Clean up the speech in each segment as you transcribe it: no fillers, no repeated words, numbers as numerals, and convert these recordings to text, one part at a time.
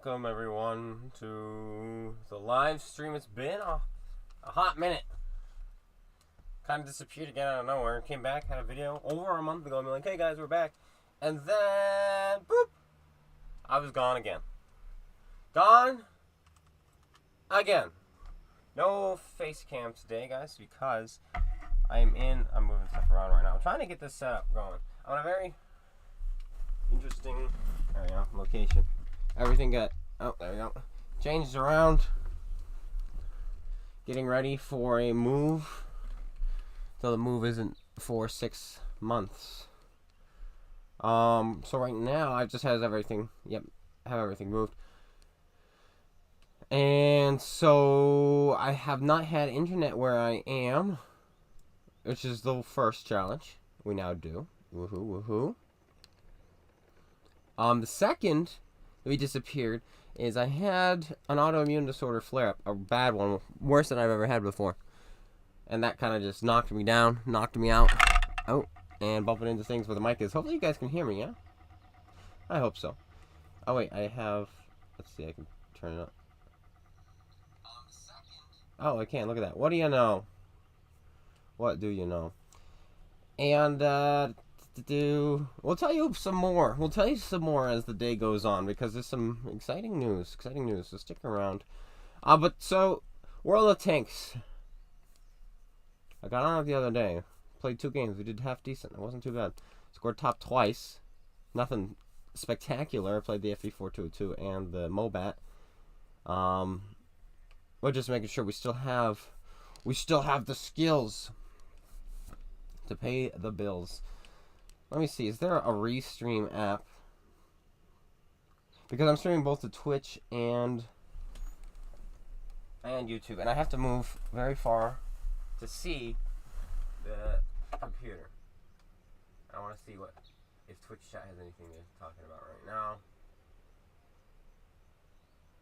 welcome everyone to the live stream. It's been a hot minute. Kind of disappeared again out of nowhere. Came back, had a video over a month ago. I'm like, hey guys, we're back. And then, boop, I was gone again. Gone again. No face cam today, guys, because I'm moving stuff around right now. I'm trying to get this setup going. I'm on a very interesting, there we go, location. Everything got, oh, there we go, changed around. Getting ready for a move. So the move isn't for 6 months. So right now I just have everything, have everything moved. And so I have not had internet where I am, which is the first challenge. We now do. Woohoo, woohoo. The second that we disappeared is I had an autoimmune disorder flare-up, a bad one, worse than I've ever had before. And that kind of just knocked me down, knocked me out, and bumping into things where the mic is. Hopefully you guys can hear me, yeah? I hope so. Oh wait, I have, let's see, I can turn it up. Oh, I can't, look at that. What do you know? What do you know? And, we'll tell you some more. We'll tell you some more as the day goes on, because there's some exciting news, so stick around. But so, World of Tanks. I got on it the other day. Played 2 games. We did half decent. It wasn't too bad. Scored top twice. Nothing spectacular. I played the FV4202 and the Mobat. We're just making sure we still have the skills to pay the bills. Let me see. Is there a restream app? Because I'm streaming both to Twitch and YouTube, and I have to move very far to see the computer. I want to see if Twitch chat has anything they're talking about right now.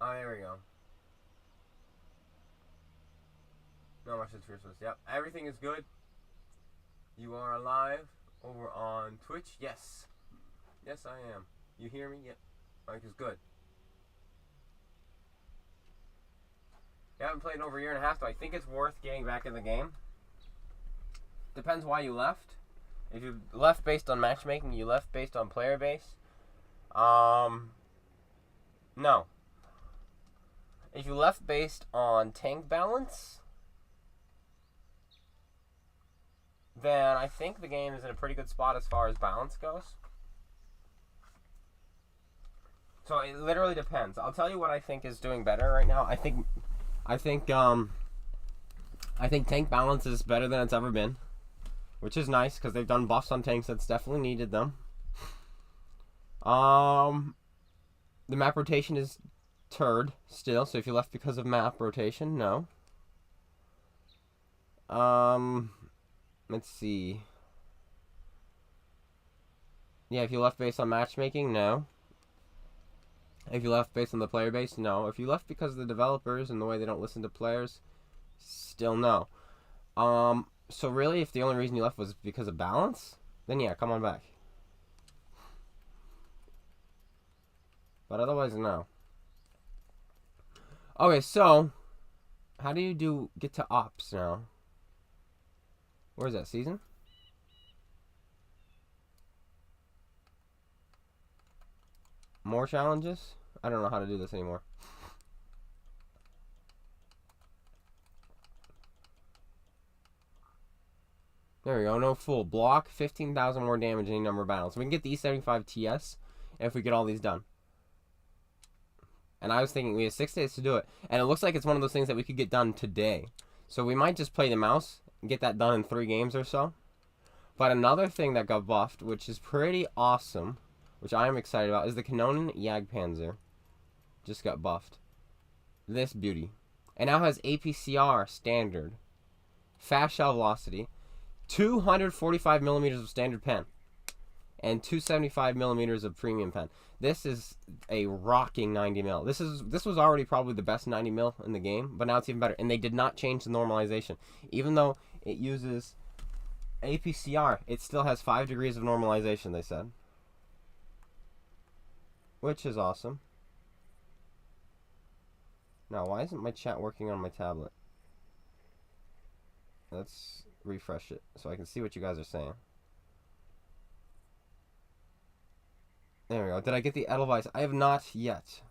Oh, there we go. Not much is Christmas. Yep, everything is good. You are live over on Twitch. Yes, I am. You hear me? Yep. Mic is good. You haven't played in over a year and a half, so I think it's worth getting back in the game. Depends why you left. If you left based on matchmaking, you left based on player base. No. If you left based on tank balance, then I think the game is in a pretty good spot as far as balance goes. So it literally depends. I'll tell you what I think is doing better right now. I think tank balance is better than it's ever been, which is nice because they've done buffs on tanks that's definitely needed them. The map rotation is turd still, so if you left because of map rotation, no. Let's see. Yeah, if you left based on matchmaking, no. If you left based on the player base, no. If you left because of the developers and the way they don't listen to players, still no. So really, if the only reason you left was because of balance, then yeah, come on back. But otherwise, no. Okay, so how do you get to ops now? Where is that, season? More challenges? I don't know how to do this anymore. There we go, no full. Block, 15,000 more damage in any number of battles. We can get the E75 TS if we get all these done. And I was thinking we have 6 days to do it. And it looks like it's one of those things that we could get done today. So we might just play the mouse and get that done in 3 games or so. But another thing that got buffed, which is pretty awesome, which I am excited about, is the Kanonen Jagdpanzer. Just got buffed. This beauty. It now has APCR standard, fast shell velocity, 245 millimeters of standard pen, and 275 millimeters of premium pen. This is a rocking 90 mil. This was already probably the best 90 mil in the game, but now it's even better. And they did not change the normalization, even though it uses APCR. It still has 5 degrees of normalization, they said, which is awesome. Now, why isn't my chat working on my tablet? Let's refresh it so I can see what you guys are saying. There we go. Did I get the Edelweiss? I have not yet.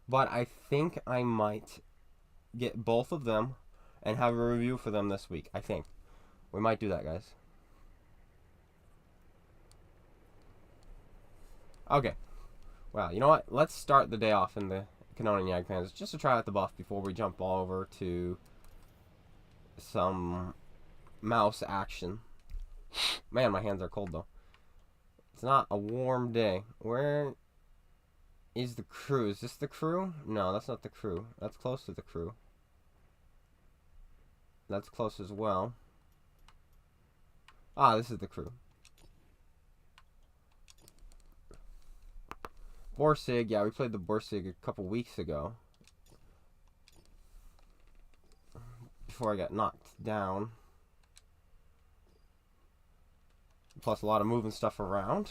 But I think I might get both of them and have a review for them this week. I think. We might do that, guys. Okay. Well, you know what? Let's start the day off in the FlyinEgg fans just to try out the buff before we jump all over to some mouse action. Man, my hands are cold though. It's not a warm day. Where is the crew? Is this the crew? No, that's not the crew. That's close to the crew. That's close as well. Ah, this is the crew. Borsig, yeah, we played the Borsig a couple weeks ago. Before I got knocked down. Plus a lot of moving stuff around.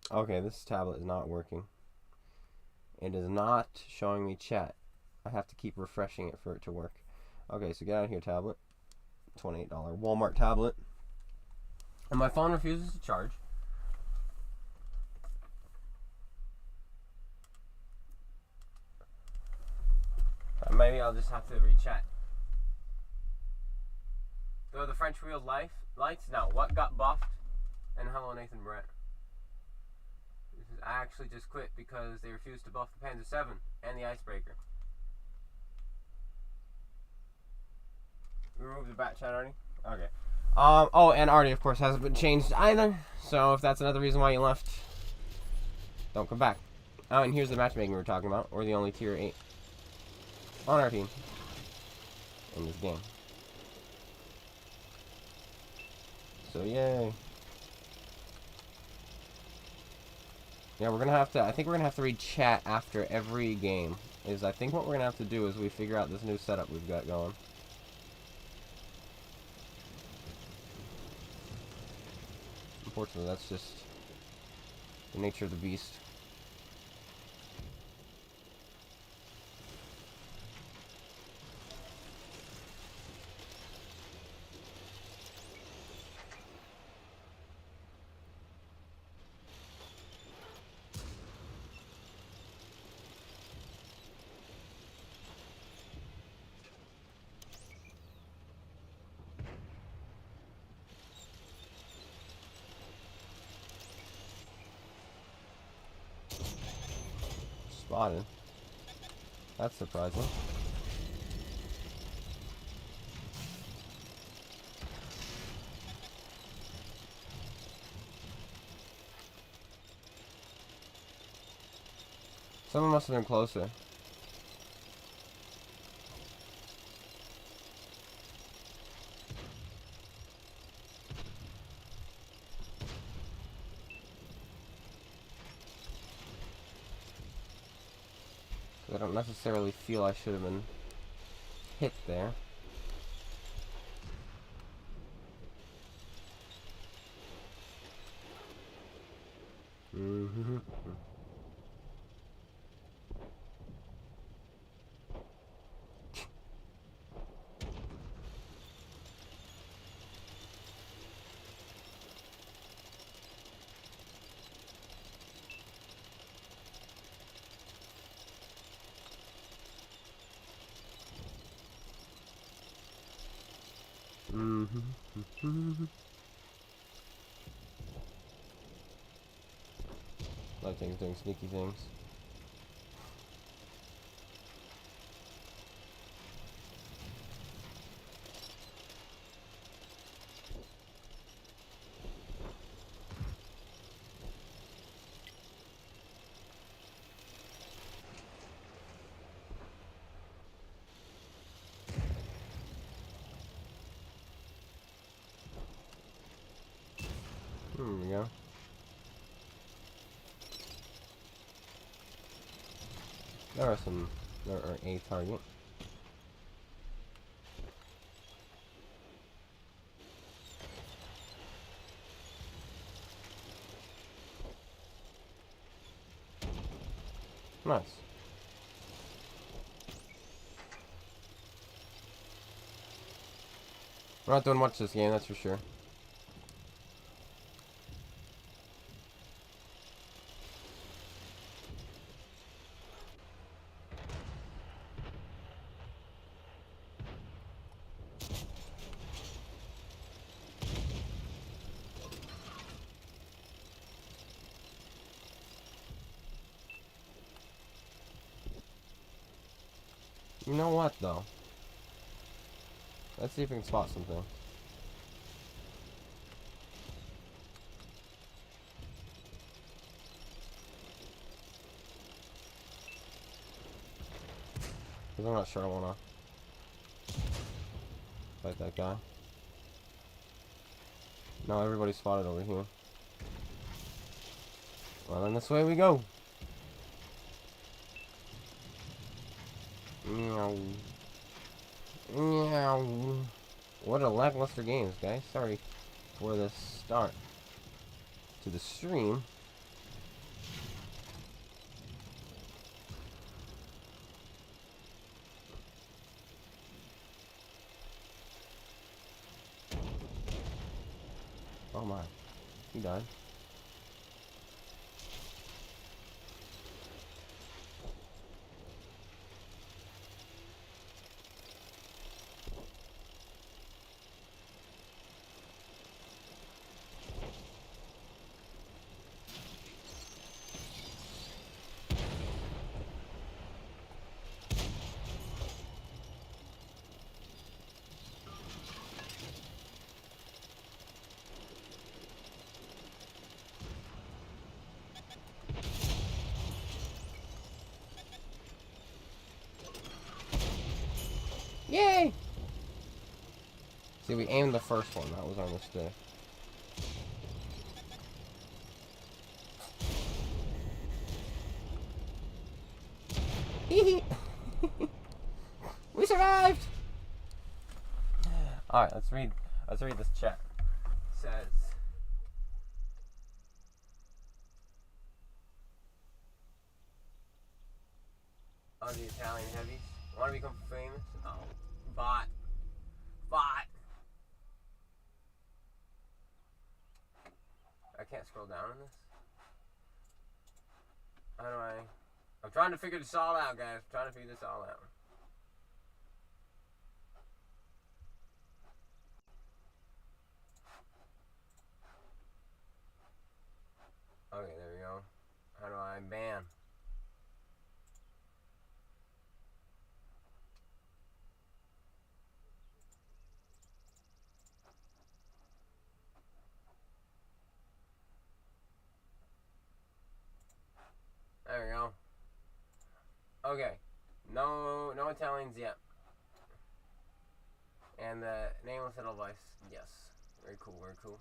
Okay, this tablet is not working. It is not showing me chat. I have to keep refreshing it for it to work. Okay, so get out of here, tablet. $28 Walmart tablet. And my phone refuses to charge. Maybe I'll just have to re-chat. Though the French wheel lights. Now, what got buffed? And hello, Nathan Brett. I actually just quit because they refused to buff the Panzer 7 and the Icebreaker. We removed the bat chat already? Okay. Oh, and Artie, of course, hasn't been changed either. So if that's another reason why you left, don't come back. Oh, and here's the matchmaking we were talking about. We're the only tier 8 on our team in this game. So, yay. Yeah, we're gonna have to, I think we're gonna have to read chat after every game. I think what we're gonna have to do is we figure out this new setup we've got going. Unfortunately, that's just the nature of the beast. Spotted. That's surprising. Someone must have been closer. I don't necessarily feel I should have been hit there. Mm-hmm. Mm-hmm. Like things doing sneaky things. There we go. There are a target. Nice. We're not doing much this game, that's for sure. You know what, though? Let's see if we can spot something. Because I'm not sure I want to fight that guy. No, everybody's spotted over here. Well, then this way we go. Meow. Meow. What a lackluster games, guys. Sorry for the start to the stream. Oh my. He died. Yay! See, we aimed the first one. That was our mistake. We survived! Alright, let's read this chat. It says, oh, the Italian heavies want to become famous? Oh, bot. I can't scroll down in this. How do I? I'm trying to figure this all out, guys. I'm trying to figure this all out. Okay, there we go. How do I ban? There we go. Okay. No Italians yet. And the nameless Edelweiss, yes. Very cool, very cool.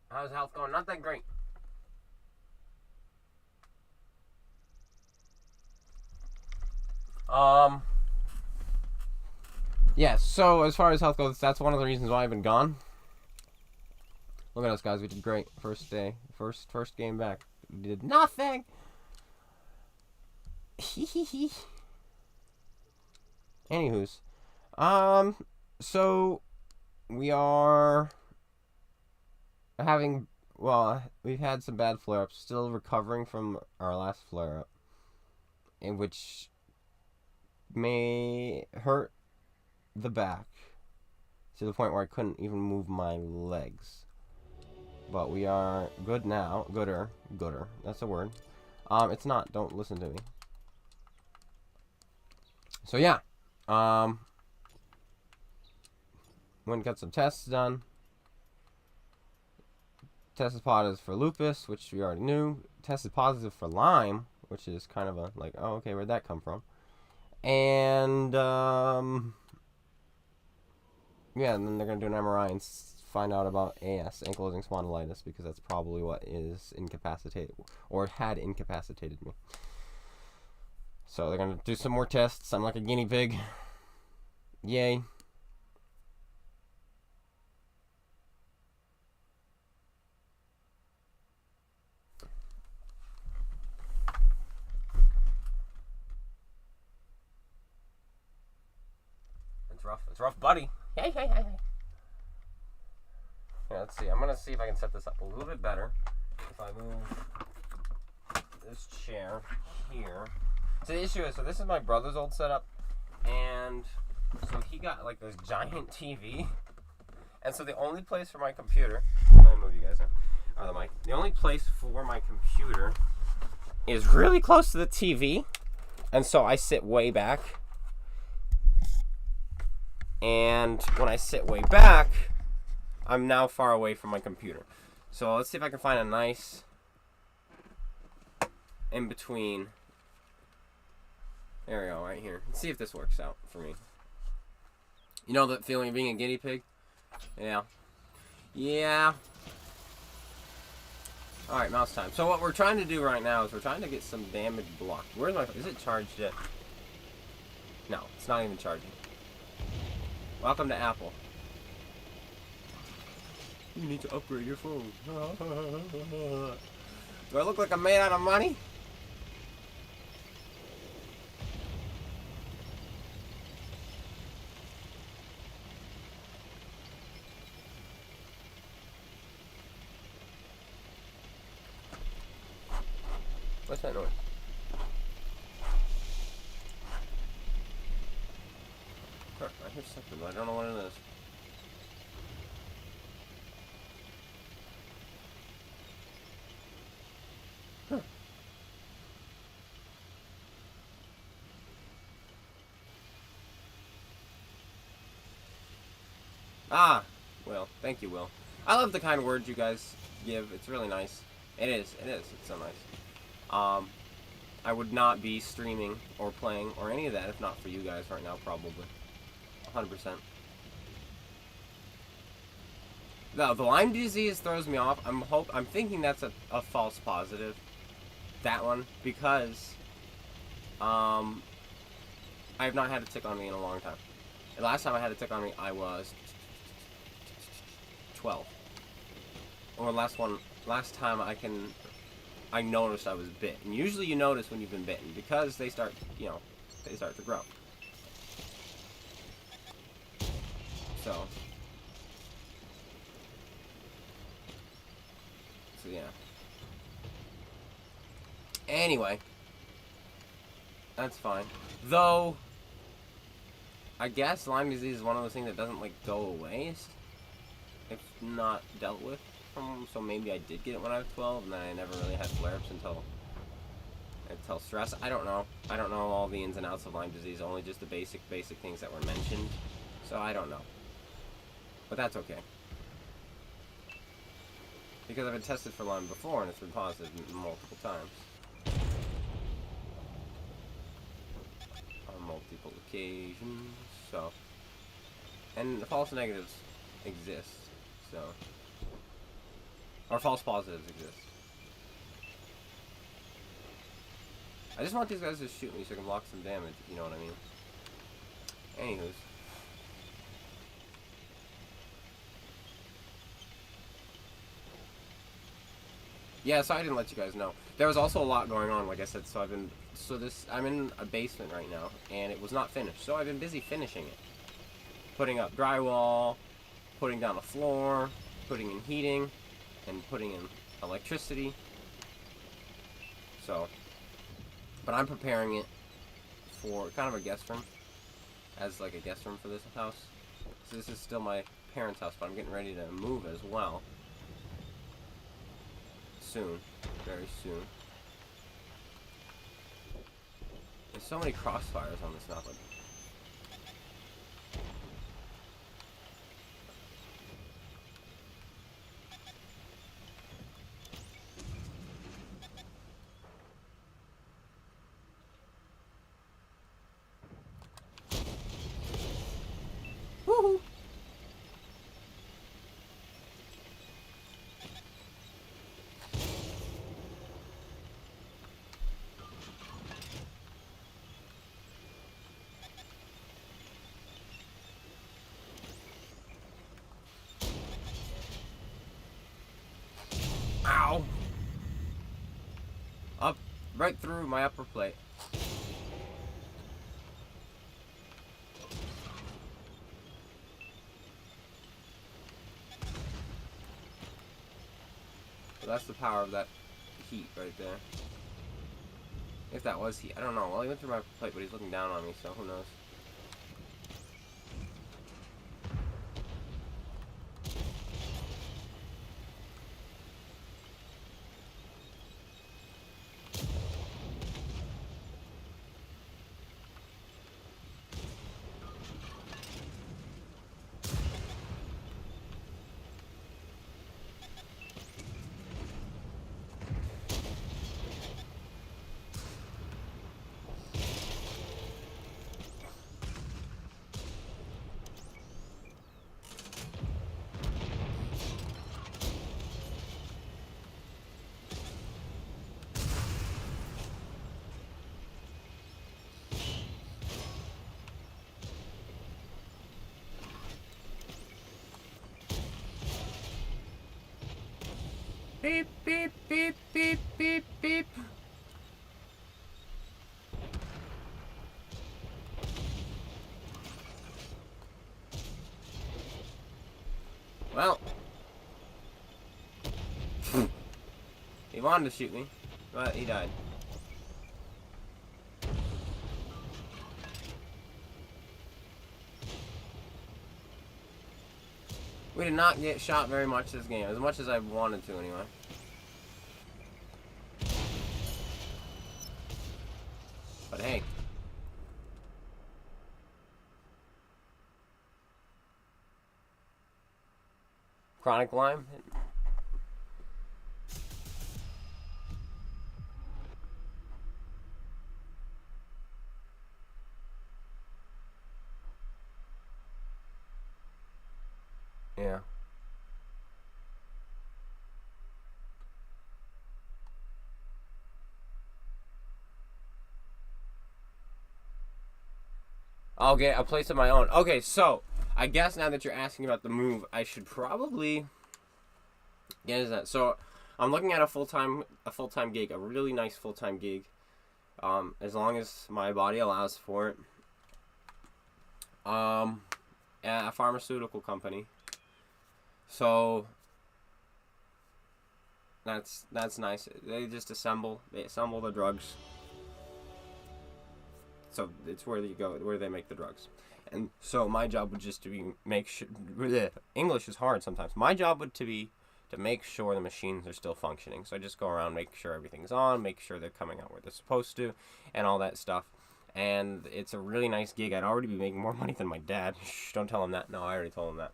How's health going? Not that great. Yeah, so as far as health goes, that's one of the reasons why I've been gone. Look at us, guys. We did great. First day. First game back. We did nothing! Anywho's. So we are having, well, we've had some bad flare-ups. Still recovering from our last flare-up, in which may hurt the back to the point where I couldn't even move my legs. But we are good now. Gooder. That's a word. It's not. Don't listen to me. So yeah. Went and got some tests done. Tested positive for lupus, which we already knew. Tested positive for Lyme, which is kind of a, like, oh, okay, where'd that come from? And, yeah, and then they're going to do an MRI and find out about AS, ankylosing spondylitis, because that's probably what is incapacitated, or had incapacitated me. So they're going to do some more tests. I'm like a guinea pig. Yay. rough. It's rough, buddy. Hey, hey, hey, hey. Yeah, let's see. I'm gonna see if I can set this up a little bit better. If I move this chair here. So the issue is, so this is my brother's old setup, and so he got like this giant TV, and so the only place for my computer, let me move you guys out of the mic. The only place for my computer is really close to the TV, and so I sit way back. And when I sit way back, I'm now far away from my computer. So let's see if I can find a nice in between. There we go, right here. Let's see if this works out for me. You know that feeling of being a guinea pig? Yeah. Yeah. Alright, mouse time. So what we're trying to do right now is we're trying to get some damage blocked. Where's my... Is it charged yet? No, it's not even charging. Welcome to Apple. You need to upgrade your phone. Do I look like I'm made out of money? What's that noise? I hear something, but I don't know what it is. Huh. Ah, Will. Thank you, Will. I love the kind words you guys give. It's really nice. It is. It's so nice. I would not be streaming or playing or any of that if not for you guys right now, probably. 100%. No, the Lyme disease throws me off. I'm thinking that's a false positive. That one, because I have not had a tick on me in a long time. The last time I had a tick on me, I was 12. Or last time I noticed I was bit. And usually you notice when you've been bitten because they start to grow. So yeah. Anyway, that's fine. Though, I guess Lyme disease is one of those things that doesn't like go away if not dealt with. So maybe I did get it when I was 12, and then I never really had flare-ups until stress. I don't know. I don't know all the ins and outs of Lyme disease. Only just the basic things that were mentioned. So I don't know. But that's okay. Because I've been tested for Lyme before, and it's been positive multiple times. On multiple occasions. So. And the false negatives exist. So. Or false positives exist. I just want these guys to shoot me so I can block some damage, you know what I mean? Anywho's. Yeah, so I didn't let you guys know. There was also a lot going on, like I said, so I'm in a basement right now, and it was not finished, so I've been busy finishing it. Putting up drywall, putting down a floor, putting in heating, and putting in electricity. So, but I'm preparing it for kind of a guest room, as like a guest room for this house. So this is still my parents' house, but I'm getting ready to move as well. Soon, very soon. There's so many crossfires on this map. Woohoo! Ow! Up, right through my upper plate. So that's the power of that heat right there. If that was heat, I don't know. Well, he went through my plate, but he's looking down on me, so who knows. Beep, beep, beep, beep, beep, beep. Well. He wanted to shoot me, but he died. We did not get shot very much this game, as much as I wanted to anyway. But hey. Chronic Lyme. Yeah. I'll get a place of my own. Okay, so I guess now that you're asking about the move, I should probably get into that. So I'm looking at a full-time gig, a really nice full-time gig, as long as my body allows for it. At a pharmaceutical company. So that's nice. They assemble the drugs. So it's where you go, where they make the drugs. And so my job would just to be make sure. English is hard sometimes. My job would to make sure the machines are still functioning. So I just go around, make sure everything's on, make sure they're coming out where they're supposed to, and all that stuff. And it's a really nice gig. I'd already be making more money than my dad. Shh, don't tell him that. No, I already told him that.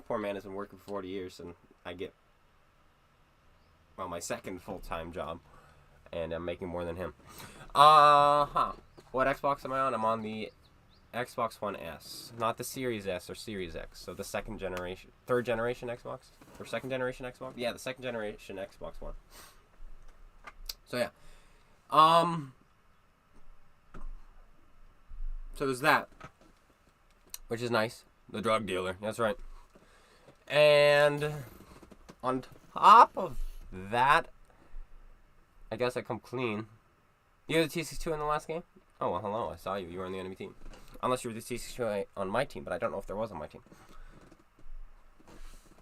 Poor man has been working for 40 years, and I get, well, my second full-time job, and I'm making more than him. What Xbox am I on? I'm on the Xbox One S, not the Series S or Series X. So the third generation Xbox, or second generation Xbox? Yeah, the second generation Xbox One. So yeah, so there's that, which is nice. The drug dealer, that's right. And on top of that, I guess I come clean. You were the T62 in the last game? Oh, well, hello, I saw you. You were on the enemy team. Unless you were the T62 on my team, but I don't know if there was on my team.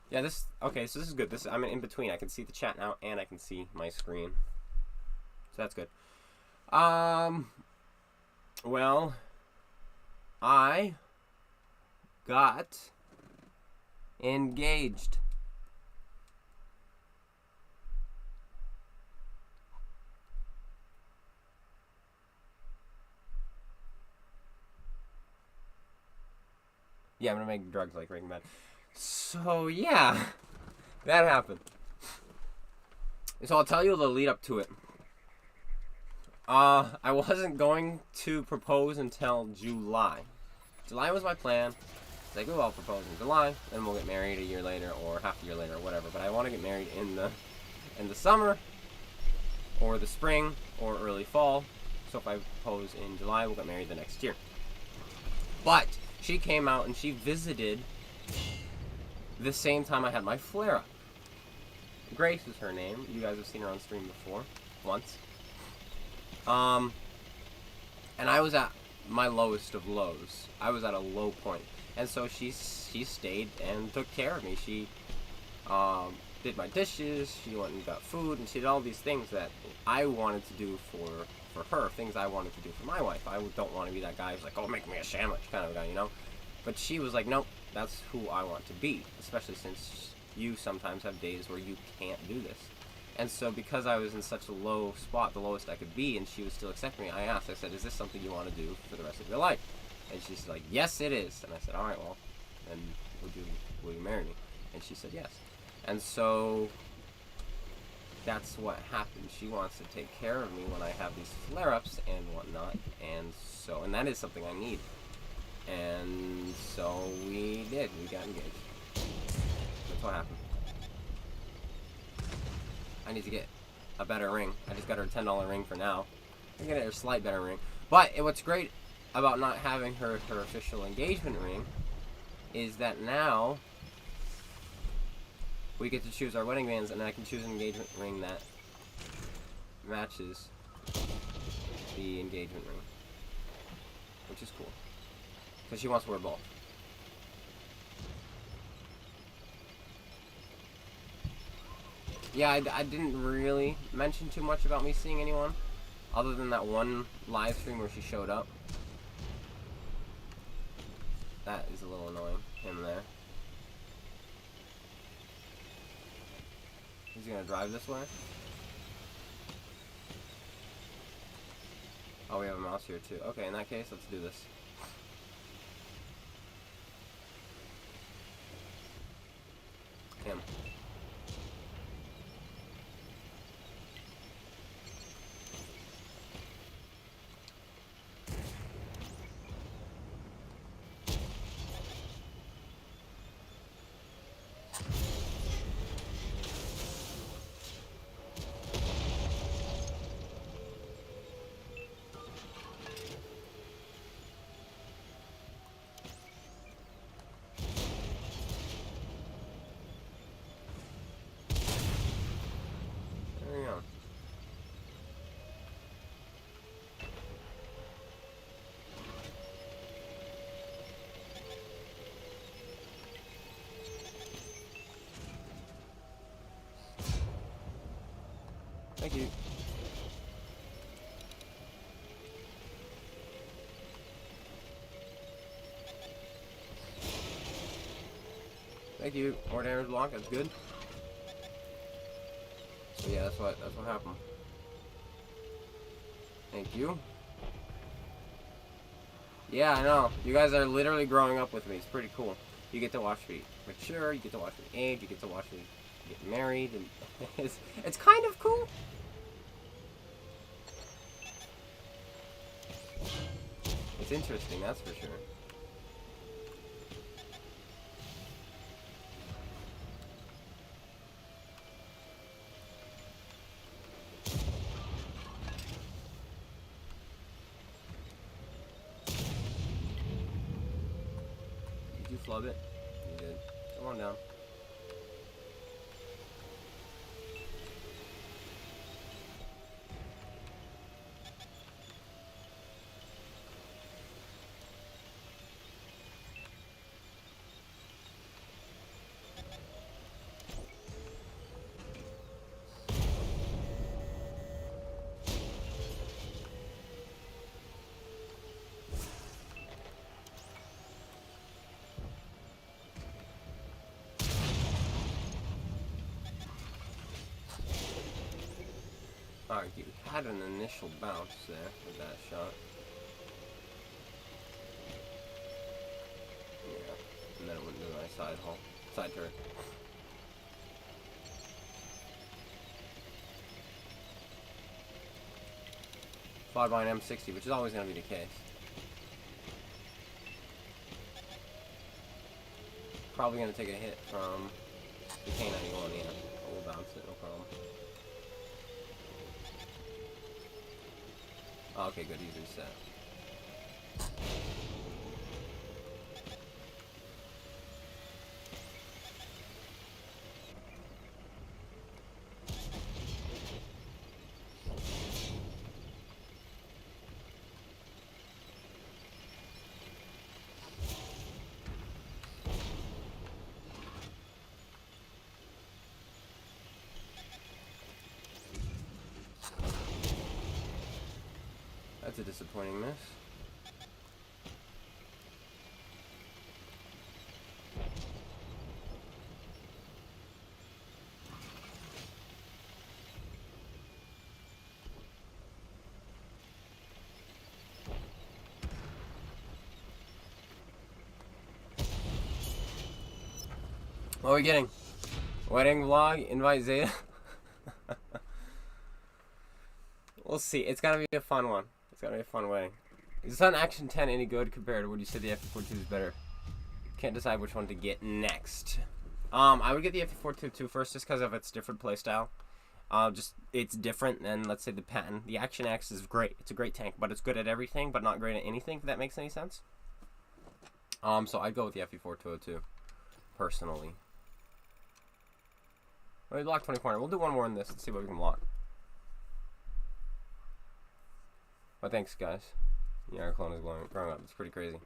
Yeah, okay, so this is good. I'm in between. I can see the chat now, and I can see my screen. So that's good. Well, I got engaged. Yeah, I'm gonna make drugs like Breaking Bad. So yeah, that happened. So I'll tell you the lead up to it. I wasn't going to propose until July. July was my plan. It's like, oh, I'll propose in July, and we'll get married a year later, or half a year later, or whatever. But I want to get married in the summer, or the spring, or early fall. So if I propose in July, we'll get married the next year. But she came out and she visited the same time I had my flare-up. Grace is her name. You guys have seen her on stream before, once. And I was at my lowest of lows. I was at a low point. And so she stayed and took care of me. She did my dishes, she went and got food, and she did all these things that I wanted to do for her, things I wanted to do for my wife. I don't want to be that guy who's like, oh, make me a sandwich kind of guy, you know? But she was like, nope, that's who I want to be, especially since you sometimes have days where you can't do this. And so because I was in such a low spot, the lowest I could be, and she was still accepting me, I asked, I said, is this something you want to do for the rest of your life? And she's like, yes, it is. And I said, all right, well, then will you marry me? And she said yes. And so that's what happened. She wants to take care of me when I have these flare-ups and whatnot. And that is something I need. And so we did. We got engaged. That's what happened. I need to get a better ring. I just got her a $10 ring for now. I'm gonna get her a slight better ring. But what's great about not having her official engagement ring is that now we get to choose our wedding bands, and I can choose an engagement ring that matches the engagement ring, which is cool, because she wants to wear both. Yeah, I didn't really mention too much about me seeing anyone, other than that one live stream where she showed up. That is a little annoying, him there. He's gonna drive this way. Oh, we have a mouse here too. Okay, in that case, let's do this. Him. Thank you. Thank you. More damage block, that's good. So yeah, that's what happened. Thank you. Yeah, I know. You guys are literally growing up with me. It's pretty cool. You get to watch me mature, you get to watch me age, you get to watch me get married, and it's kind of cool. It's interesting, that's for sure. Did you flub it? You did. Come on down. Alright, you had an initial bounce there with that shot. Yeah, and then it went into my side turret. Followed by an M60, which is always going to be the case. Probably going to take a hit from the K91, yeah. We'll bounce it, no problem. Oh, okay, good, he's reset. That's a disappointing miss. What are we getting? Wedding vlog, invite Zeta. We'll see. It's gotta be a fun one. It's gotta be a fun wedding. Is Sun Action 10 any good compared to would you say the FE42 is better? Can't decide which one to get next. I would get the FE42 first just because of its different playstyle. Just it's different than, let's say, the Patton. The Action X is great. It's a great tank, but it's good at everything, but not great at anything. If that makes any sense. So I'd go with the FE4202 personally. We blocked 20 corner. We'll do one more in this and see what we can block. But thanks, guys. Yeah, our clone is growing up. It's pretty crazy.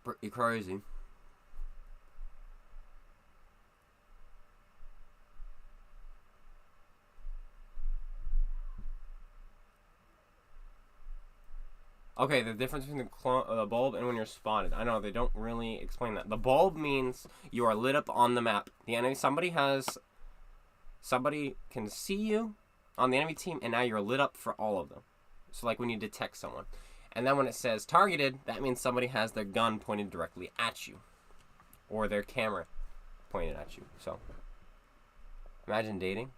Pretty crazy. Okay, the difference between the bulb and when you're spotted. I know they don't really explain that. The bulb means you are lit up on the map. The enemy, somebody can see you on the enemy team, and now you're lit up for all of them. So like when you detect someone. And then when it says targeted, that means somebody has their gun pointed directly at you. Or their camera pointed at you. So, imagine dating.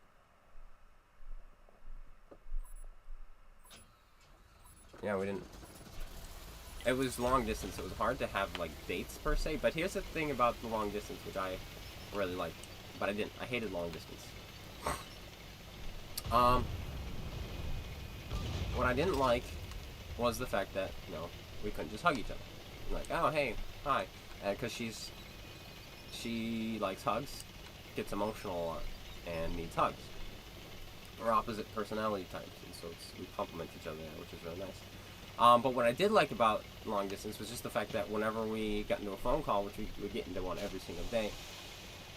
Yeah, we didn't. It was long distance. It was hard to have like dates per se. But here's the thing about the long distance, which I really like. But I didn't. I hated long distance. What I didn't like was the fact that, you know, we couldn't just hug each other. Like, oh, hey, hi. Because she likes hugs, gets emotional a lot, and needs hugs. We're opposite personality types, and so we complement each other, which is really nice. But what I did like about long distance was just the fact that whenever we got into a phone call, which we would get into one every single day,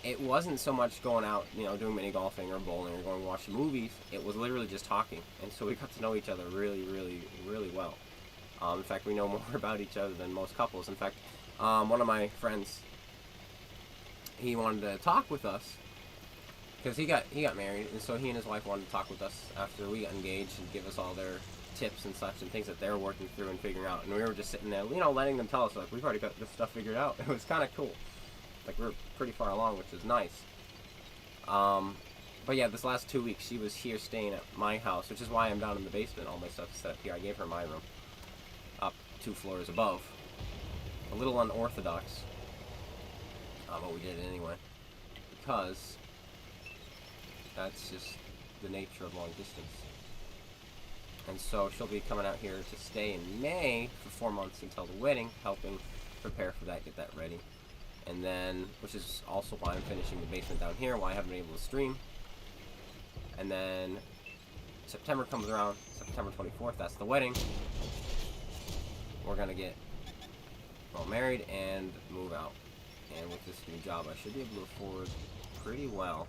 it wasn't so much going out, you know, doing mini golfing or bowling or going to watch movies. It was literally just talking, and so we got to know each other really, really, really well. In fact, we know more about each other than most couples. In fact, one of my friends, he wanted to talk with us because he got married, and so he and his wife wanted to talk with us after we got engaged and give us all their tips and such and things that they're working through and figuring out. And we were just sitting there, you know, letting them tell us, like, we've already got this stuff figured out. It was kind of cool. Like, we're pretty far along, which is nice. But yeah, this last 2 weeks, she was here staying at my house, which is why I'm down in the basement. All my stuff is set up here. I gave her my room, up 2 floors above. A little unorthodox, but we did it anyway, because that's just the nature of long distance. And so she'll be coming out here to stay in May for 4 months until the wedding, helping prepare for that, get that ready. And then, which is also why I'm finishing the basement down here, why I haven't been able to stream. And then September comes around, September 24th, that's the wedding. We're gonna get well married and move out. And with this new job, I should be able to afford pretty well.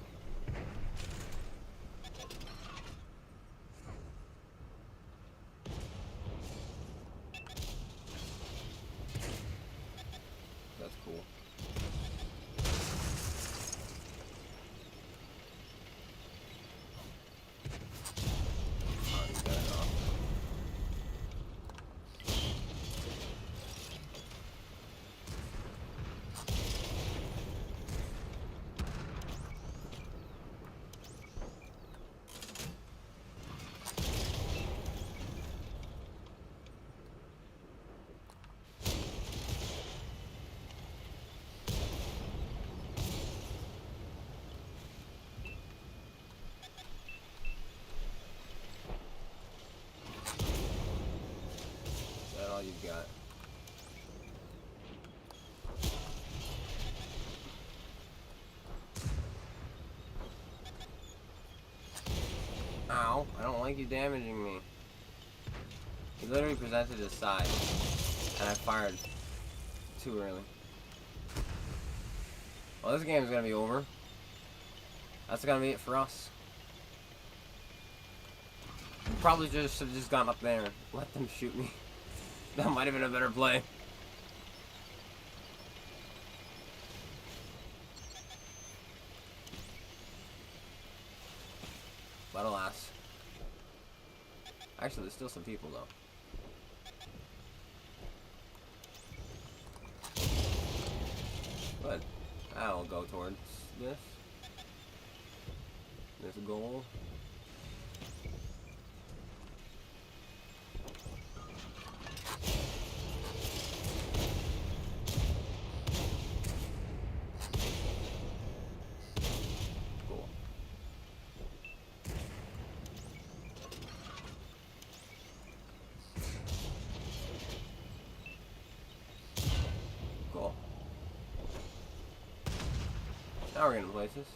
That's cool. All you've got. Ow, I don't like you damaging me. He literally presented his side, and I fired too early. Well, this game's gonna be over. That's gonna be it for us. Probably just should have just gone up there and let them shoot me. That might have been a better play. But alas. Actually, there's still some people though. But I'll go towards this. There's a goal. Cool. Cool. Now we're getting places.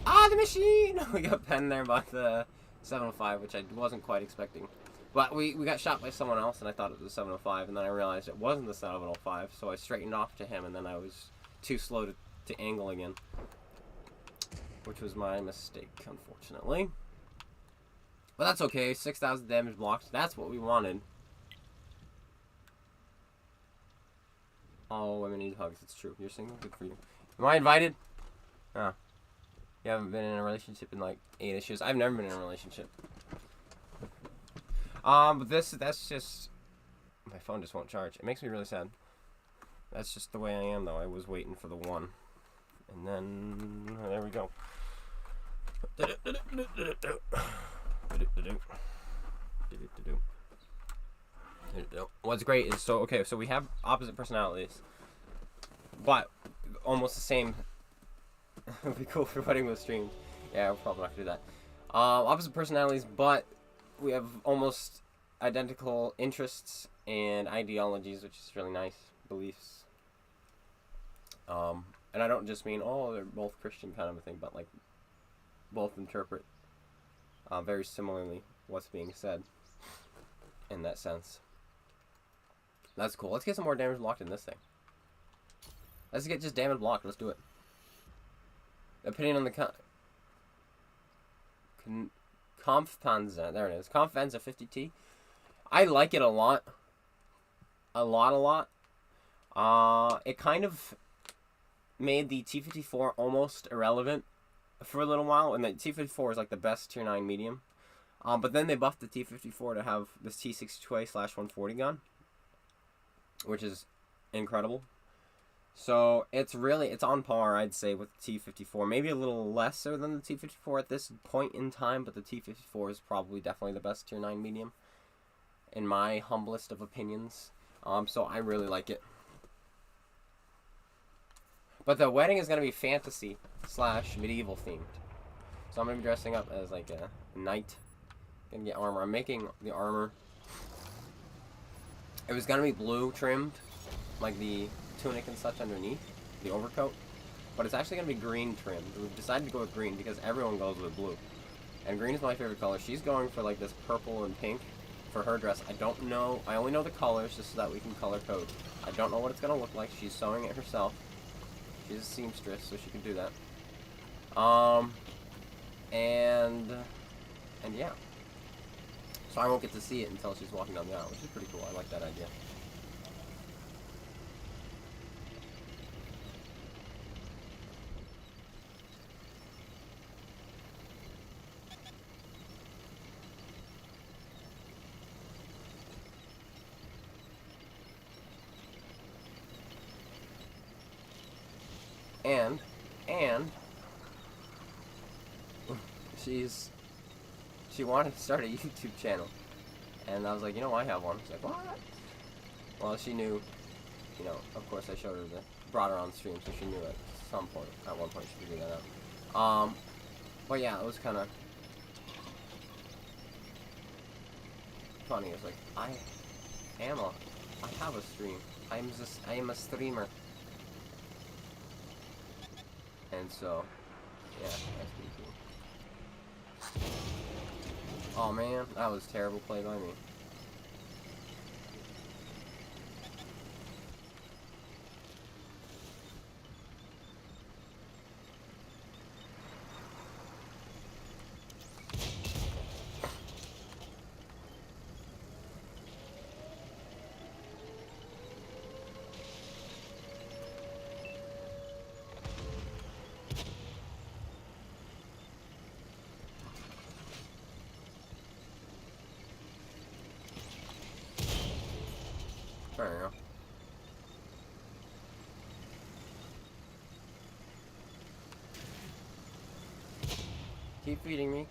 Ah, the machine! We got penned there by the 705, which I wasn't quite expecting. But we got shot by someone else, and I thought it was the 705, and then I realized it wasn't the 705, so I straightened off to him, and then I was too slow to angle again. Which was my mistake, unfortunately. But that's okay, 6,000 damage blocked, that's what we wanted. All women need hugs, it's true. You're single? Good for you. Am I invited? Oh. You haven't been in a relationship in like 8 issues. I've never been in a relationship. But that's just... My phone just won't charge. It makes me really sad. That's just the way I am, though. I was waiting for the one. And then... there we go. What's great is, so we have opposite personalities. But almost the same... It would be cool if your wedding was streamed. Yeah, we're probably not going to do that. Opposite personalities, but we have almost identical interests and ideologies, which is really nice. Beliefs. And I don't just mean, oh, they're both Christian kind of a thing, but like both interpret very similarly what's being said in that sense. That's cool. Let's get some more damage blocked in this thing. Let's get just damage blocked. Let's do it. Opinion on the Kampfpanzer. There it is. Kampfpanzer 50T. I like it a lot. A lot. It kind of made the T-54 almost irrelevant for a little while, and the T-54 is like the best tier 9 medium. But then they buffed the T-54 to have this T-62A/140 gun, which is incredible. So it's on par, I'd say, with the T-54. Maybe a little lesser than the T-54 at this point in time, but the T-54 is probably definitely the best tier 9 medium, in my humblest of opinions. So I really like it. But the wedding is going to be fantasy / medieval themed. So I'm going to be dressing up as like a knight. Going to get armor. I'm making the armor. It was going to be blue trimmed, like the tunic and such underneath, the overcoat. But it's actually going to be green trimmed. We've decided to go with green because everyone goes with blue. And green is my favorite color. She's going for like this purple and pink for her dress. I don't know. I only know the colors just so that we can color code. I don't know what it's going to look like. She's sewing it herself. She's a seamstress, so she can do that. And yeah. So I won't get to see it until she's walking down the aisle, which is pretty cool. I like that idea. And she wanted to start a YouTube channel, and I was like, you know, I have one. She's like, what? Well, she knew, you know, of course I showed her brought her on stream, so she knew at one point she figured that out. But yeah, it was kind of funny. It was like, I have a stream. I am a streamer. And so, yeah, that's pretty cool. Oh man, that was a terrible play by me. There you go. Keep feeding me.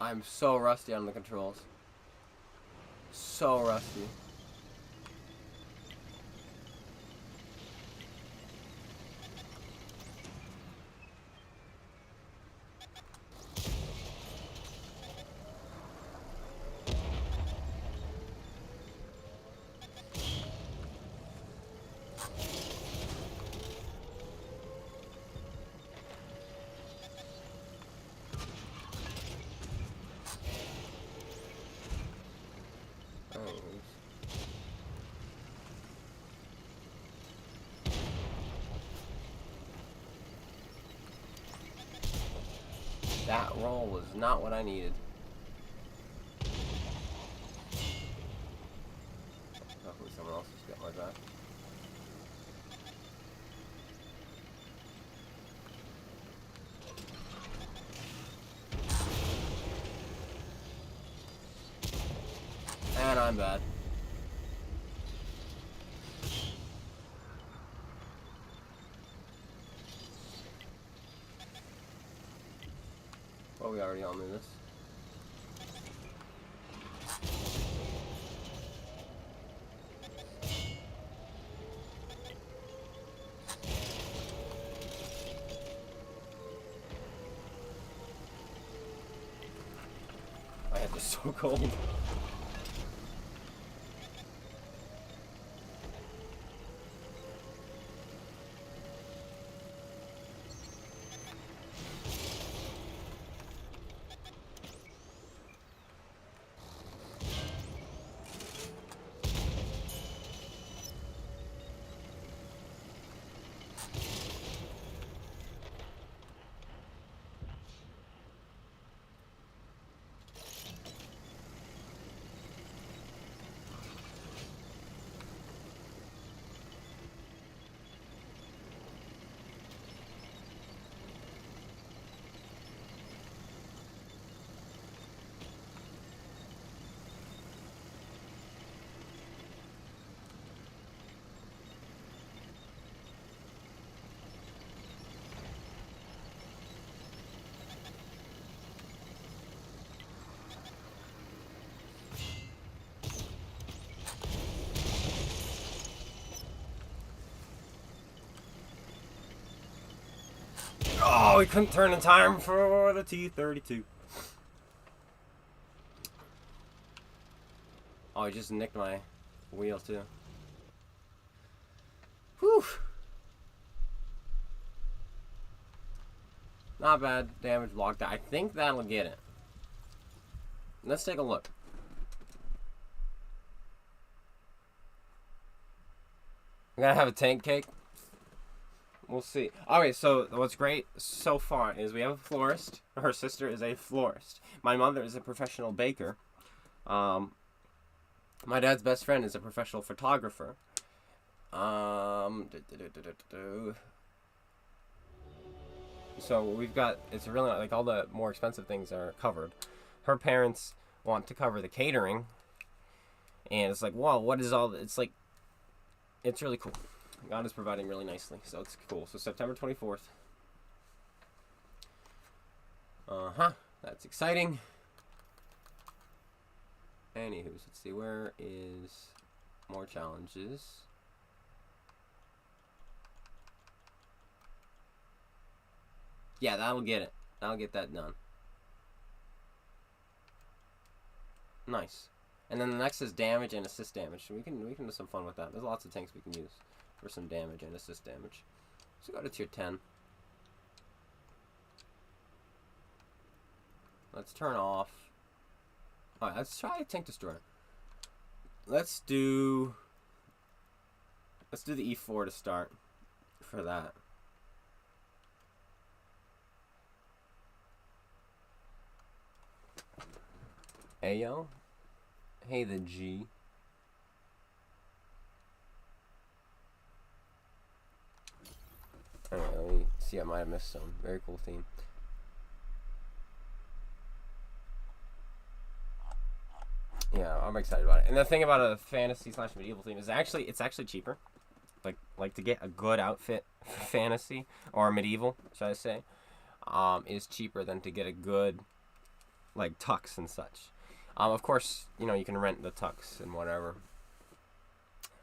I'm so rusty on the controls. So rusty. That roll was not what I needed. Hopefully someone else has got my back. And I'm bad. Well, we already all knew this. My head is so cold. Oh, we couldn't turn in time for the T-32. Oh, he just nicked my wheel too. Whew. Not bad. Damage blocked. I think that'll get it. Let's take a look. I'm gonna have a tank cake. We'll see. Okay, so what's great so far is we have a florist. Her sister is a florist. My mother is a professional baker. My dad's best friend is a professional photographer. So we've got, it's really like all the more expensive things are covered. Her parents want to cover the catering. And it's like, wow, what is all, it's like, it's really cool. God is providing really nicely, so it's cool. So September 24th. That's exciting. Anywho, let's see, where is more challenges? Yeah, that'll get it. That'll get that done. Nice. And then the next is damage and assist damage. So we can do some fun with that. There's lots of tanks we can use for some damage and assist damage. Let's go to tier 10. Let's turn off. Alright, let's try a tank destroyer. Let's do the E4 to start for that. Ayo. Hey the G. Alright, let me see. I might have missed some. Very cool theme. Yeah, I'm excited about it. And the thing about a fantasy / medieval theme is it's actually cheaper. Like to get a good outfit for fantasy or medieval, should I say, is cheaper than to get a good like tux and such. Of course, you know, you can rent the tux and whatever.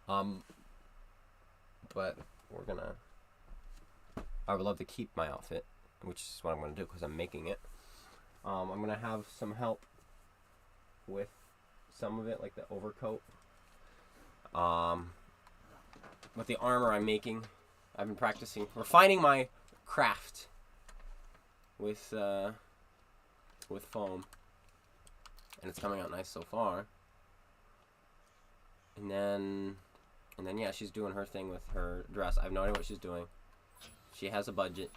But I would love to keep my outfit, which is what I'm gonna do because I'm making it. I'm gonna have some help with some of it, like the overcoat. With the armor I'm making, I've been practicing, refining my craft with foam, and it's coming out nice so far. And then yeah, she's doing her thing with her dress. I have no idea what she's doing. She has a budget,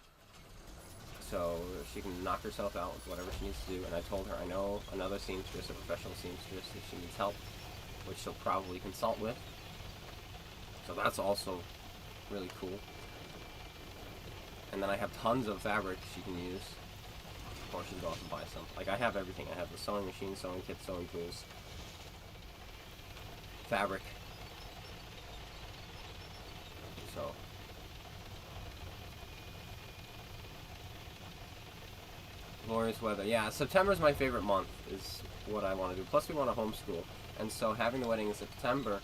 so she can knock herself out with whatever she needs to do. And I told her I know another seamstress, a professional seamstress, if she needs help, which she'll probably consult with. So that's also really cool. And then I have tons of fabric she can use. Or she can go off and buy some. Like, I have everything. I have the sewing machine, sewing kit, sewing tools, fabric. So glorious weather. Yeah, September's my favorite month, is what I want to do. Plus we want to homeschool. And so having the wedding in September,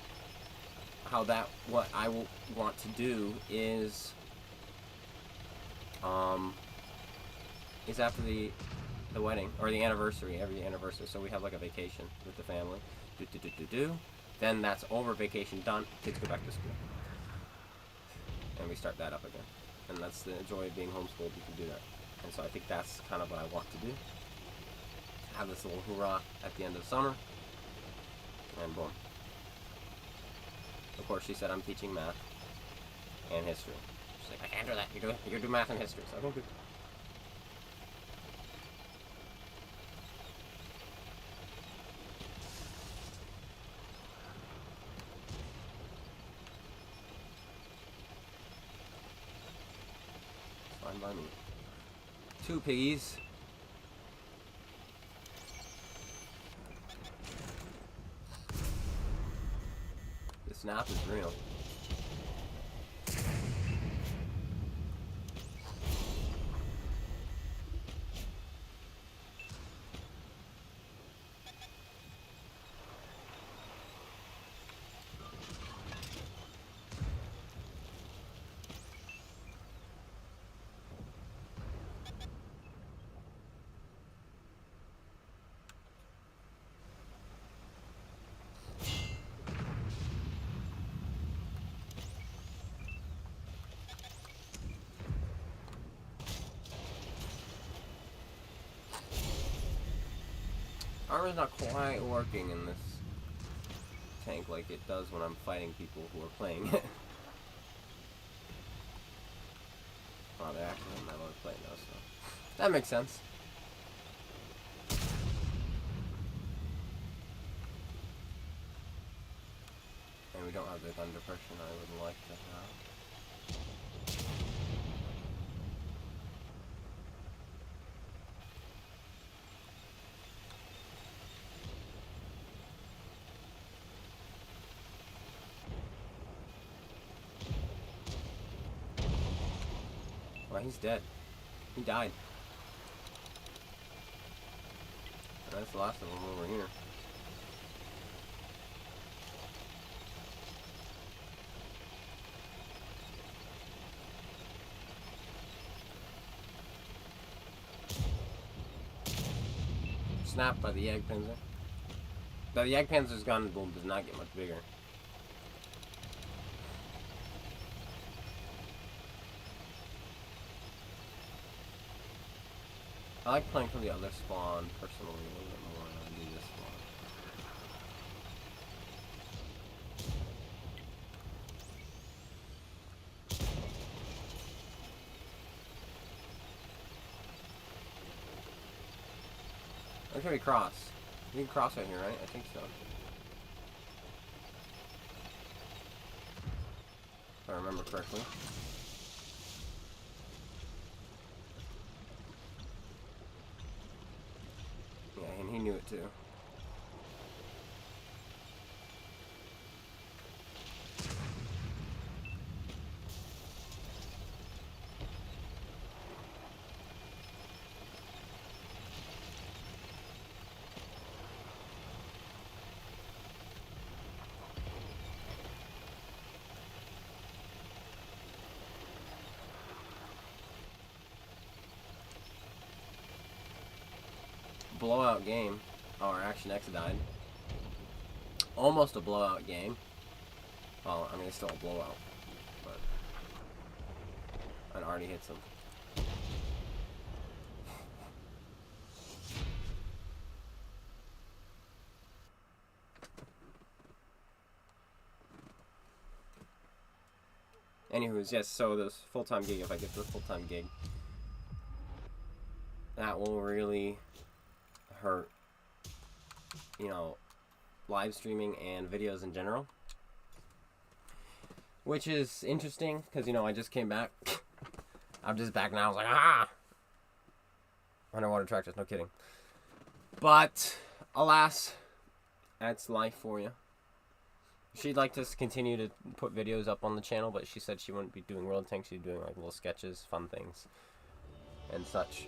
what I will want to do is after the wedding, or the anniversary, every anniversary, so we have like a vacation with the family. Then that's over, vacation done, kids go back to school. And we start that up again. And that's the joy of being homeschooled, you can do that. And so I think that's kind of what I want to do. Have this little hoorah at the end of summer. And boom. Of course, she said I'm teaching math and history. She's like, I can't do that. You do math and history. So I think fine by me. 2 piggies. The snap is real. Armor's not quite working in this tank like it does when I'm fighting people who are playing it. Oh, they actually have metal to play now, so that makes sense. And we don't have the gun depression I would like to have. Well, he's dead. He died. And that's the last of them over here. Snapped by the egg panzer. Now the egg panzer's gun boom does not get much bigger. I like playing from the other spawn personally a little bit more than I do this spawn. Where can we cross? We can cross right here, right? I think so. If I remember correctly. Yeah, and he knew it too. Blowout game. Oh, our Action X died. Almost a blowout game. Well, I mean, it's still a blowout. But it already hits him. Anywho's, yes, so this full-time gig, if I get the full-time gig, that will really hurt, you know, live streaming and videos in general. Which is interesting, because, you know, I just came back. I'm just back now. I was like, ah! Underwater tractors, no kidding. But, alas, that's life for you. She'd like to continue to put videos up on the channel, but she said she wouldn't be doing World Tanks. She'd be doing, like, little sketches, fun things, and such,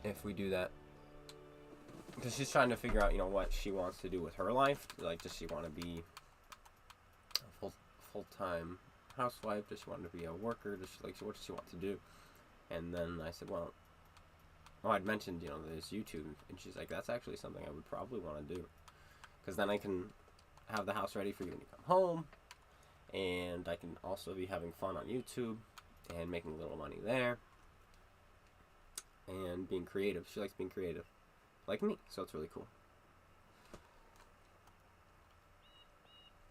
if we do that. Because she's trying to figure out, you know, what she wants to do with her life. Like, does she want to be a full-time housewife? Does she want to be a worker? Does she, like, what does she want to do? And then I said, well, I'd mentioned, you know, there's YouTube. And she's like, that's actually something I would probably want to do. Because then I can have the house ready for you when you come home. And I can also be having fun on YouTube and making a little money there. And being creative. She likes being creative. Like me, so it's really cool.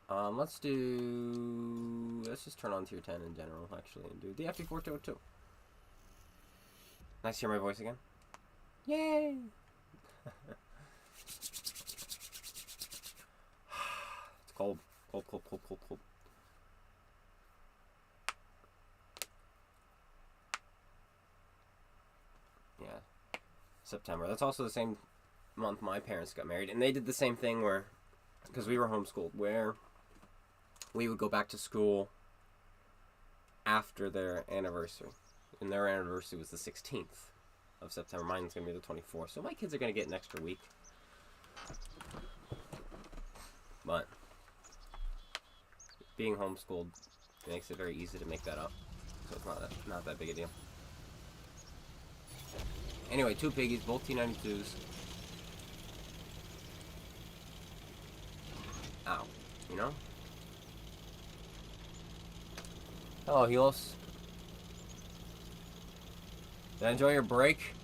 Let's just turn on tier 10 in general, actually, and do the FD4202. Nice to hear my voice again. Yay! It's cold. Cold, cold, cold, cold, cold. Yeah. September. That's also the same month my parents got married, and they did the same thing where, because we were homeschooled, where we would go back to school after their anniversary, and their anniversary was the 16th of September. Mine's gonna be the 24th, so my kids are gonna get an extra week. But being homeschooled makes it very easy to make that up, so it's not that big a deal. Anyway, two piggies, both T92s. Ow. You know? Hello, Helos. Did I enjoy your break?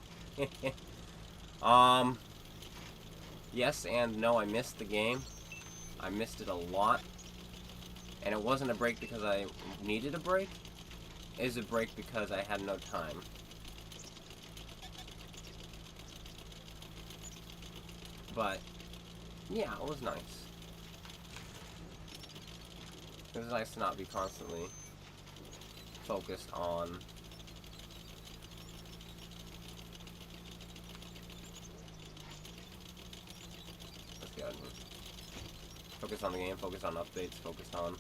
Yes and no, I missed the game. I missed it a lot. And it wasn't a break because I needed a break. It was a break because I had no time. But, yeah, it was nice. It was nice to not be constantly focused on let's get out of here. Focus on the game, focus on updates, focus on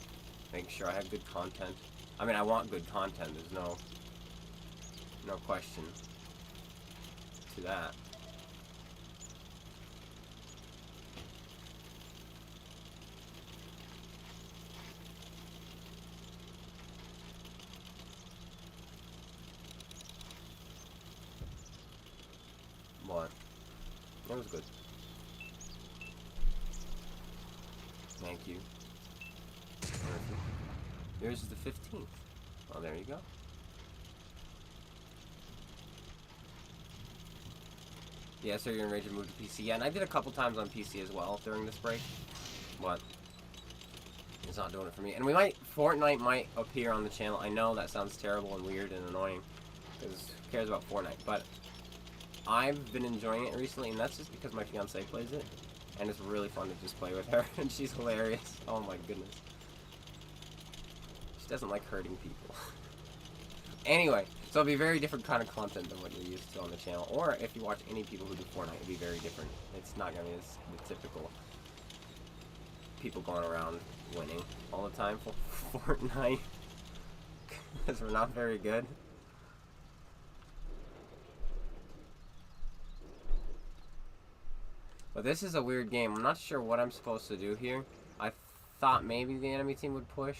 making sure I have good content. I mean, I want good content, there's no question to that. But it was good. Thank you. Yours is the 15th. Well, there you go. Yeah, so you're gonna rage and move to PC. Yeah, and I did a couple times on PC as well during this break. But it's not doing it for me. And Fortnite might appear on the channel. I know that sounds terrible and weird and annoying, because who cares about Fortnite? But I've been enjoying it recently, and that's just because my fiance plays it. And it's really fun to just play with her, and she's hilarious. Oh my goodness. She doesn't like hurting people. Anyway, so it'll be very different kind of content than what you're used to on the channel. Or if you watch any people who do Fortnite, it'll be very different. It's not going to be the typical people going around winning all the time for Fortnite. Because we're not very good. But this is a weird game. I'm not sure what I'm supposed to do here. I thought maybe the enemy team would push.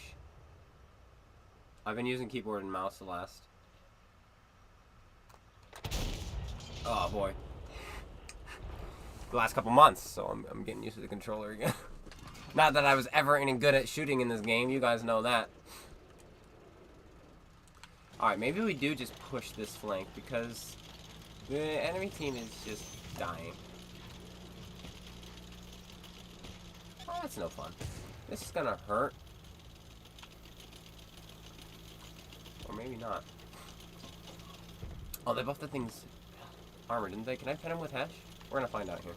I've been using keyboard and mouse the last. Oh boy. The last couple months, so I'm getting used to the controller again. Not that I was ever any good at shooting in this game. You guys know that. Alright, maybe we do just push this flank because the enemy team is just dying. Oh, that's no fun. This is gonna hurt. Or maybe not. Oh, they buffed the thing's armor, didn't they? Can I pin him with Hesh? We're gonna find out here.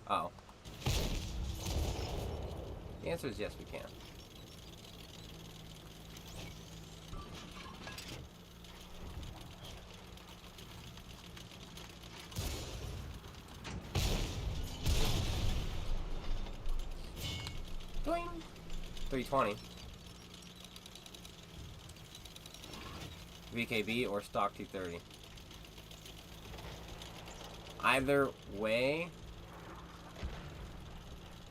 Oh. The answer is yes, we can. Doing 320. VKB or stock T30. Either way.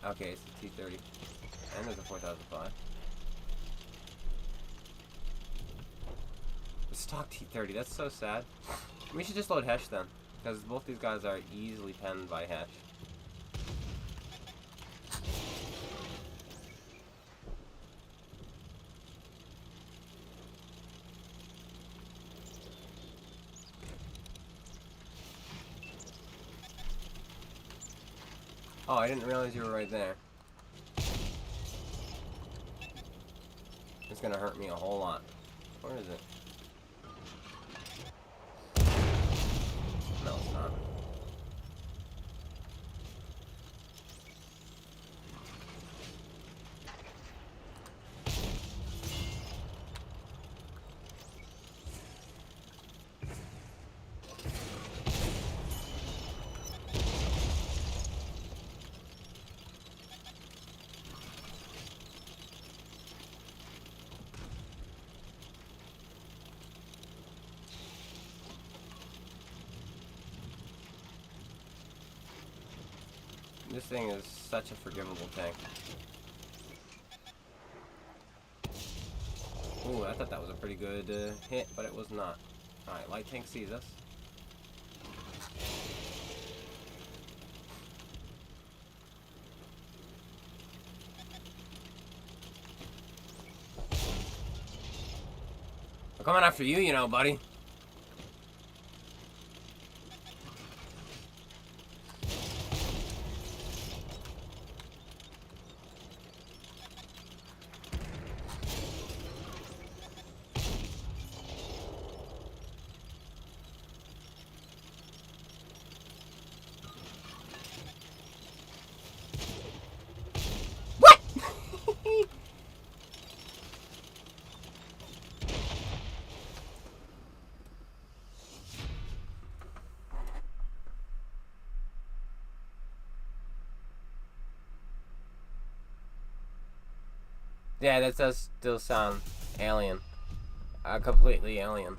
Okay, it's the T30. And there's a 4005. The stock T30, that's so sad. We should just load Hesh then. Because both these guys are easily penned by Hesh. Oh, I didn't realize you were right there. It's gonna hurt me a whole lot. Where is it? No, it's not. This thing is such a forgivable tank. Ooh, I thought that was a pretty good hit, but it was not. Alright, light tank sees us. I'm coming after you, you know, buddy. Yeah, that does still sound alien. Completely alien.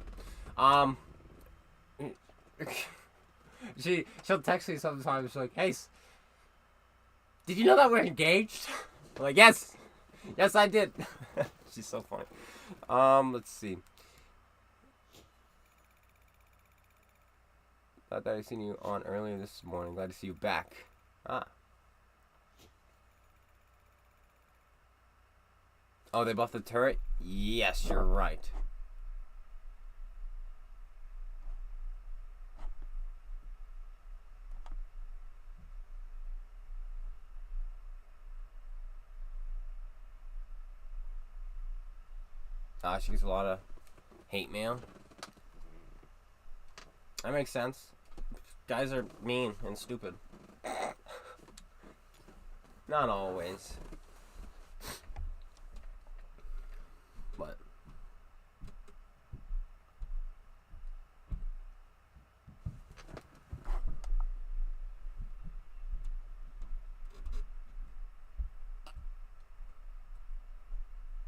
She'll text me sometimes like, "Hey, did you know that we're engaged?" I'm like, yes, yes, I did. She's so funny. Let's see. Thought that I seen you on earlier this morning. Glad to see you back. Ah. Oh, they buffed the turret? Yes, you're right. She gets a lot of hate mail. That makes sense. Guys are mean and stupid. Not always. But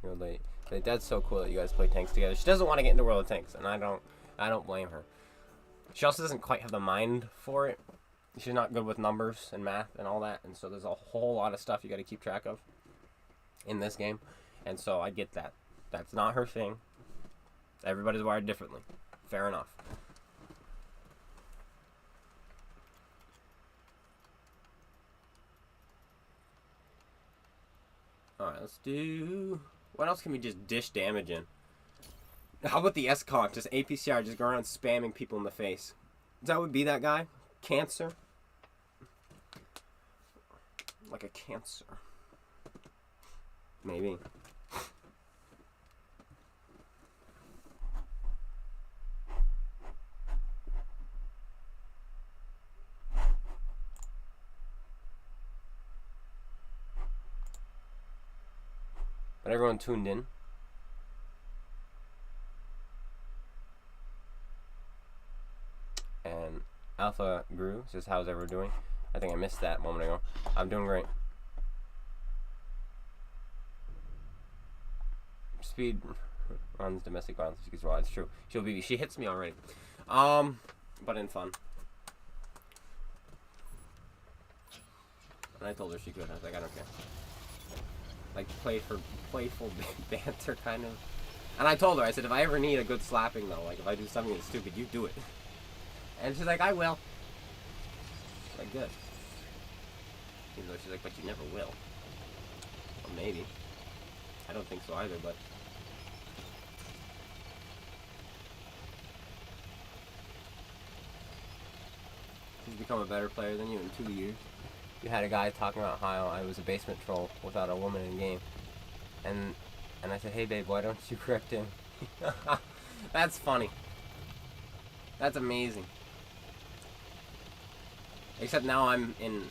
you know, that's so cool that you guys play tanks together. She doesn't want to get into World of Tanks, and I don't blame her. She also doesn't quite have the mind for it. She's not good with numbers and math and all that, and so there's a whole lot of stuff you got to keep track of in this game, and so I get that. That's not her thing. Everybody's wired differently. Fair enough. Alright, let's do... What else can we just dish damage in? How about the S-Conk? Just APCR, just go around spamming people in the face. That would be that guy? Cancer? Like a cancer. Maybe. But everyone tuned in. And Alpha Grew says, how's everyone doing? I think I missed that a moment ago. I'm doing great. Speed runs domestic violence. Well, it's true. She hits me already. But in fun. And I told her she could. I was like, I don't care. Like, playful banter, kind of. And I told her, I said, if I ever need a good slapping, though, like, if I do something that's stupid, you do it. And she's like, I will. Like, good. Even though she's like, but you never will. Well, maybe. I don't think so either, but... She's become a better player than you in 2 years. You had a guy talking about how I was a basement troll without a woman in game. And I said, hey babe, why don't you correct him? That's funny. That's amazing. Except now I'm in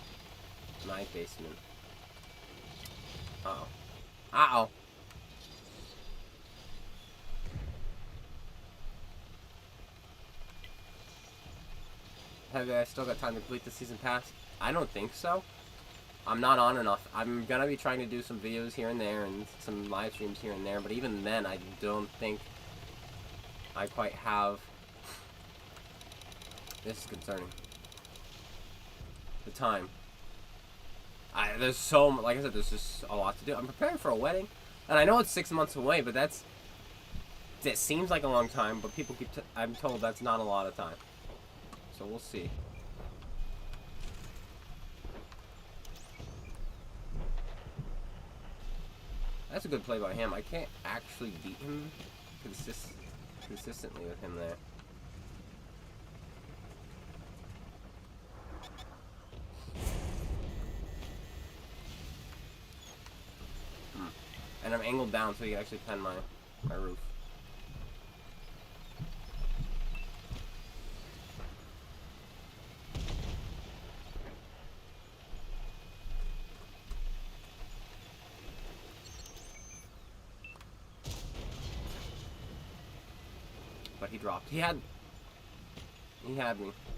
my basement. Uh-oh. Uh-oh. Have I still got time to complete the season pass? I don't think so. I'm not on enough. I'm gonna be trying to do some videos here and there and some live streams here and there, but even then I don't think I quite have... This is concerning. The time. There's so, like I said, there's just a lot to do. I'm preparing for a wedding, and I know it's 6 months away, but it seems like a long time, but people keep, I'm told that's not a lot of time. So we'll see. That's a good play by him. I can't actually beat him consistently with him there. And I'm angled down so you can actually pen my roof. But he dropped. He had me.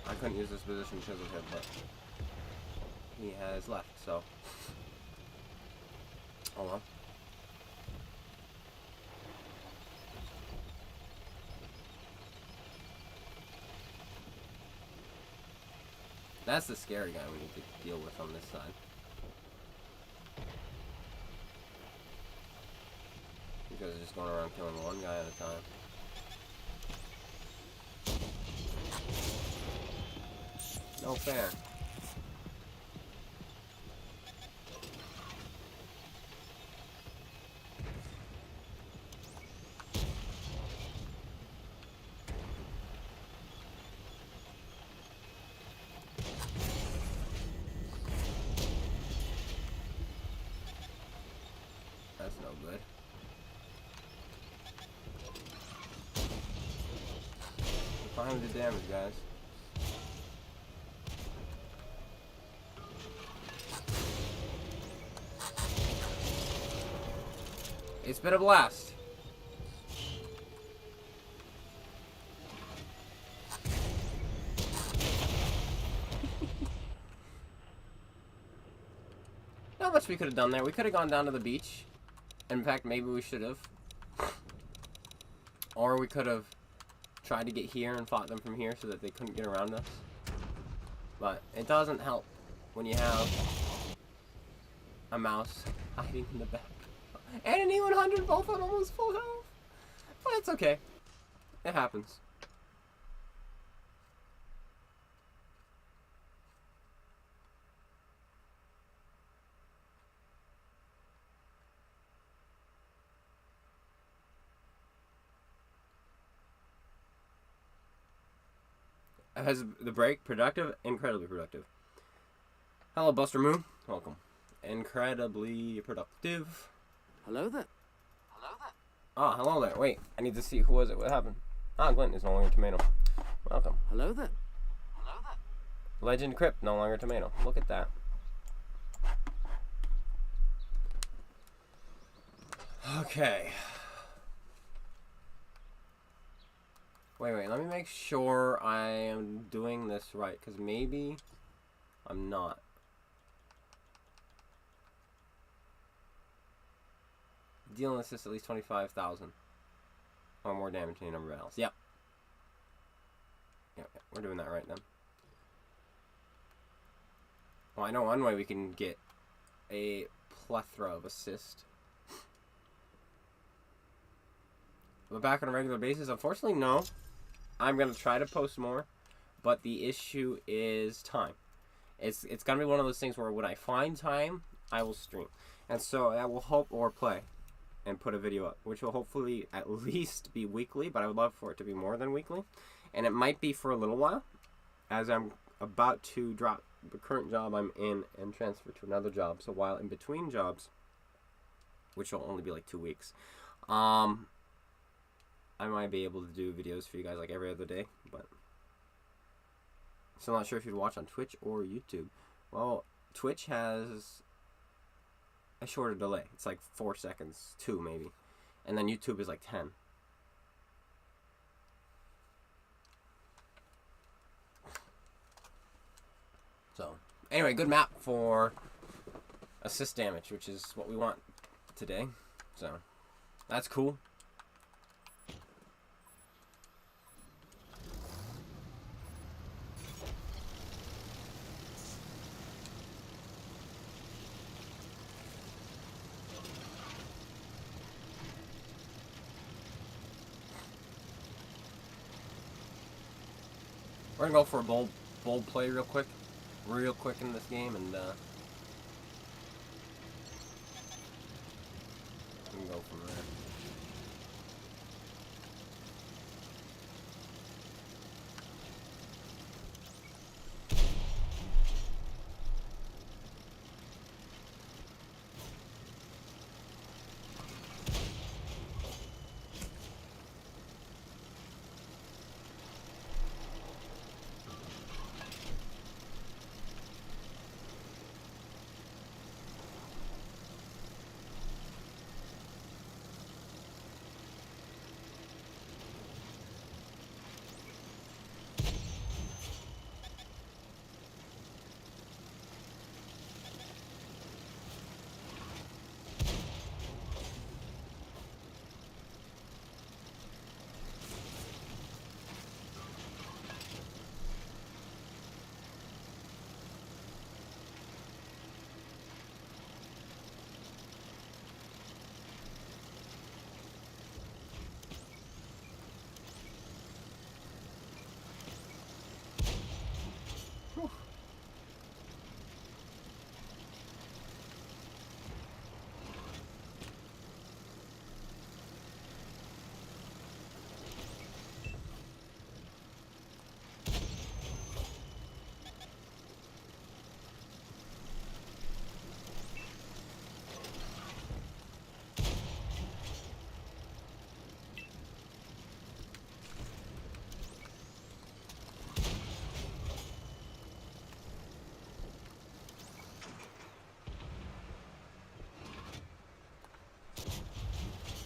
I couldn't use this position because of him, but he has left, so. Oh well. That's the scary guy we need to deal with on this side. You guys are just going around killing one guy at a time. No fair. That's no good. We're fine with the damage, guys. It's been a blast. Not much we could have done there. We could have gone down to the beach. In fact, maybe we should have. Or we could have tried to get here and fought them from here so that they couldn't get around us. But it doesn't help when you have a mouse hiding in the back. And an E100, both on almost full health. But it's okay. It happens. Has the break productive? Incredibly productive. Hello, Buster Moon. Welcome. Incredibly productive. Hello there. Hello there. Ah, hello there. Wait, I need to see who was it. What happened? Ah, Glenn is no longer tomato. Welcome. Hello there. Hello there. Legend Crypt, no longer tomato. Look at that. Okay. Wait, let me make sure I am doing this right, because maybe I'm not. Dealing assist at least 25,000 or more damage than any number of battles. Yep. Yep, we're doing that right then. Well, I know one way we can get a plethora of assist. But back on a regular basis, unfortunately, no. I'm going to try to post more, but the issue is time. It's going to be one of those things where when I find time, I will stream. And so I will hope or play and put a video up, which will hopefully at least be weekly, but I would love for it to be more than weekly. And it might be for a little while, as I'm about to drop the current job I'm in and transfer to another job. So while in between jobs, which will only be like 2 weeks, I might be able to do videos for you guys like every other day, but still not sure if you'd watch on Twitch or YouTube. Well, Twitch has a shorter delay. It's like 4 seconds, 2 maybe. And then YouTube is like 10. So, anyway, good map for assist damage, which is what we want today. So, that's cool. We're gonna go for a bold play real quick in this game, and we can go from there.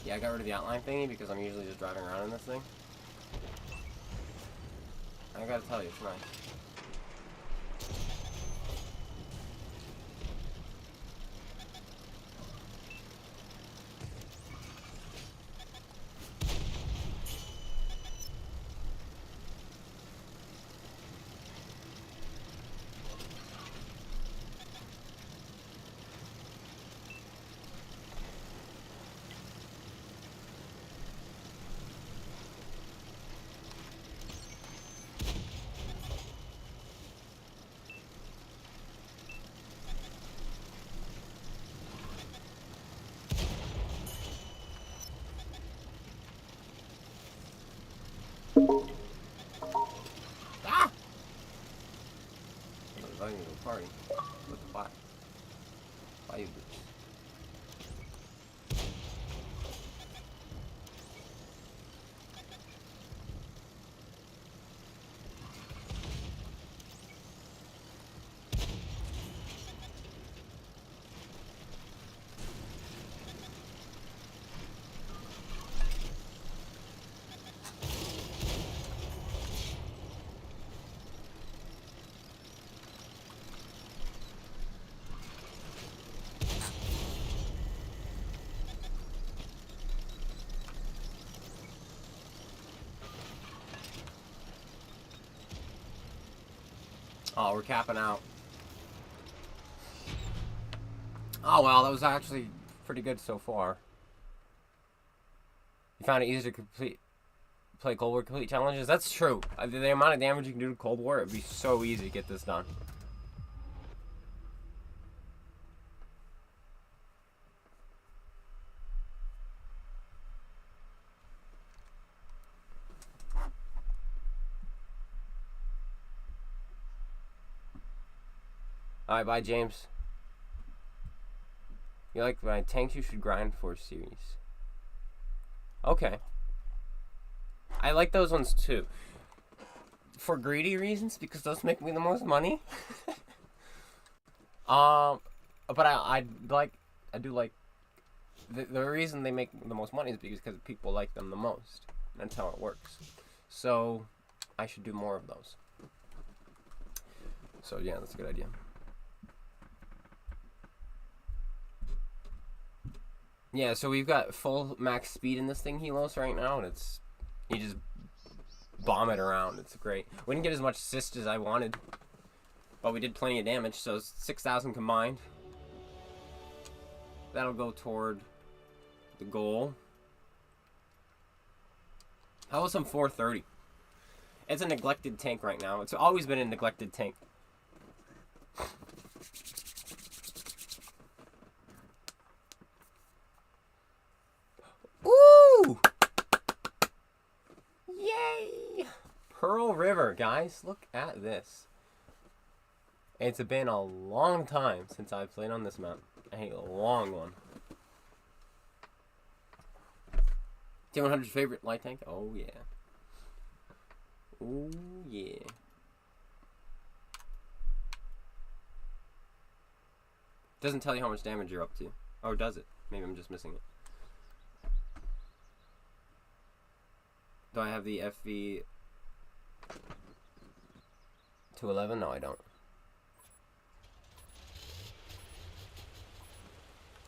Yeah, I got rid of the outline thingy because I'm usually just driving around in this thing. I gotta tell you, it's nice. Ah! I'm inviting you to a party. With the bot. Why you bitch? Oh, we're capping out. Oh well, that was actually pretty good so far. You found it easier to play Cold War complete challenges? That's true. The amount of damage you can do to Cold War, it'd be so easy to get this done. Alright, bye James. You like my tanks you should grind for series. Okay. I like those ones too. For greedy reasons, because those make me the most money. But I do like the reason they make the most money is because people like them the most. That's how it works. So I should do more of those. So yeah, that's a good idea. Yeah, so we've got full max speed in this thing, Helos, right now, and you just bomb it around. It's great. We didn't get as much assist as I wanted, but we did plenty of damage, so 6,000 combined. That'll go toward the goal. How about some 430? It's a neglected tank right now. It's always been a neglected tank. Ooh! Yay! Pearl River, guys. Look at this. It's been a long time since I've played on this map. A long one. T100's favorite light tank? Oh, yeah. Oh, yeah. Doesn't tell you how much damage you're up to. Or does it? Maybe I'm just missing it. Do I have the FV 211? No, I don't.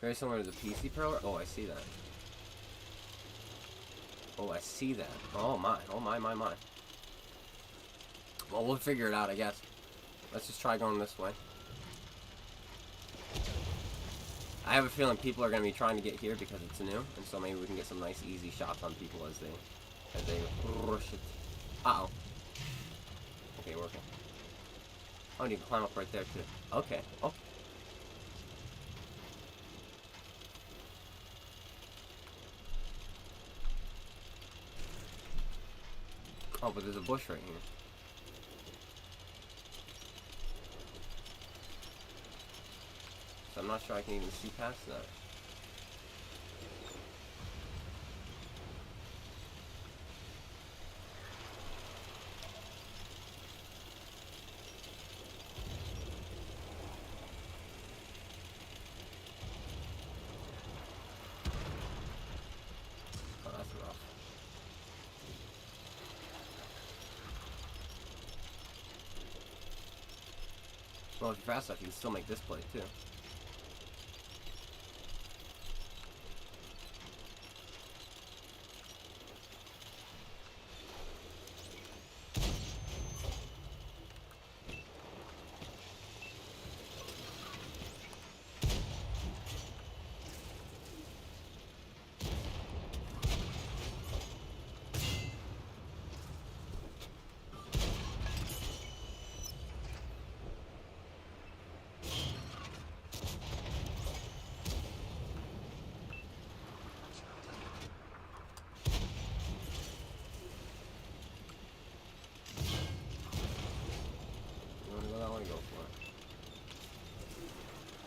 Very similar to the PC Pro. Oh, I see that. Oh, I see that. Oh my. Oh my, my, my. Well, we'll figure it out, I guess. Let's just try going this way. I have a feeling people are going to be trying to get here because it's new, and so maybe we can get some nice, easy shots on people as they rush it. Uh-oh. Okay, working. Oh, and you can climb up right there, too. Okay. Okay. Oh, but there's a bush right here. So I'm not sure I can even see past that. Well, if you're fast enough, you can still make this play, too.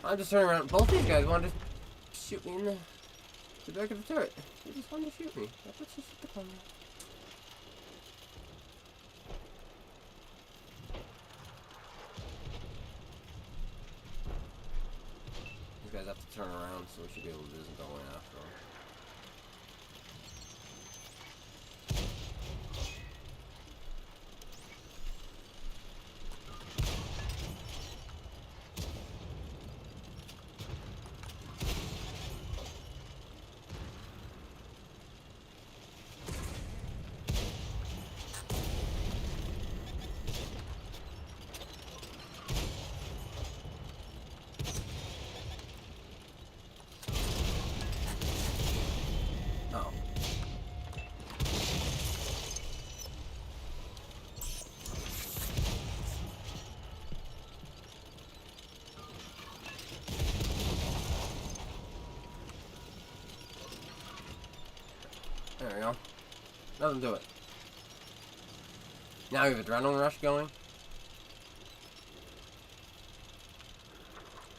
I'm just turning around. Both these guys wanted to shoot me in the back of the turret. They just wanted to shoot me. I thought you shoot the camera. These guys have to turn around, so we should be able to just go in after them. There we go. Doesn't do it. Now we have adrenaline rush going.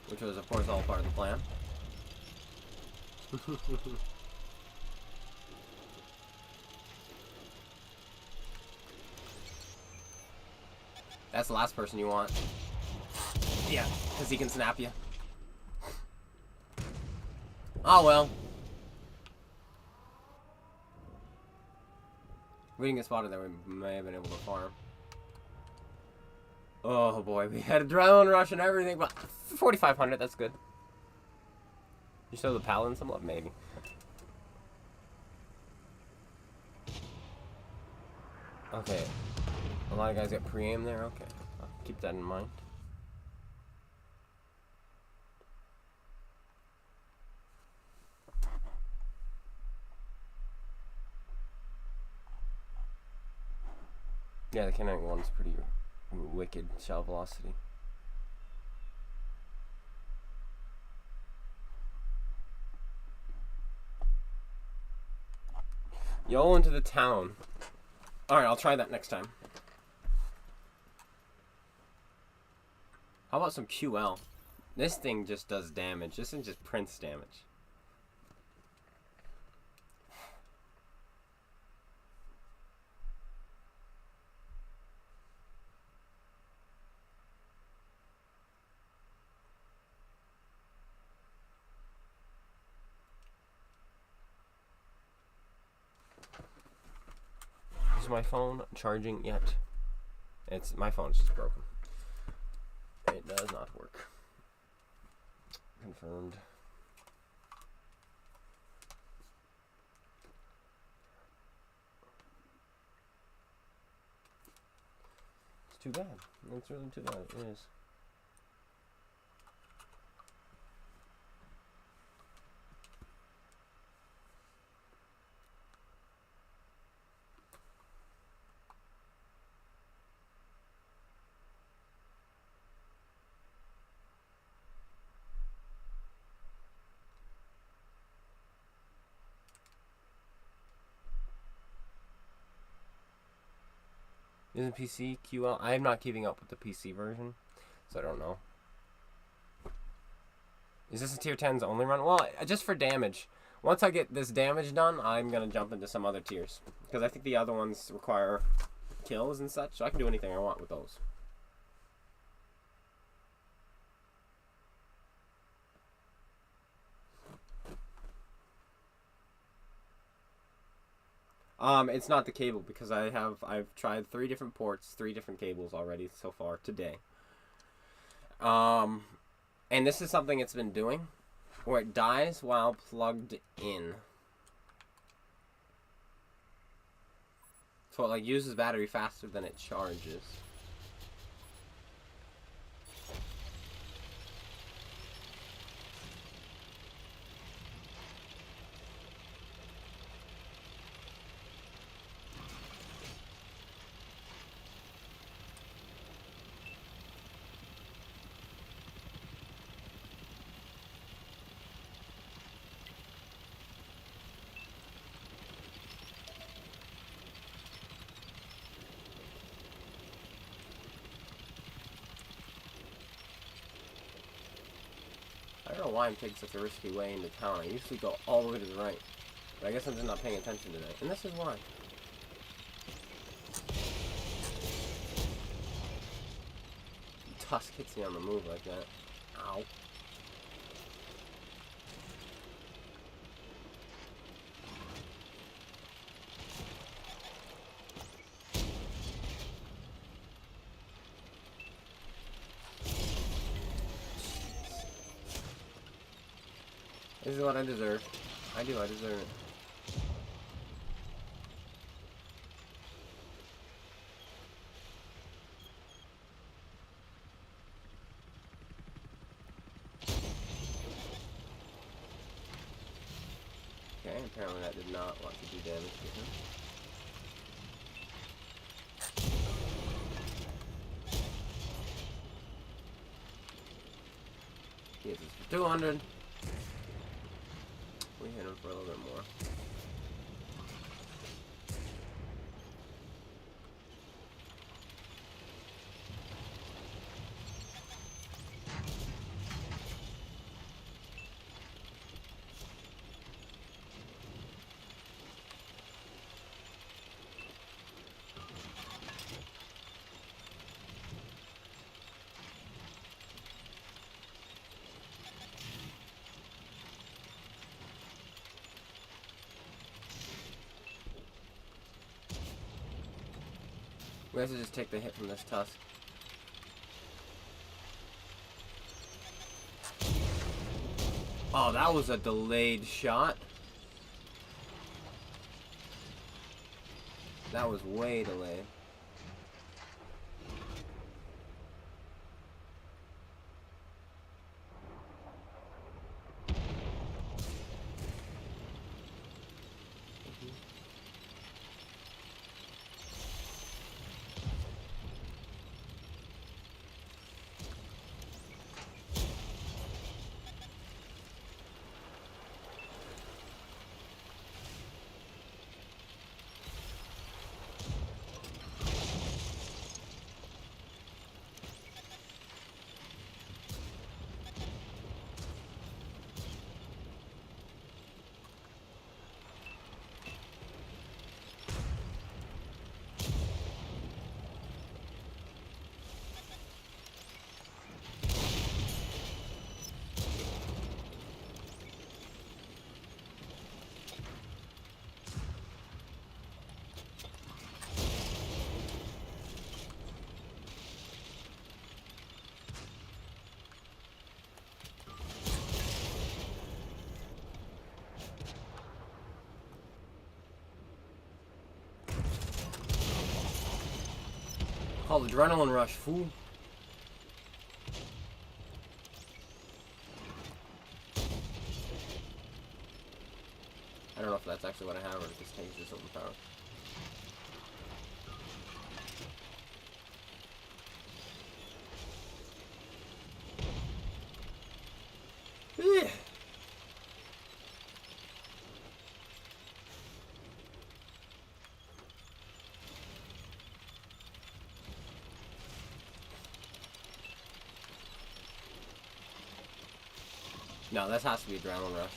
Which was, of course, all part of the plan. That's the last person you want. Yeah, because he can snap you. Oh well. If we didn't get spotted there, we may have been able to farm. Oh boy, we had adrenaline rush and everything, but 4,500, that's good. You show the paladin some love? Maybe. Okay. A lot of guys got pre-aim there, okay. I'll keep that in mind. Yeah, the kinetic one's pretty wicked shell velocity. YOLO into the town. Alright, I'll try that next time. How about some QL? This thing just does damage. This thing just prints damage. Is my phone charging yet? My phone's just broken. It does not work. Confirmed. It's too bad. It's really too bad. It is. Isn't PC QL? I'm not keeping up with the PC version, so I don't know. Is this a tier 10's only run? Well, just for damage. Once I get this damage done, I'm going to jump into some other tiers. Because I think the other ones require kills and such, so I can do anything I want with those. It's not the cable because I've tried 3 different ports, 3 different cables already so far today. And this is something it's been doing, where it dies while plugged in. So it like uses battery faster than it charges. I don't know why I'm taking such a risky way into town. I usually go all the way to the right. But I guess I'm just not paying attention today. And this is why. Tusk hits me on the move like that. Ow. This is what I deserve. I deserve it. Okay, apparently that did not want to do damage to him. He hits us for 200. We hit him for a little bit more. We have to just take the hit from this tusk. Oh, that was a delayed shot. That was way delayed. Called adrenaline rush, fool. I don't know if that's actually what I have or if this tank is just overpowered. No, this has to be adrenaline rush.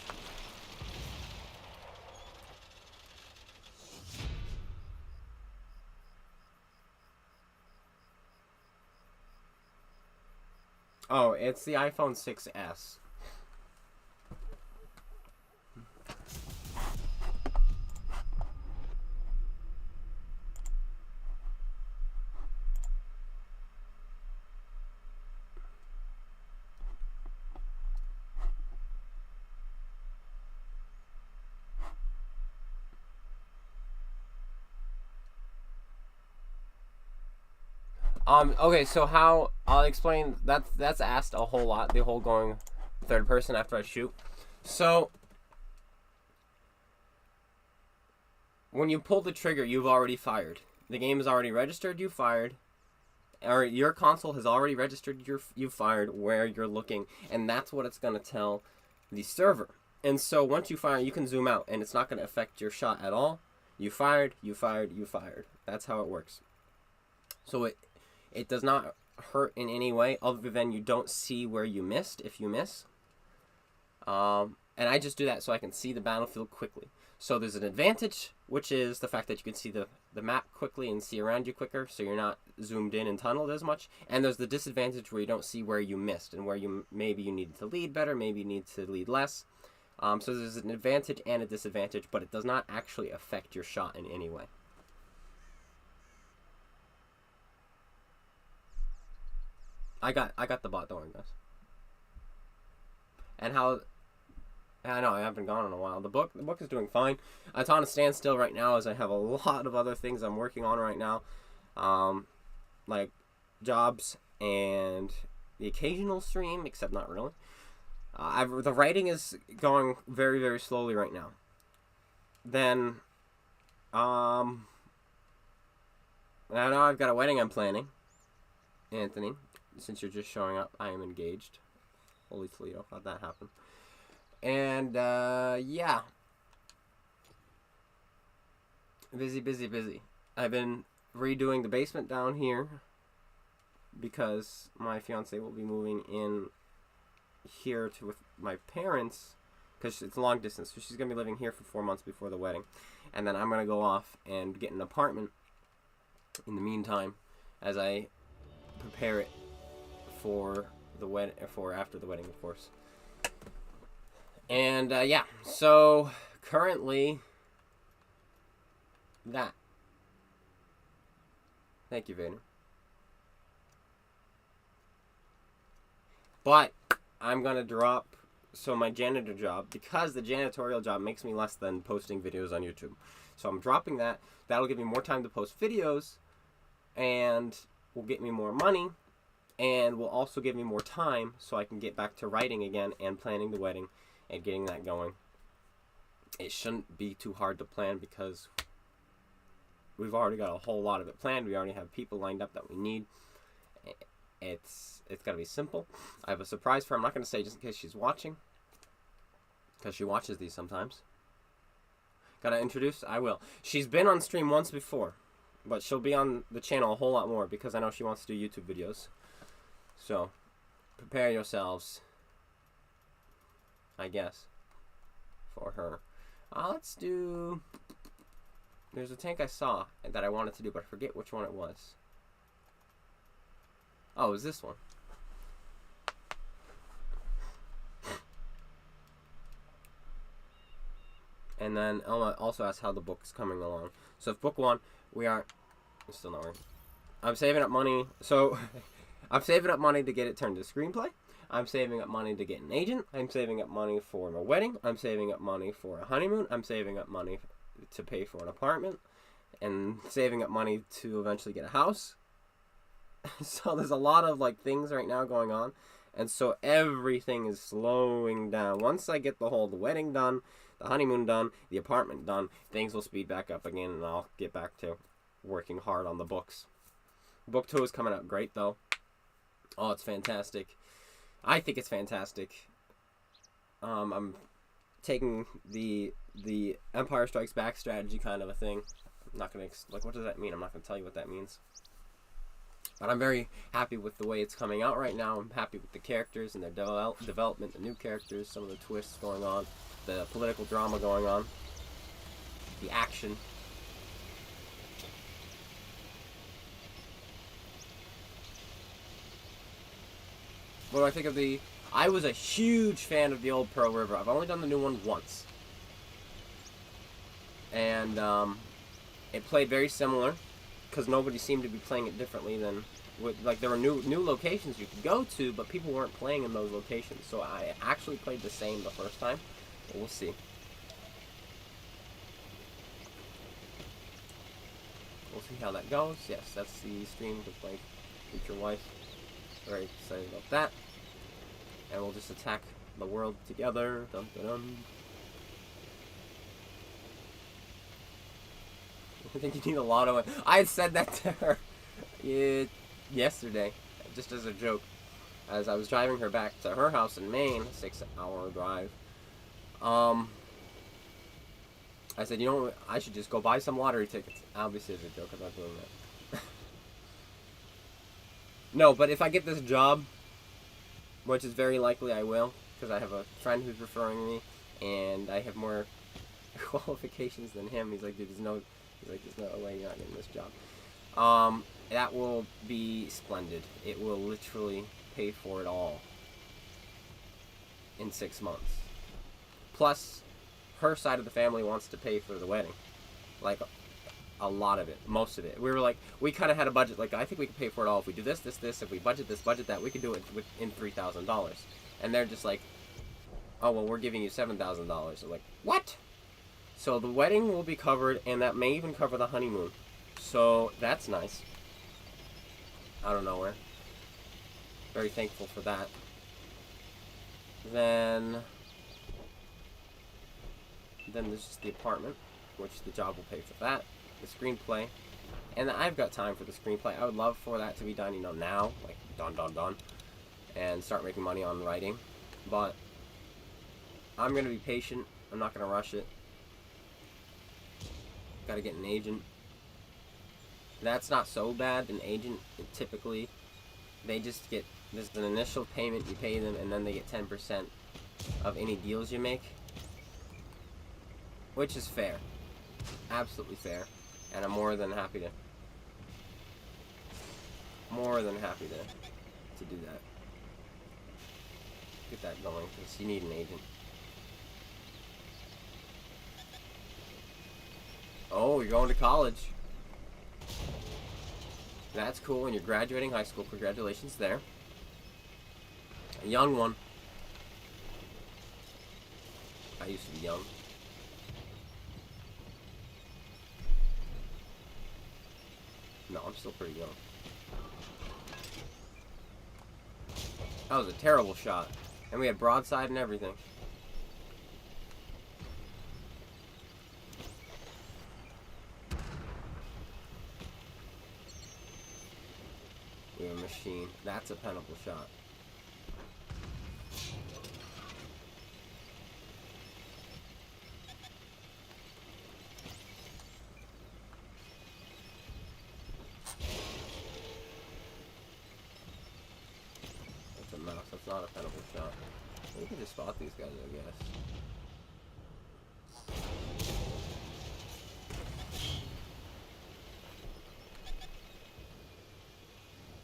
Oh, it's the iPhone 6S. Okay, so how I'll explain that's asked a whole lot. The whole going third person after I shoot. So when you pull the trigger, you've already fired. The game has already registered you fired, or your console has already registered you fired where you're looking, and that's what it's gonna tell the server. And so once you fire, you can zoom out, and it's not gonna affect your shot at all. You fired, you fired, you fired. That's how it works. So it does not hurt in any way, other than you don't see where you missed if you miss. And I just do that so I can see the battlefield quickly. So there's an advantage, which is the fact that you can see the map quickly and see around you quicker, so you're not zoomed in and tunneled as much. And there's the disadvantage where you don't see where you missed and where maybe you needed to lead better, maybe you need to lead less. So there's an advantage and a disadvantage, but it does not actually affect your shot in any way. I got the bot, don't worry, guys. And how... I know, I haven't gone in a while. The book is doing fine. It's on a standstill right now as I have a lot of other things I'm working on right now. Like jobs and the occasional stream, except not really. The writing is going very, very slowly right now. Then, I know I've got a wedding I'm planning. Anthony, since you're just showing up, I am engaged. Holy Toledo, how'd that happen? And, yeah. Busy. I've been redoing the basement down here because my fiance will be moving in here with my parents because it's long distance. So she's going to be living here for 4 months before the wedding. And then I'm going to go off and get an apartment in the meantime as I prepare it for the wedding, for after the wedding, of course. And, yeah, so currently, that. Thank you, Vader. But I'm going to drop, so my janitor job, because the janitorial job makes me less than posting videos on YouTube. So I'm dropping that. That'll give me more time to post videos, and will get me more money, and will also give me more time so I can get back to writing again and planning the wedding and getting that going. It shouldn't be too hard to plan because we've already got a whole lot of it planned. We already have people lined up that we need. It's got to be simple. I have a surprise for her. I'm not going to say just in case she's watching, because she watches these sometimes. Gotta introduce? I will. She's been on stream once before, but she'll be on the channel a whole lot more because I know she wants to do YouTube videos. So, prepare yourselves, I guess, for her. Let's do... There's a tank I saw that I wanted to do, but I forget which one it was. Oh, it was this one. And then Elma also asked how the book's coming along. So if book 1, we are... I'm still not working. I'm saving up money. So, I'm saving up money to get it turned to screenplay. I'm saving up money to get an agent. I'm saving up money for my wedding. I'm saving up money for a honeymoon. I'm saving up money to pay for an apartment. And saving up money to eventually get a house. So there's a lot of like things right now going on. And so everything is slowing down. Once I get the wedding done, the honeymoon done, the apartment done, things will speed back up again, and I'll get back to working hard on the books. Book 2 is coming out great, though. Oh, it's fantastic. I think it's fantastic. I'm taking the Empire Strikes Back strategy kind of a thing. I'm not going to... Like, what does that mean? I'm not going to tell you what that means. But I'm very happy with the way it's coming out right now. I'm happy with the characters and their development, the new characters, some of the twists going on, the political drama going on, the action. What do I think of the... I was a huge fan of the old Pearl River. I've only done the new one once. And it played very similar, because nobody seemed to be playing it differently than... Like, there were new locations you could go to, but people weren't playing in those locations. So I actually played the same the first time. But we'll see. We'll see how that goes. Yes, that's the stream to play future wife. Very excited about that. And we'll just attack the world together. Dun, dun, dun. I think you need a lot of... I had said that to her yesterday, just as a joke. As I was driving her back to her house in Maine, 6-hour drive. I said, you know, I should just go buy some lottery tickets. Obviously, it's a joke. I'm not doing that. No, but if I get this job, which is very likely I will, because I have a friend who's referring me, and I have more qualifications than him. He's like, dude, there's no way you're not getting this job. That will be splendid. It will literally pay for it all in 6 months. Plus, her side of the family wants to pay for the wedding. Like, a lot of it. Most of it. We were like, we kind of had a budget. Like, I think we could pay for it all. If we do this, this, this. If we budget this, budget that. We could do it within $3,000. And they're just like, oh, well, we're giving you $7,000. They're like, what? So the wedding will be covered, and that may even cover the honeymoon. So that's nice. Out of nowhere. Very thankful for that. Then there's just the apartment, which the job will pay for that. The screenplay. And I've got time for the screenplay. I would love for that to be done, you know, now. Like, done. And start making money on writing. But I'm going to be patient. I'm not going to rush it. Got to get an agent. That's not so bad. An agent, typically, they just get, there's an initial payment, you pay them, and then they get 10% of any deals you make. Which is fair. Absolutely fair. And I'm more than happy to do that. Get that going, because you need an agent. Oh, you're going to college. That's cool, and you're graduating high school. Congratulations there. A young one. I used to be young. No, I'm still pretty young. That was a terrible shot. And we had broadside and everything. We have a machine. That's a penable shot. That's a mouse. That's not a penable shot. We can just spot these guys, I guess.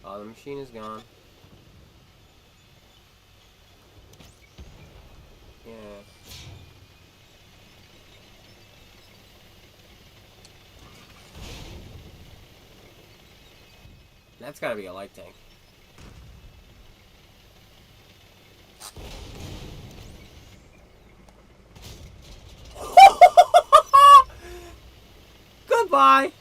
Oh, the machine is gone. Yeah. That's gotta be a light tank. Goodbye!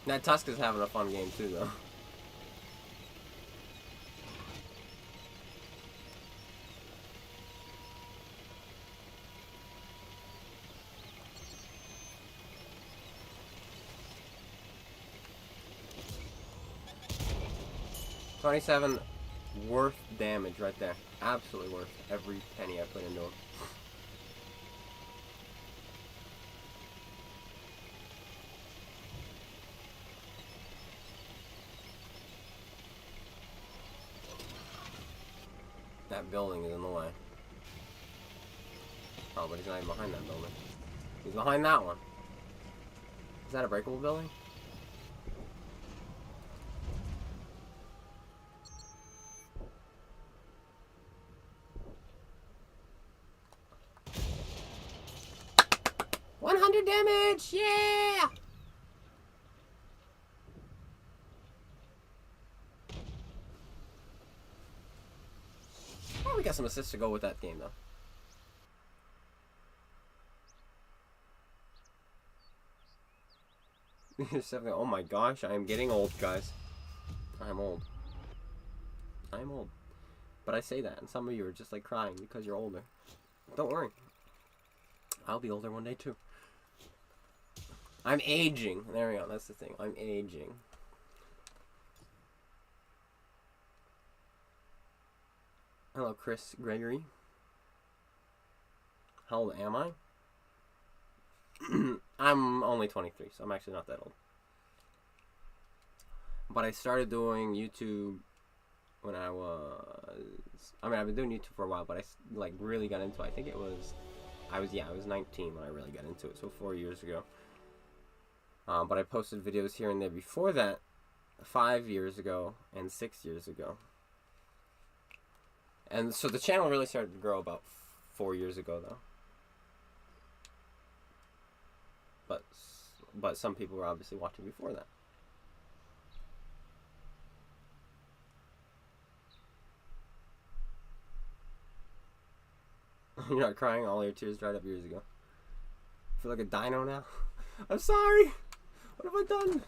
That Tusk is having a fun game too, though. $27 worth damage right there. Absolutely worth every penny I put into him. That building is in the way. Oh, but he's not even behind that building. He's behind that one. Is that a breakable building? Damage! Yeah! Oh, we got some assists to go with that game, though. Oh my gosh, I am getting old, guys. I'm old. I'm old. But I say that, and some of you are just like crying because you're older. Don't worry. I'll be older one day too. I'm aging. There we go. That's the thing. I'm aging. Hello, Chris Gregory. How old am I? I'm only 23, so I'm actually not that old. But I started doing YouTube when I mean, I've been doing YouTube for a while, but I like really got into it. I think it was, I was 19 when I really got into it, so 4 years ago. But I posted videos here and there before that, 5 years ago and 6 years ago. And so the channel really started to grow about 4 years ago, though. But some people were obviously watching before that. You're not crying? All your tears dried up years ago. I feel like a dino now. I'm sorry. What have I done?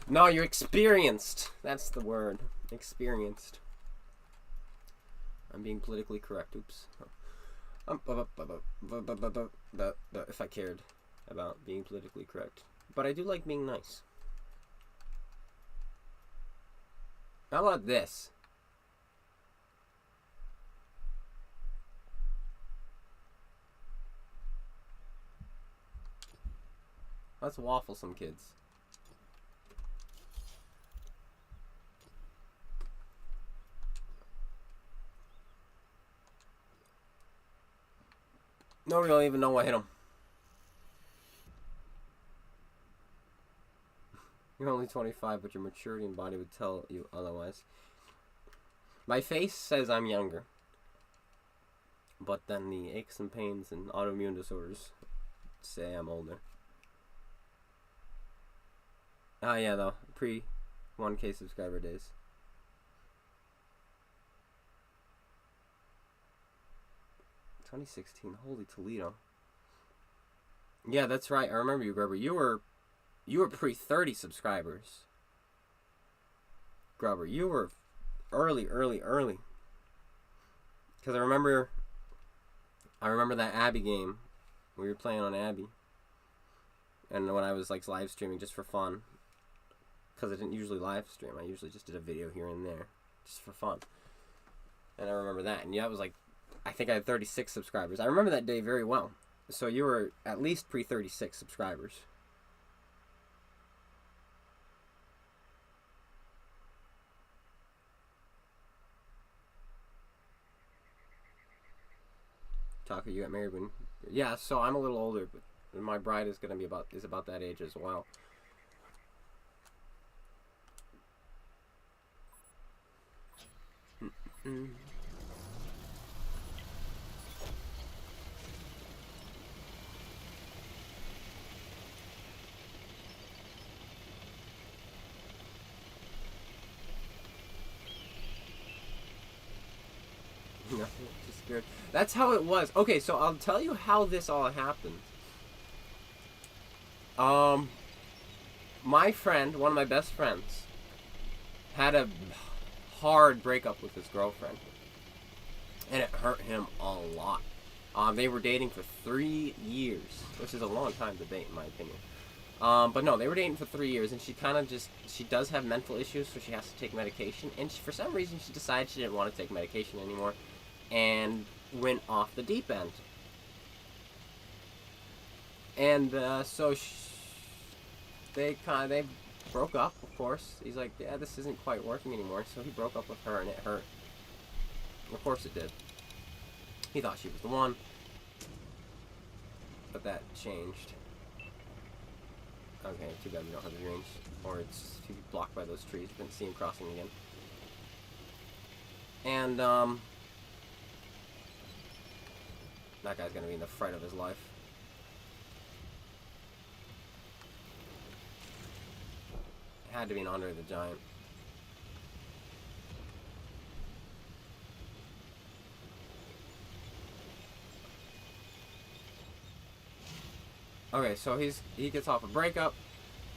No, you're experienced. That's the word. Experienced. I'm being politically correct. Oops. If I cared about being politically correct. But I do like being nice. How about this? Let's waffle some kids. Nobody will even know what hit him. You're only 25, but your maturity and body would tell you otherwise. My face says I'm younger. But then the aches and pains and autoimmune disorders say I'm older. Ah, yeah, though. Pre-1K subscriber days. $2016. Holy Toledo. Yeah, that's right. I remember you, Grubber. You were pre-30 subscribers. Grubber, you were early. Because I remember that Abby game. We were playing on Abby. And when I was like live streaming just for fun. Because I didn't usually live stream. I usually just did a video here and there. Just for fun. And I remember that. And yeah, it was like, I think I had 36 subscribers. I remember that day very well. So you were at least pre-36 subscribers. Tucker, you got married when... Yeah, so I'm a little older, but my bride is gonna be about that age as well. No, just scared. That's how it was. Okay, so I'll tell you how this all happened. My friend, one of my best friends, had a hard breakup with his girlfriend. And it hurt him a lot. They were dating for 3 years, which is a long time to date in my opinion. But no, they were dating for 3 years, and she kind of she does have mental issues, so she has to take medication. And for some reason, she decided she didn't want to take medication anymore, and went off the deep end. And so they broke up, of course. He's like, yeah, this isn't quite working anymore. So he broke up with her, and it hurt. Of course it did. He thought she was the one. But that changed. Okay, too bad we don't have the range. Or it's too blocked by those trees. Didn't see him crossing again. And, that guy's gonna be in the fright of his life. It had to be an Andre the Giant. Okay, so he gets off a breakup,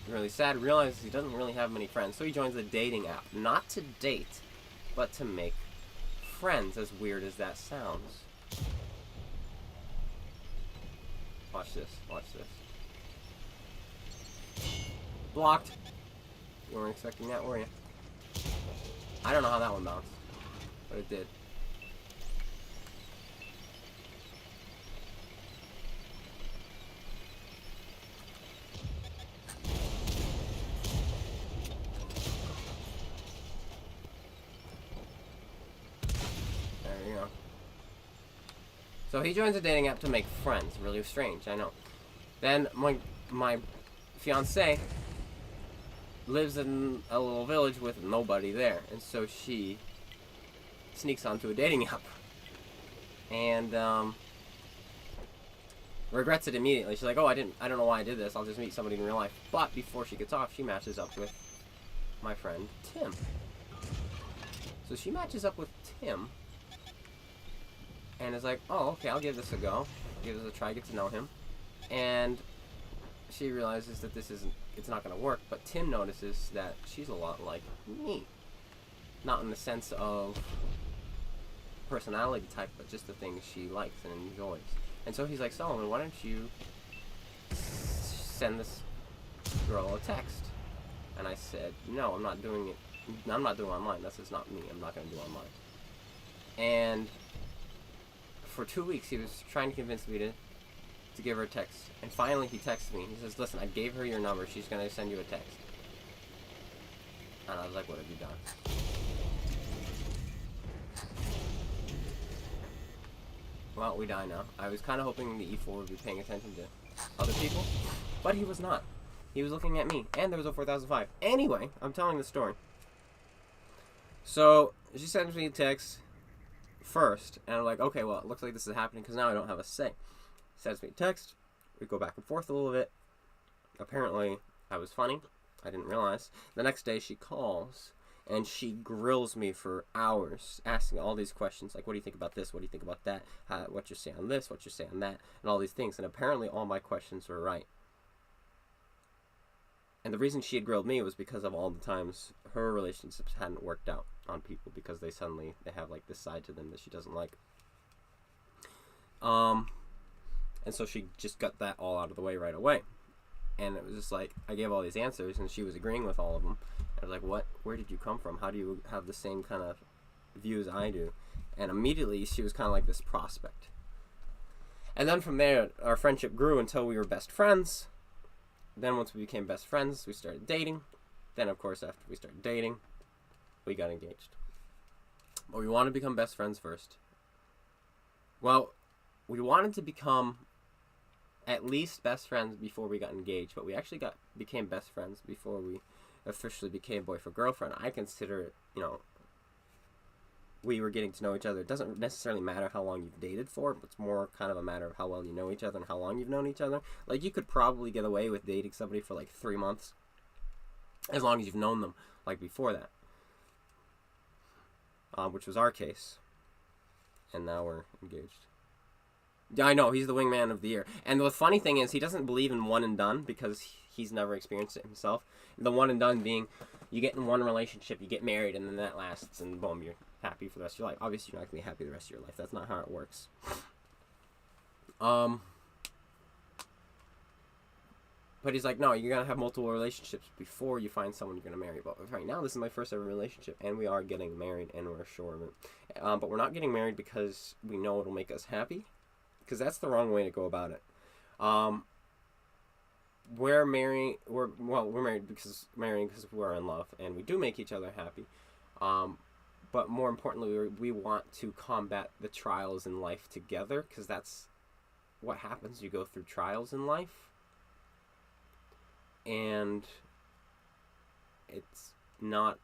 really sad, realizes he doesn't really have many friends, so he joins a dating app. Not to date, but to make friends, as weird as that sounds. Watch this, watch this. Blocked. You weren't expecting that, were you? I don't know how that one bounced, but it did. There you go. So he joins a dating app to make friends. Really strange, I know. Then my fiance lives in a little village with nobody there, and so she sneaks onto a dating app and regrets it immediately. She's like, "Oh, I don't know why I did this. I'll just meet somebody in real life." But before she gets off, she matches up with my friend Tim. So she matches up with Tim and is like, "Oh, okay, I'll give this a go. Give this a try, get to know him." And she realizes that it's not going to work, but Tim notices that she's a lot like me. Not in the sense of personality type, but just the things she likes and enjoys. And so he's like, "Solomon, why don't you send this girl a text?" And I said, "No, I'm not doing it. I'm not doing online. That's just not me. I'm not going to do online." And for 2 weeks, he was trying to convince me to give her a text. And finally, he texted me. He says, "Listen, I gave her your number. She's going to send you a text." And I was like, "What have you done?" Well, we die now. I was kind of hoping the E4 would be paying attention to other people, but he was not. He was looking at me, and there was a 4005. Anyway, I'm telling the story. So, she sends me a text first, and I'm like, okay, well, it looks like this is happening, because now I don't have a say. Sends me a text, we go back and forth a little bit. Apparently, I was funny. I didn't realize. The next day, she calls, and she grills me for hours, asking all these questions, like, what do you think about this? What do you think about that? What's your say on this? What's your say on that? And all these things. And apparently, all my questions were right. And the reason she had grilled me was because of all the times her relationships hadn't worked out on people, because they have, like, this side to them that she doesn't like. And so she just got that all out of the way right away. And it was just like, I gave all these answers, and she was agreeing with all of them. I was like, what? Where did you come from? How do you have the same kind of view as I do? And immediately, she was kind of like this prospect. And then from there, our friendship grew until we were best friends. Then once we became best friends, we started dating. Then, of course, after we started dating, we got engaged. But we wanted to become best friends first. Well, we wanted to become at least best friends before we got engaged, but we actually became best friends before we officially became boyfriend-girlfriend. I consider it, we were getting to know each other. It doesn't necessarily matter how long you've dated for, but it's more kind of a matter of how well you know each other and how long you've known each other. Like, you could probably get away with dating somebody for like 3 months, as long as you've known them, like, before that. Which was our case. And now we're engaged. Yeah, I know, he's the wingman of the year. And the funny thing is, he doesn't believe in one and done, because he's never experienced it himself. The one and done being, you get in one relationship, you get married, and then that lasts, and boom, you're happy for the rest of your life. Obviously, you're not going to be happy the rest of your life. That's not how it works. But he's like, no, you're going to have multiple relationships before you find someone you're going to marry. But right now, this is my first ever relationship, and we are getting married, and we're sure of it. But we're not getting married because we know it'll make us happy, because that's the wrong way to go about it. We're married because we're in love, and we do make each other happy. But more importantly, we want to combat the trials in life together, because that's what happens. You go through trials in life, and it's not,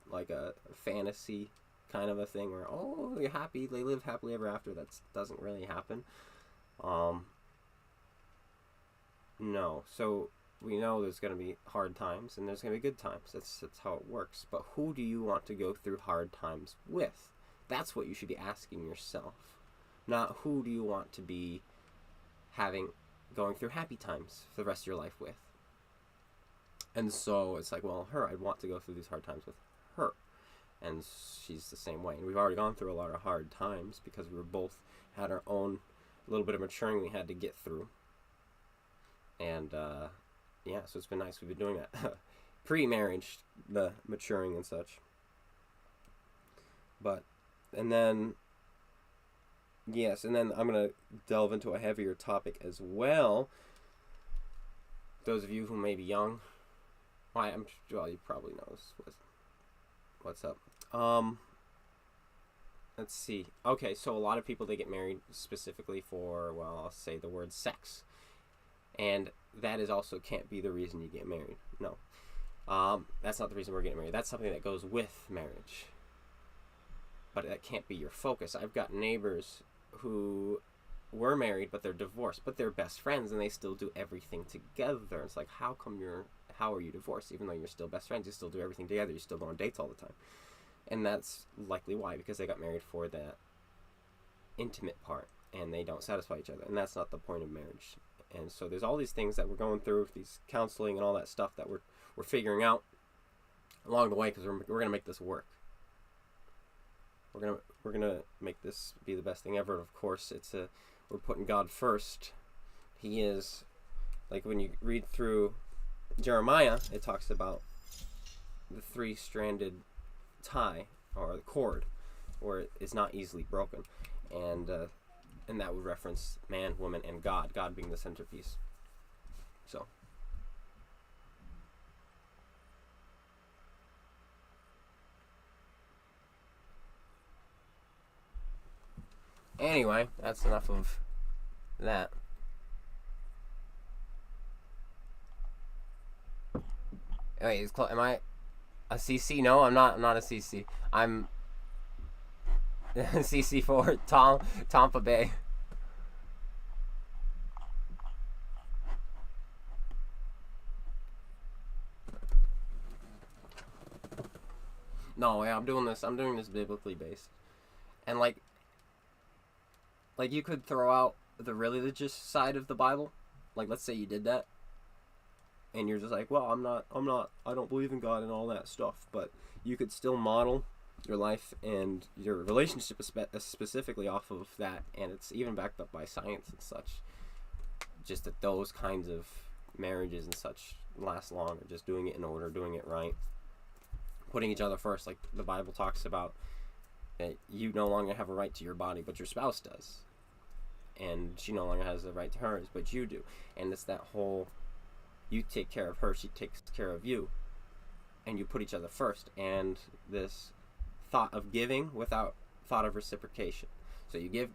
like a fantasy kind of a thing where, oh, they're happy, they live happily ever after. That doesn't really happen. No. So we know there's going to be hard times, and there's going to be good times. That's how it works. But who do you want to go through hard times with? That's what you should be asking yourself. Not who do you want to be going through happy times for the rest of your life with. And so it's like, well, I'd want to go through these hard times with her. And she's the same way. And we've already gone through a lot of hard times because we were both had our own little bit of maturing we had to get through. And, yeah, so it's been nice. We've been doing that pre-marriage, the maturing and such. But, and then, yes, and then I'm going to delve into a heavier topic as well. Those of you who may be young, well, you probably know what's up. Let's see. Okay, so a lot of people, they get married specifically for, well, I'll say the word sex. And that is also can't be the reason you get married. No. That's not the reason we're getting married. That's something that goes with marriage. But that can't be your focus. I've got neighbors who were married, but they're divorced, but they're best friends, and they still do everything together. It's like, how are you divorced? Even though you're still best friends, you still do everything together. You still go on dates all the time. And that's likely why, because they got married for that intimate part, and they don't satisfy each other. And that's not the point of marriage. And so there's all these things that we're going through, these counseling and all that stuff that we're figuring out along the way, because we're gonna make this work. We're gonna make this be the best thing ever. Of course, we're putting God first. He is, like when you read through Jeremiah, it talks about the three-stranded tie or the cord, where it is not easily broken, and that would reference man, woman, and God. God being the centerpiece. So. Anyway, that's enough of that. Wait, am I a CC? No, I'm not. I'm not a CC. I'm CC for Tampa Bay. No, yeah, I'm doing this biblically based, and like you could throw out the religious side of the Bible. Like, let's say you did that, and you're just like, well, I don't believe in God and all that stuff. But you could still model your life and your relationship specifically off of that, and it's even backed up by science and such. Just that those kinds of marriages and such last long, or just doing it in order, doing it right, putting each other first, like the Bible talks about. That you no longer have a right to your body, but your spouse does. And she no longer has the right to hers, but you do. And it's that whole, you take care of her, she takes care of you. And you put each other first. And this thought of giving without thought of reciprocation. So you give.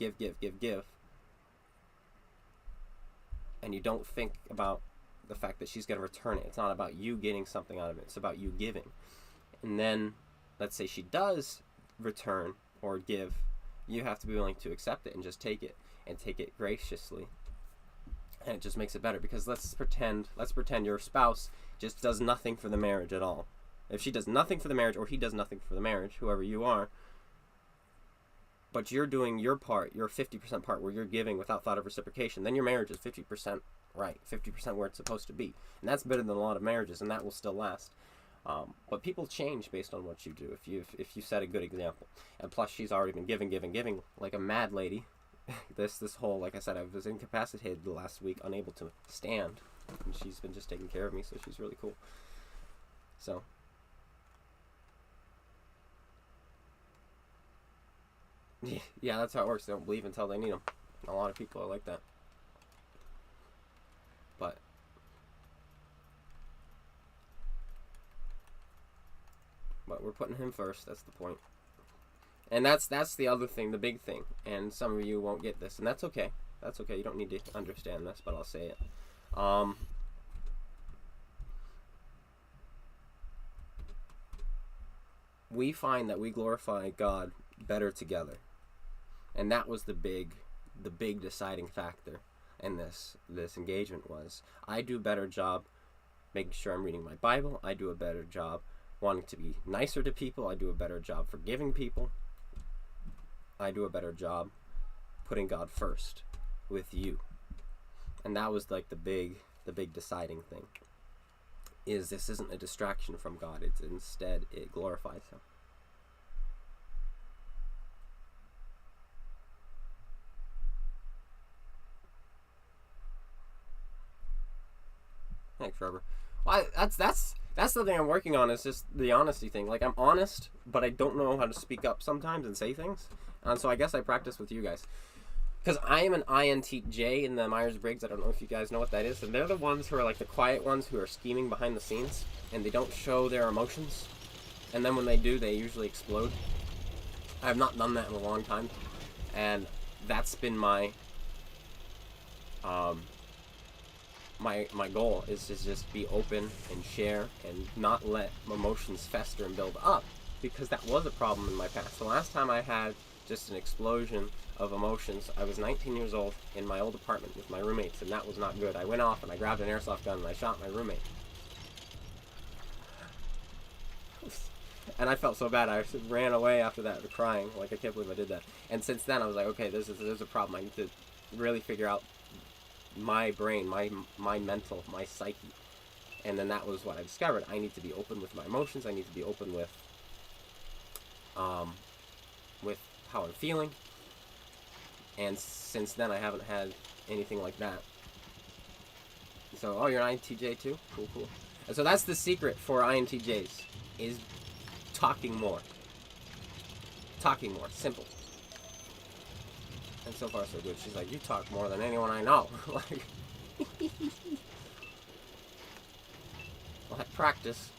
And you don't think about the fact that she's going to return it. It's not about you getting something out of it. It's about you giving. And then, let's say she does return or give, you have to be willing to accept it and just take it, and take it graciously. And it just makes it better, because let's pretend your spouse just does nothing for the marriage at all. If she does nothing for the marriage, or he does nothing for the marriage, whoever you are, but you're doing your part, your 50% part, where you're giving without thought of reciprocation, then your marriage is 50% right, 50% where it's supposed to be. And that's better than a lot of marriages, and that will still last. But people change based on what you do, if you set a good example. And plus, she's already been giving like a mad lady. this whole, like I said, I was incapacitated the last week, unable to stand, and she's been just taking care of me, so she's really cool. So yeah, that's how it works. They don't believe until they need them. A lot of people are like that. But we're putting him first. That's the point. And that's the other thing, the big thing. And some of you won't get this, and that's okay. That's okay. You don't need to understand this, but I'll say it. We find that we glorify God better together, and that was the big deciding factor in this engagement. Was I do a better job making sure I'm reading my Bible. I do a better job wanting to be nicer to people. I do a better job forgiving people. I do a better job putting God first with you. And that was like the big deciding thing. is this isn't a distraction from God. It's instead, it glorifies Him. Thanks, Trevor. Well, that's something I'm working on. Is just the honesty thing. Like, I'm honest, but I don't know how to speak up sometimes and say things. And so I guess I practice with you guys. Because I am an INTJ in the Myers-Briggs. I don't know if you guys know what that is. And they're the ones who are like the quiet ones who are scheming behind the scenes. And they don't show their emotions. And then when they do, they usually explode. I have not done that in a long time. And that's been my my goal, is to just be open and share and not let emotions fester and build up, because that was a problem in my past. The last time I had just an explosion of emotions, I was 19 years old in my old apartment with my roommates, and that was not good. I went off and I grabbed an airsoft gun and I shot my roommate. And I felt so bad. I ran away after that crying, like, I can't believe I did that. And since then I was like, okay, there's a problem. I need to really figure out my brain, my mental, my psyche. And then that was what I discovered. I need to be open with my emotions. I need to be open with how I'm feeling. And since then I haven't had anything like that. So, oh, you're an INTJ too? Cool, cool. And so that's the secret for INTJs, is talking more. Talking more. Simple. And so far so good. She's like, you talk more than anyone I know. Like, well, I practice.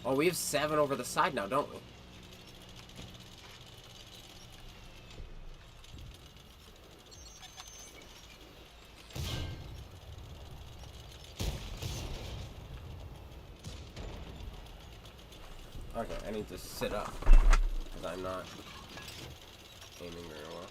Oh, we have 7 over the side now, don't we? Okay, I need to sit up, because I'm not aiming very well.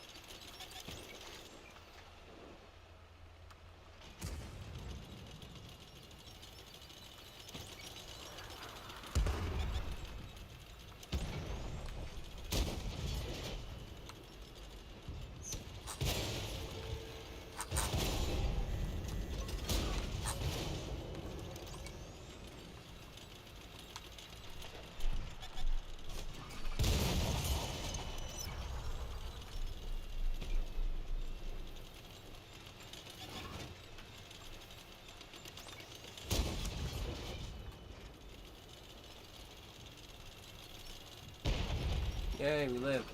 Yay, we live.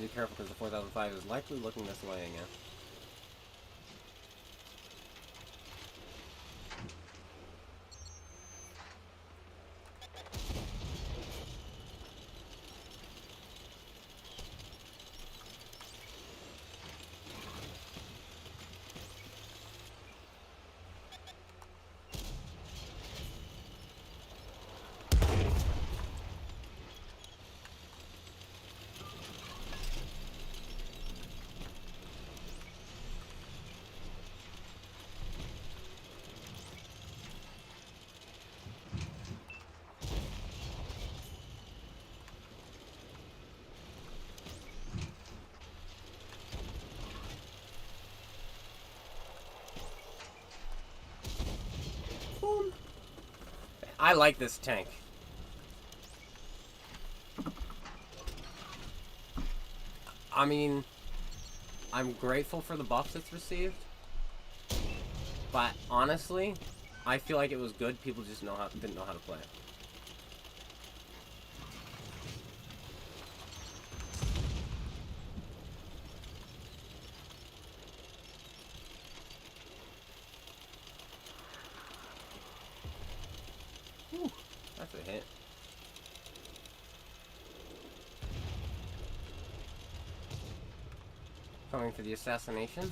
Be careful, because the 4005 is likely looking this way again. I like this tank. I mean, I'm grateful for the buffs it's received, but honestly, I feel like it was good. People just didn't know how to play it. Whew, that's a hit. Coming for the assassination.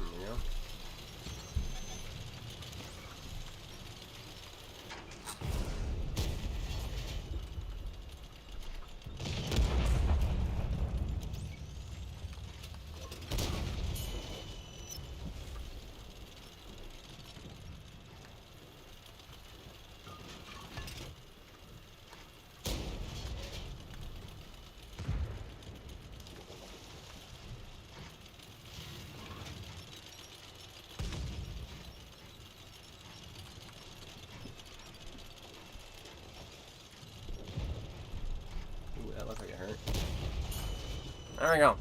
There we go. Ooh, that looks like it hurt. There we go.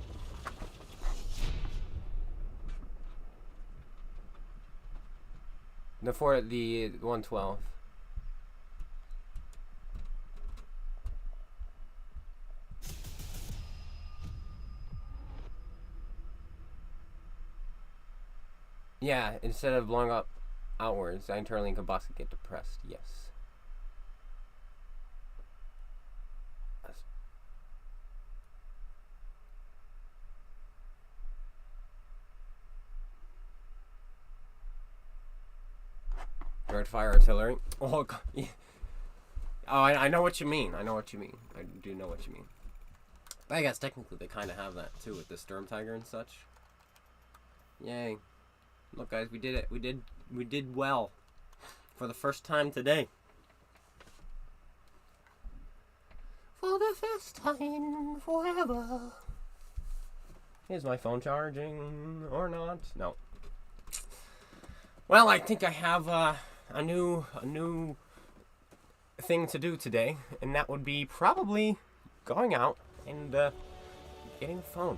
The 112. Yeah, instead of blowing up outwards, I internally combust and get depressed. Yes. Direct fire artillery. Oh, God. Yeah. Oh, I know what you mean. I know what you mean. I do know what you mean. But I guess technically they kind of have that too with the Sturm Tiger and such. Yay. Look, guys, we did it. We did well for the first time today. For the first time forever. Is my phone charging or not? No. Well, I think I have a new thing to do today, and that would be probably going out and getting a phone.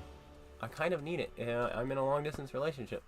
I kind of need it. I'm in a long distance relationship.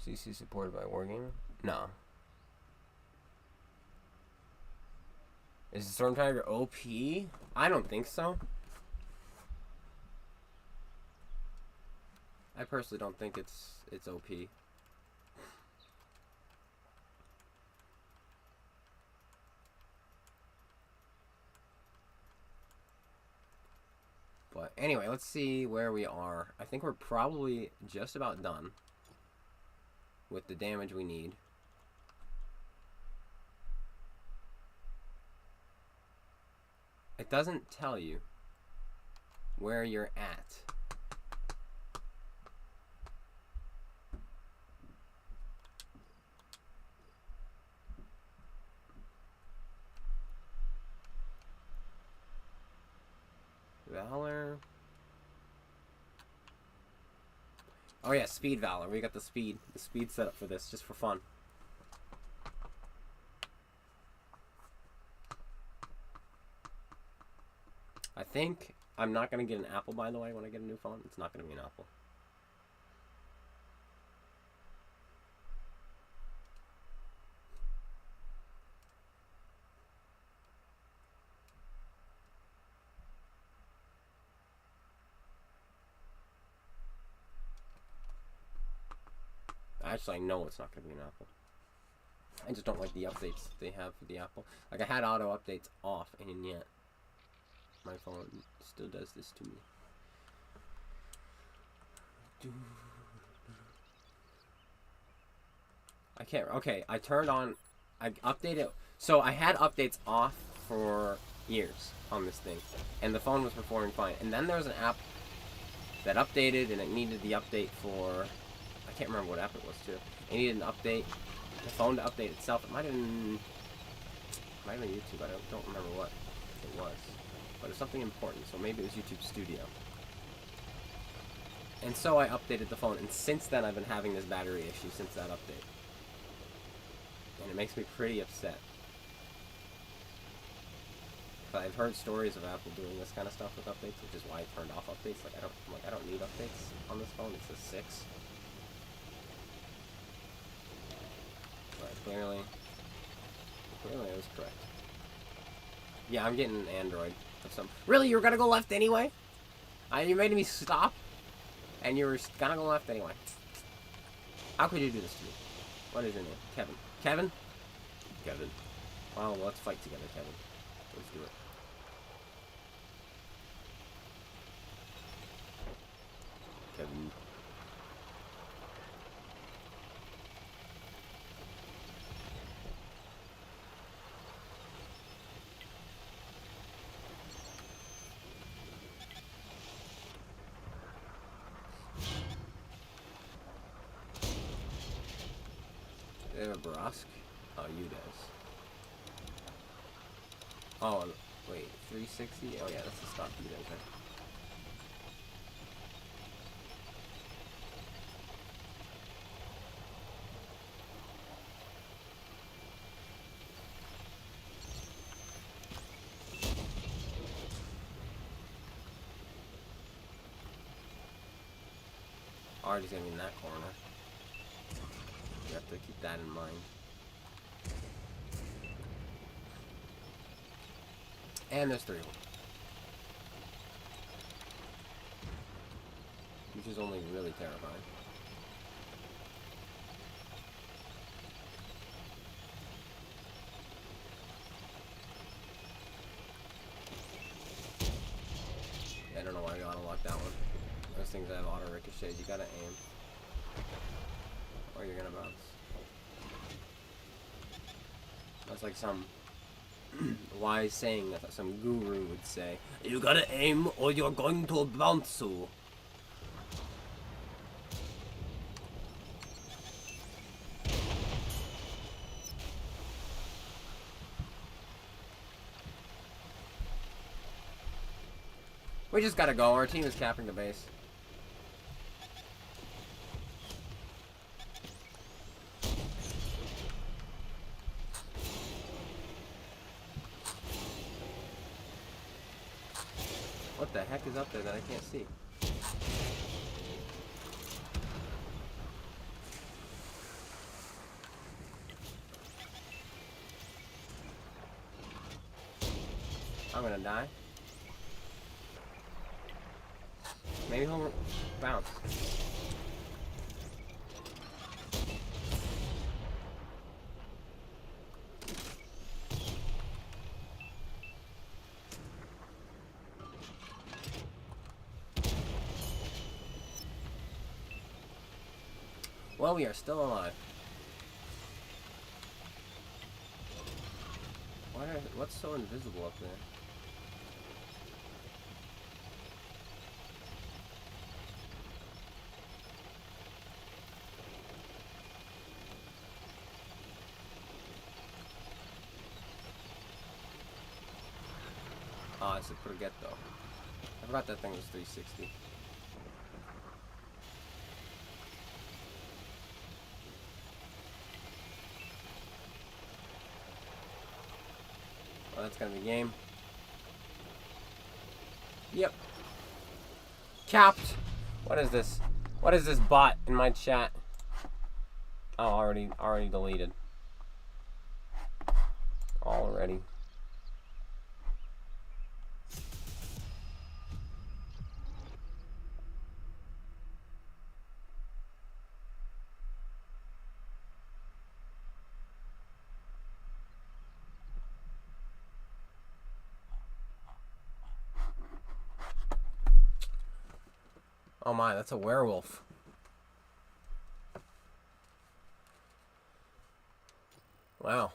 CC supported by Wargamer? No. Is the Storm Tiger OP? I don't think so. I personally don't think it's OP. But anyway, let's see where we are. I think we're probably just about done with the damage we need. It doesn't tell you where you're at. Valor. Oh yeah, speed Valor. We got the speed set up for this, just for fun. I think I'm not gonna get an Apple, by the way, when I get a new phone. It's not gonna be an Apple. Actually, I know it's not going to be an Apple. I just don't like the updates they have for the Apple. Like, I had auto updates off, and yet my phone still does this to me. I can't. Okay, I turned on. I updated. So I had updates off for years on this thing, and the phone was performing fine. And then there was an app that updated, and it needed the update for. I can't remember what app it was too. It needed an update. The phone to update itself. It might have been YouTube. I don't remember what it was, but it's something important. So maybe it was YouTube Studio. And so I updated the phone, and since then I've been having this battery issue since that update. And it makes me pretty upset. But I've heard stories of Apple doing this kind of stuff with updates, which is why I turned off updates. Like I don't need updates on this phone. It's a 6. But clearly I was correct. Yeah, I'm getting an Android of some. Really, you were gonna go left anyway? You made me stop, and you were gonna go left anyway. How could you do this to me? What is your name? Kevin. Kevin? Kevin. Well, let's fight together, Kevin. Let's do it. Kevin. They have a Barask? Oh, you does. Oh, wait, 360? Oh yeah, that's the stock you does, right? Already's gonna be in that corner. You have to keep that in mind. And there's 3 of them. Which is only really terrifying. Yeah, I don't know why you auto-lock that one. Those things that have auto-ricochets, you gotta aim. Or you're gonna bounce. That's like some wise saying that some guru would say. You gotta aim or you're going to bounce. We just gotta go. Our team is capping the base. What the heck is up there that I can't see? I'm gonna die. Maybe he'll bounce. Well, we are still alive. What's so invisible up there? Oh, it's a forget though. I forgot that thing was 360. Well, that's gonna be game. Yep. Capped. What is this? What is this bot in my chat? Oh, already deleted. Already. Oh my, that's a werewolf. Wow.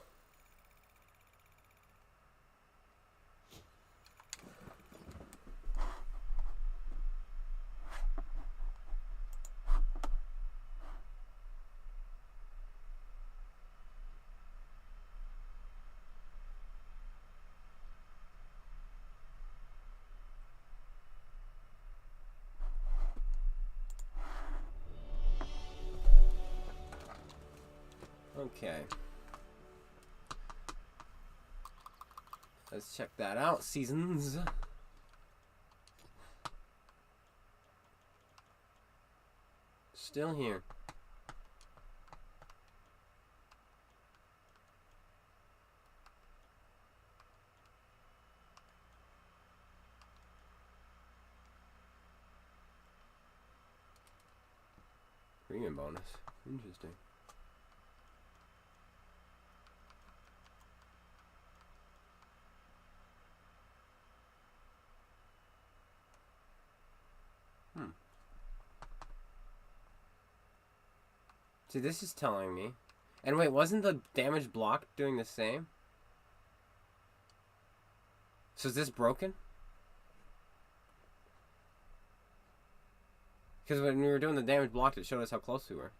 Okay. Let's check that out. Seasons. Still here. Premium bonus. Interesting. See, this is telling me. And wait, wasn't the damage block doing the same? So is this broken? Because when we were doing the damage block, it showed us how close we were.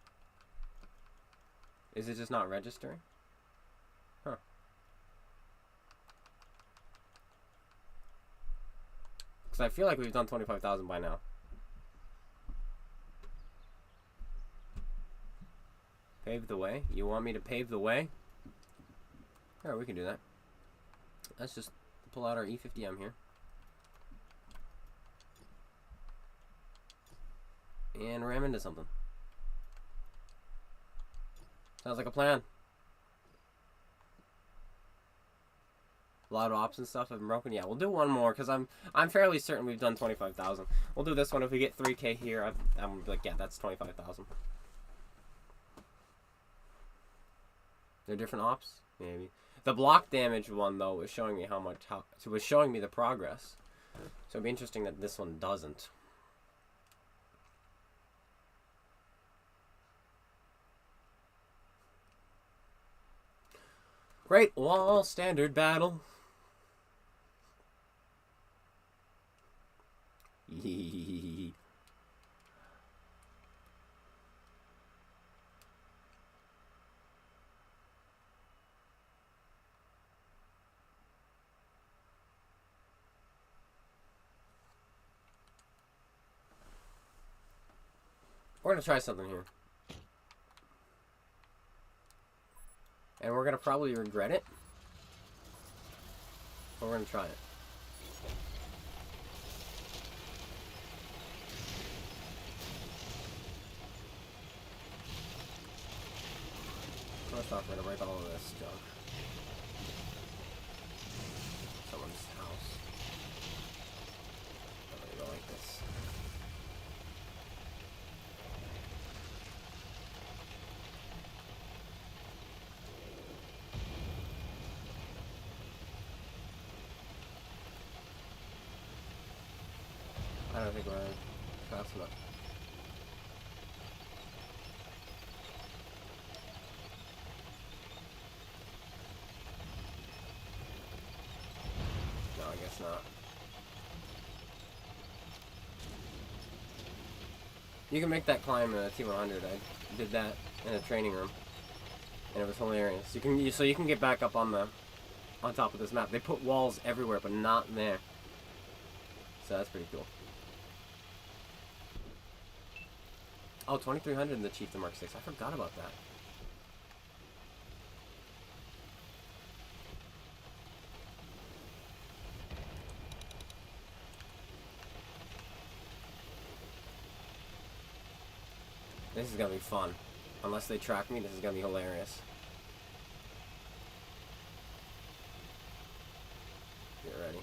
Is it just not registering? Huh. Because I feel like we've done 25,000 by now. Pave the way? You want me to pave the way? Alright, we can do that. Let's just pull out our E50M here. And ram into something. Sounds like a plan. A lot of ops and stuff have been broken. Yeah, we'll do one more because I'm fairly certain we've done 25,000. We'll do this one. If we get 3K here, I'm like, yeah, that's 25,000. They're different ops, maybe. The block damage one though was showing me so it was showing me the progress. So it'd be interesting that this one doesn't. Great Wall standard battle. Yee. We're gonna try something here. And we're gonna probably regret it. But we're gonna try it. First off, we're gonna break all of this junk. Someone's house. I'm gonna go like this. I don't think we're fast enough. No, I guess not. You can make that climb in a T100. I did that in a training room, and it was hilarious. So you can get back up on top of this map. They put walls everywhere, but not there. So that's pretty cool. Oh, 2300 in the Chieftain Mark 6. I forgot about that. This is gonna be fun. Unless they track me, this is gonna be hilarious. Get ready.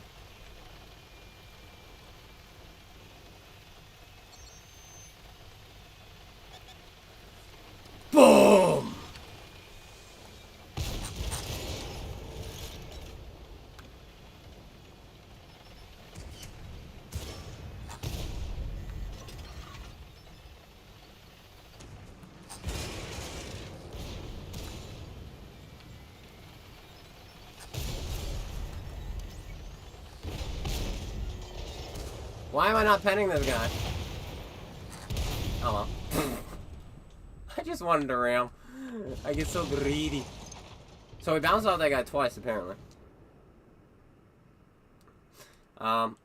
Boom! Why am I not penning this guy? Oh well. I just wanted to ram. I get so greedy. So we bounced off that guy twice, apparently.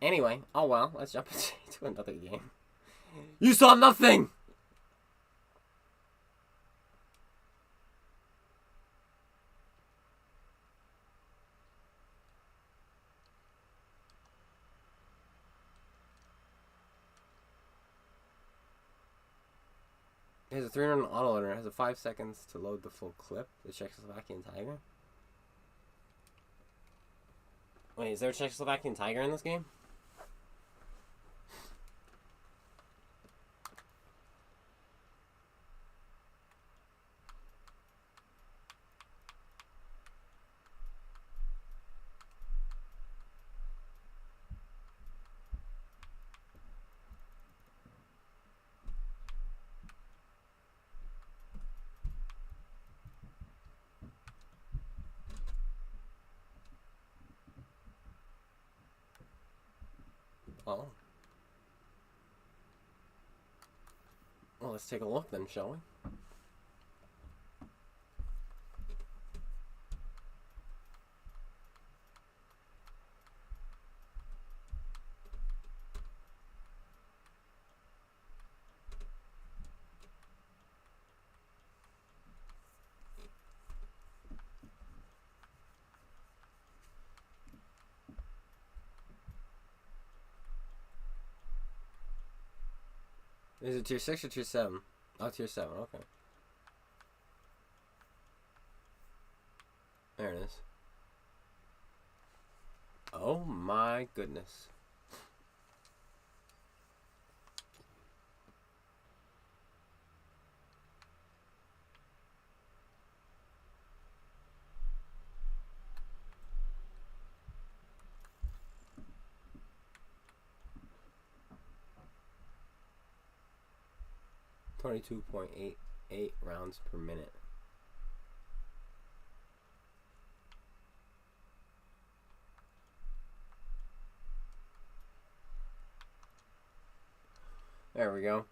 Anyway. Oh well. Let's jump into another game. You saw nothing! It has a 300 autoloader. It has a 5 seconds to load the full clip. The Czechoslovakian Tiger. Wait, is there a Czechoslovakian Tiger in this game? Oh. Well, let's take a look then, shall we? Is it tier 6 or tier 7? Oh, tier 7, okay. There it is. Oh my goodness. .88 rounds per minute. There we go.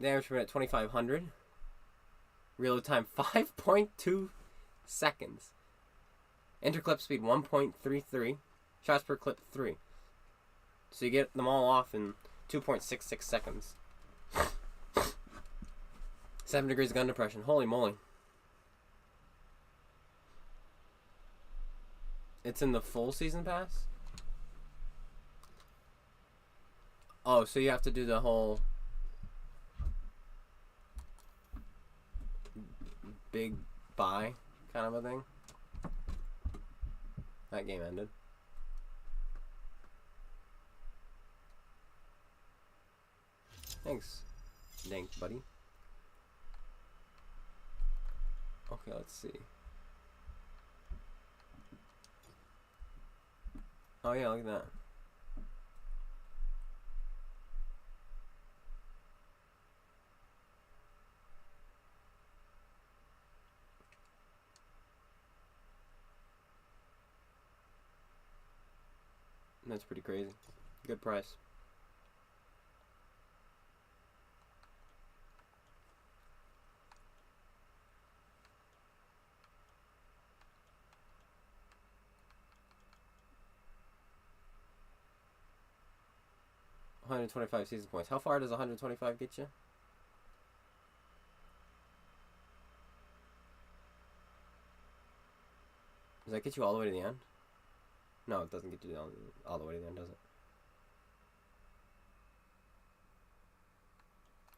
Damage per minute 2,500. Reload time 5.2 seconds. Interclip speed 1.33. Shots per clip 3. So you get them all off in 2.66 seconds. 7 degrees of gun depression. Holy moly. It's in the full season pass? Oh, so you have to do the whole big buy kind of a thing? That game ended. Thanks, Dank buddy. Okay, let's see. Oh yeah, look at that. That's pretty crazy. Good price. $125 season points. How far does 125 get you? Does that get you all the way to the end? No, it doesn't get you all the way to the end, does it?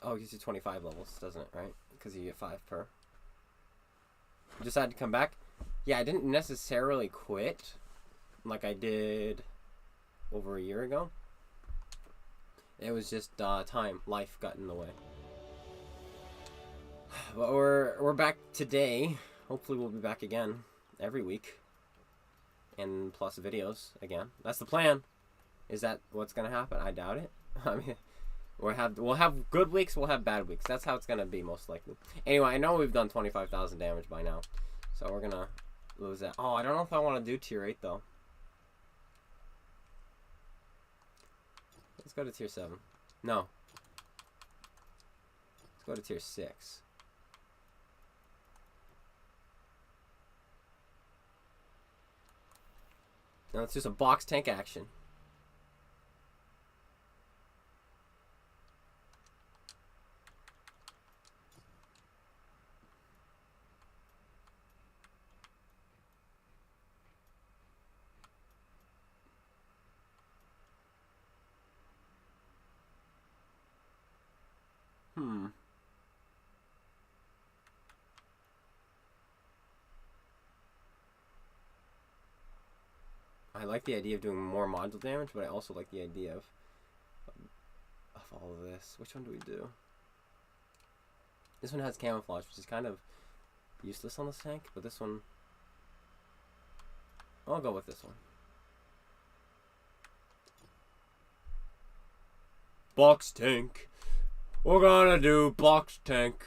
Oh, it gives you 25 levels, doesn't it, right? Because you get 5 per. You decided to come back? Yeah, I didn't necessarily quit like I did over a year ago. It was just life got in the way. But we're back today. Hopefully we'll be back again every week. And plus videos again. That's the plan. Is that what's gonna happen? I doubt it. I mean, we'll have good weeks, we'll have bad weeks. That's how it's gonna be most likely. Anyway, I know we've done 25,000 damage by now. So we're gonna lose that. Oh, I don't know if I want to do tier 8 though. Let's go to tier 7. No. Let's go to tier 6. Now let's do some box tank action. I like the idea of doing more module damage, but I also like the idea of all of this. Which one do we do? This one has camouflage, which is kind of useless on this tank, but this one, I'll go with this one. Box tank. We're gonna do box tank.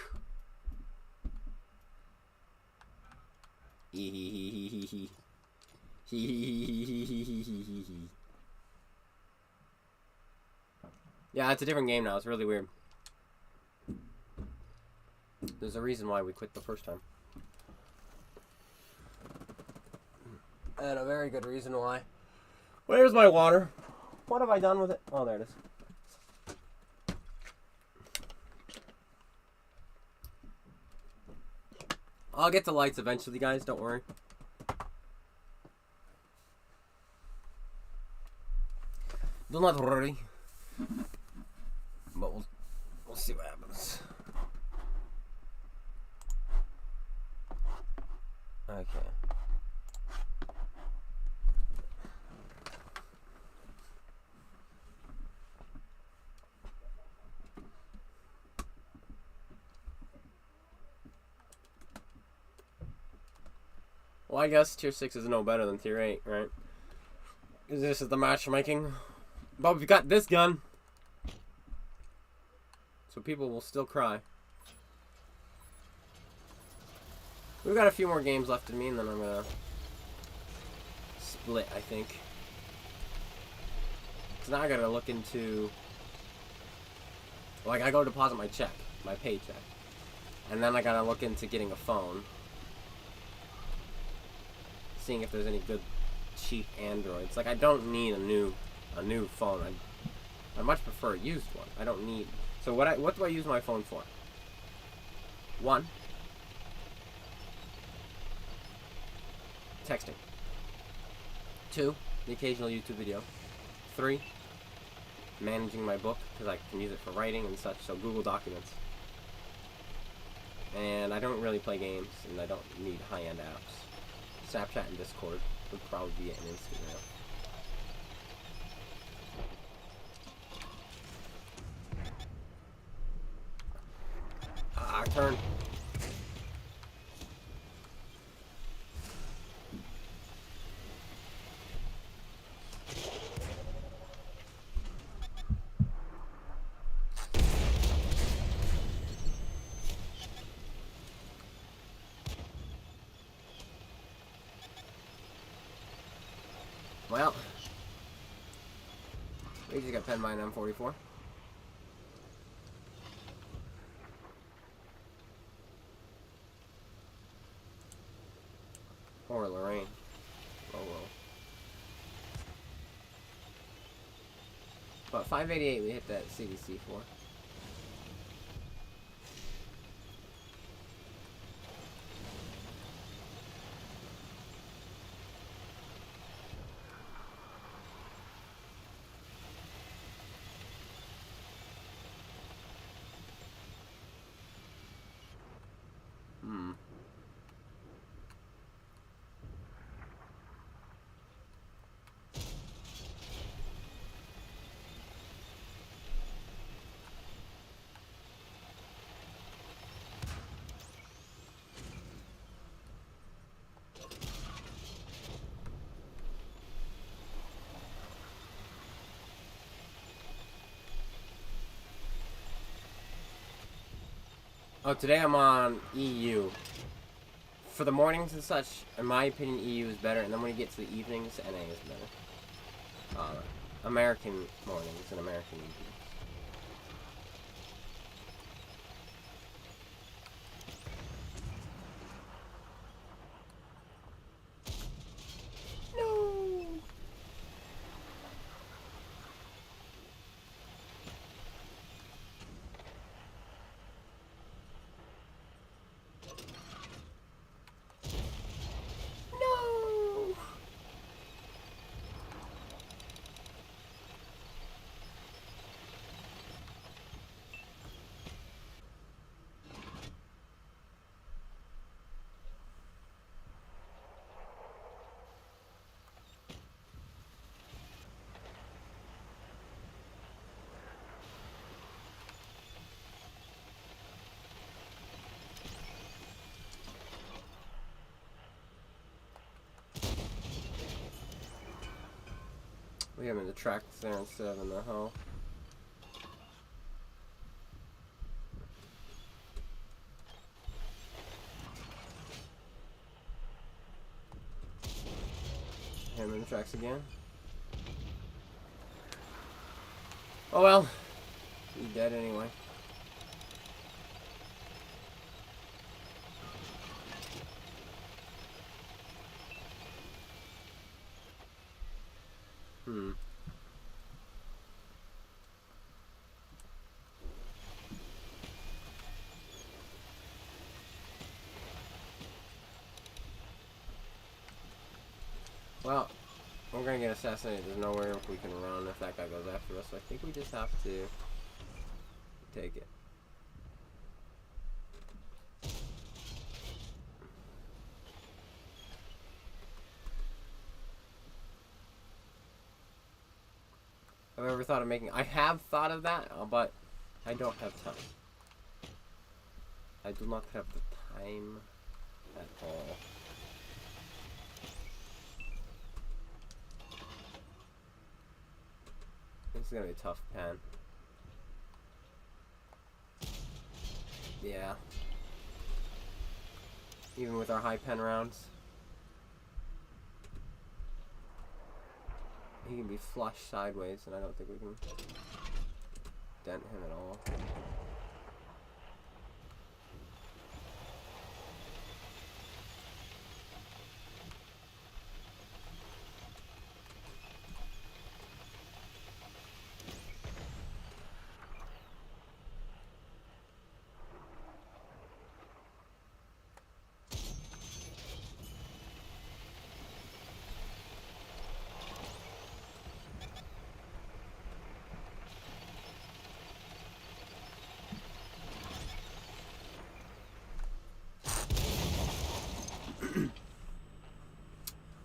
Yeah, it's a different game now. It's really weird. There's a reason why we quit the first time. And a very good reason why. Where's my water? What have I done with it? Oh, there it is. I'll get the lights eventually, guys. Don't worry. Do not worry. But we'll see what happens. Okay. Well, I guess tier 6 is no better than tier 8, right? Because this is the matchmaking. But we've got this gun. So people will still cry. We've got a few more games left in me, and then I'm gonna split, I think. Because now I gotta look into... Like, I go deposit my check, my paycheck. And then I gotta look into getting a phone. Seeing if there's any good, cheap Androids. Like, I don't need a new phone. I much prefer a used one. I don't need... So what do I use my phone for? 1, texting. 2, the occasional YouTube video. 3, managing my book, because I can use it for writing and such, so Google Documents. And I don't really play games, and I don't need high-end apps. Snapchat and Discord would probably be an Instagram. Turn. Well, we just got pinned by an M44. Or Lorraine. Oh well. But 588 we hit that CDC for. Oh, today I'm on EU. for the mornings and such, in my opinion, EU is better. And then when you get to the evenings, NA is better. American mornings and American evenings. We have him in the tracks there instead of in the hull. Him in the tracks again. Oh well. He's dead anyway. Well, we're gonna get assassinated. There's nowhere we can run if that guy goes after us. So I think we just have to take it. Have I ever thought of making... I have thought of that, but I don't have time. I do not have the time at all. This is gonna be a tough pen. Yeah. Even with our high pen rounds. He can be flush sideways, and I don't think we can dent him at all.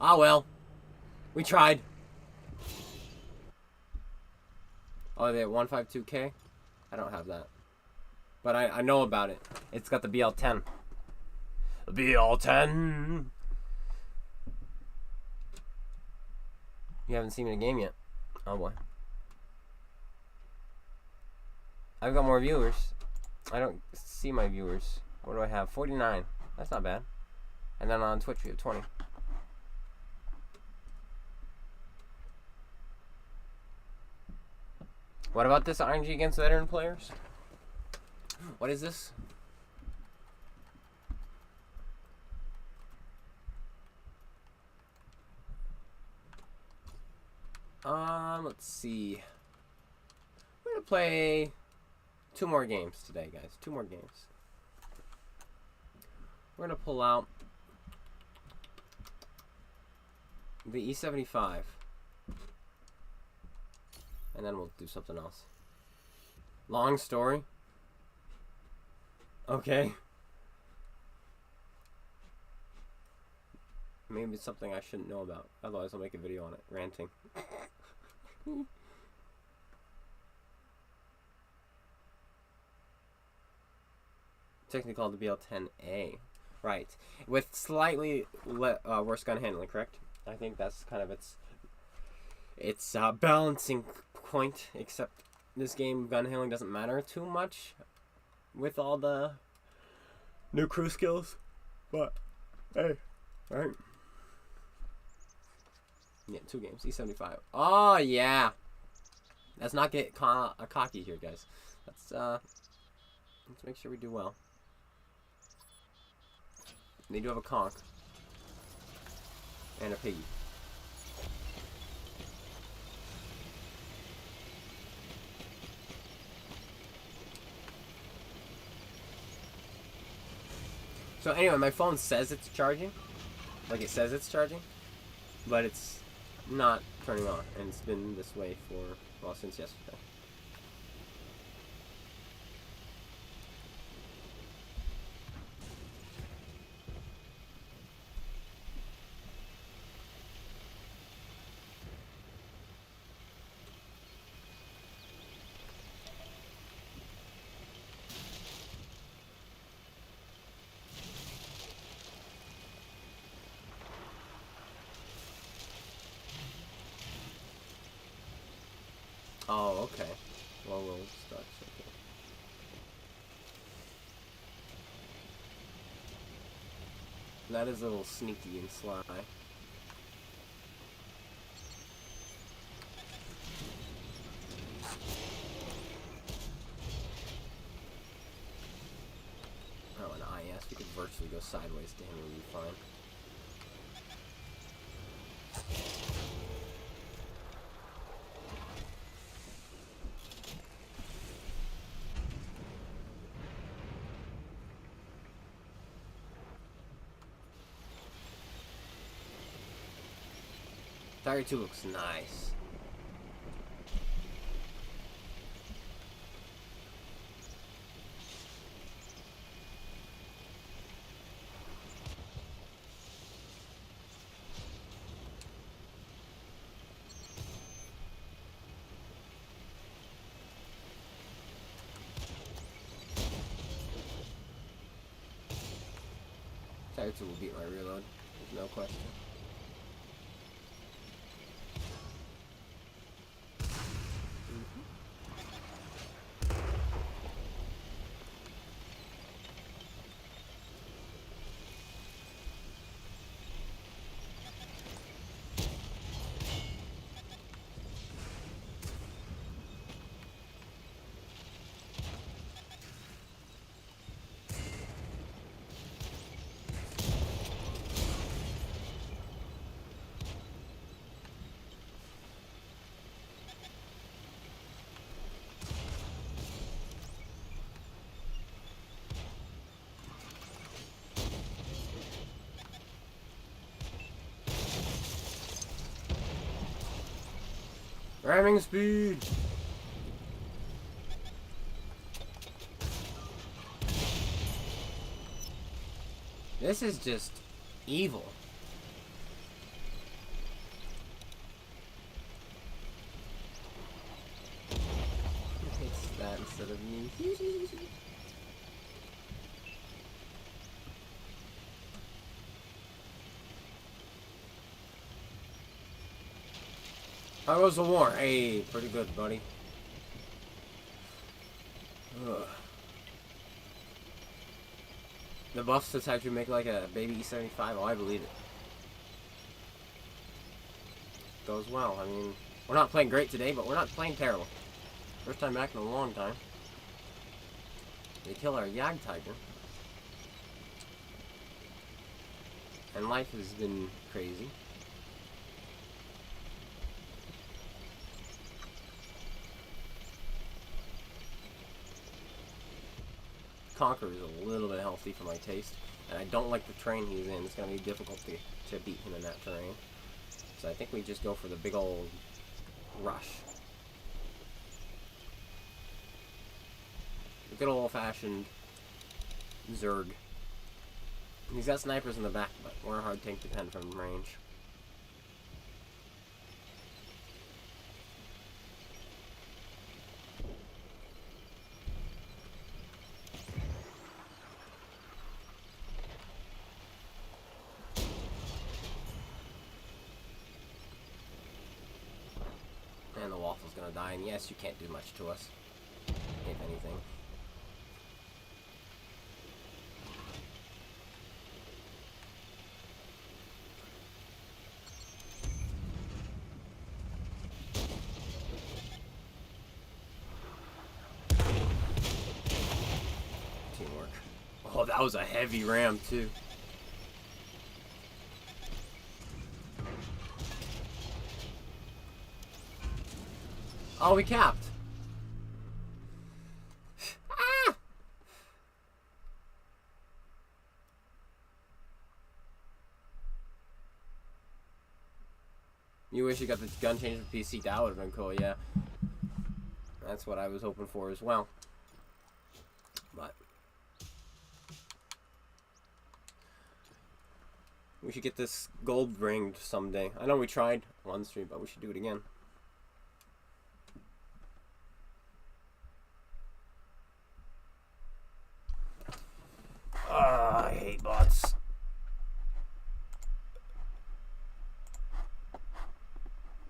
Ah well, we tried. Oh, they have 152K? I don't have that. But I know about it. It's got the BL10. The BL10! You haven't seen me in a game yet. Oh boy. I've got more viewers. I don't see my viewers. What do I have? 49. That's not bad. And then on Twitch we have 20. What about this RNG against veteran players? What is this? Let's see. We're gonna play 2 more games today, guys. 2 more games. We're gonna pull out the E75. And then we'll do something else. Long story. Okay. Maybe it's something I shouldn't know about. Otherwise I'll make a video on it, ranting. Technically called the BL10A. Right. With slightly worse gun handling, correct? I think that's kind of its balancing point, except this game gun handling doesn't matter too much with all the new crew skills, but Hey. Alright. Yeah, 2 games. E75. Oh, yeah. Let's not get cocky here, guys. Let's make sure we do well. They do have a conch. And a piggy. So anyway, my phone says it's charging. Like, it says it's charging. But it's not turning on. And it's been this way for, well, since yesterday. Oh, okay. Well, we'll start checking. That is a little sneaky and sly. Oh, an IS. We could virtually go sideways to him and be fine. Tiger 2 looks nice. Tiger 2 will beat my reload. There's no question. Ramming speed! This is just evil. It's that instead of me. How goes the war? Hey, pretty good, buddy. Ugh. The buffs to type to make like a baby E75. Oh, I believe it. Goes well. I mean, we're not playing great today, but we're not playing terrible. First time back in a long time. They kill our Yag Tiger. And life has been crazy. Conquer is a little bit healthy for my taste, and I don't like the terrain he's in. It's going to be difficult to beat him in that terrain. So I think we just go for the big old rush. The good old-fashioned Zerg. He's got snipers in the back, but we're a hard tank to defend from range. And the waffle's gonna die, and yes, you can't do much to us, if anything. That was a heavy ram, too. Oh, we capped. Ah! You wish you got the gun change for PC. That would have been cool, yeah. That's what I was hoping for as well. But we should get this gold ringed someday. I know we tried one stream, but we should do it again. I hate bots.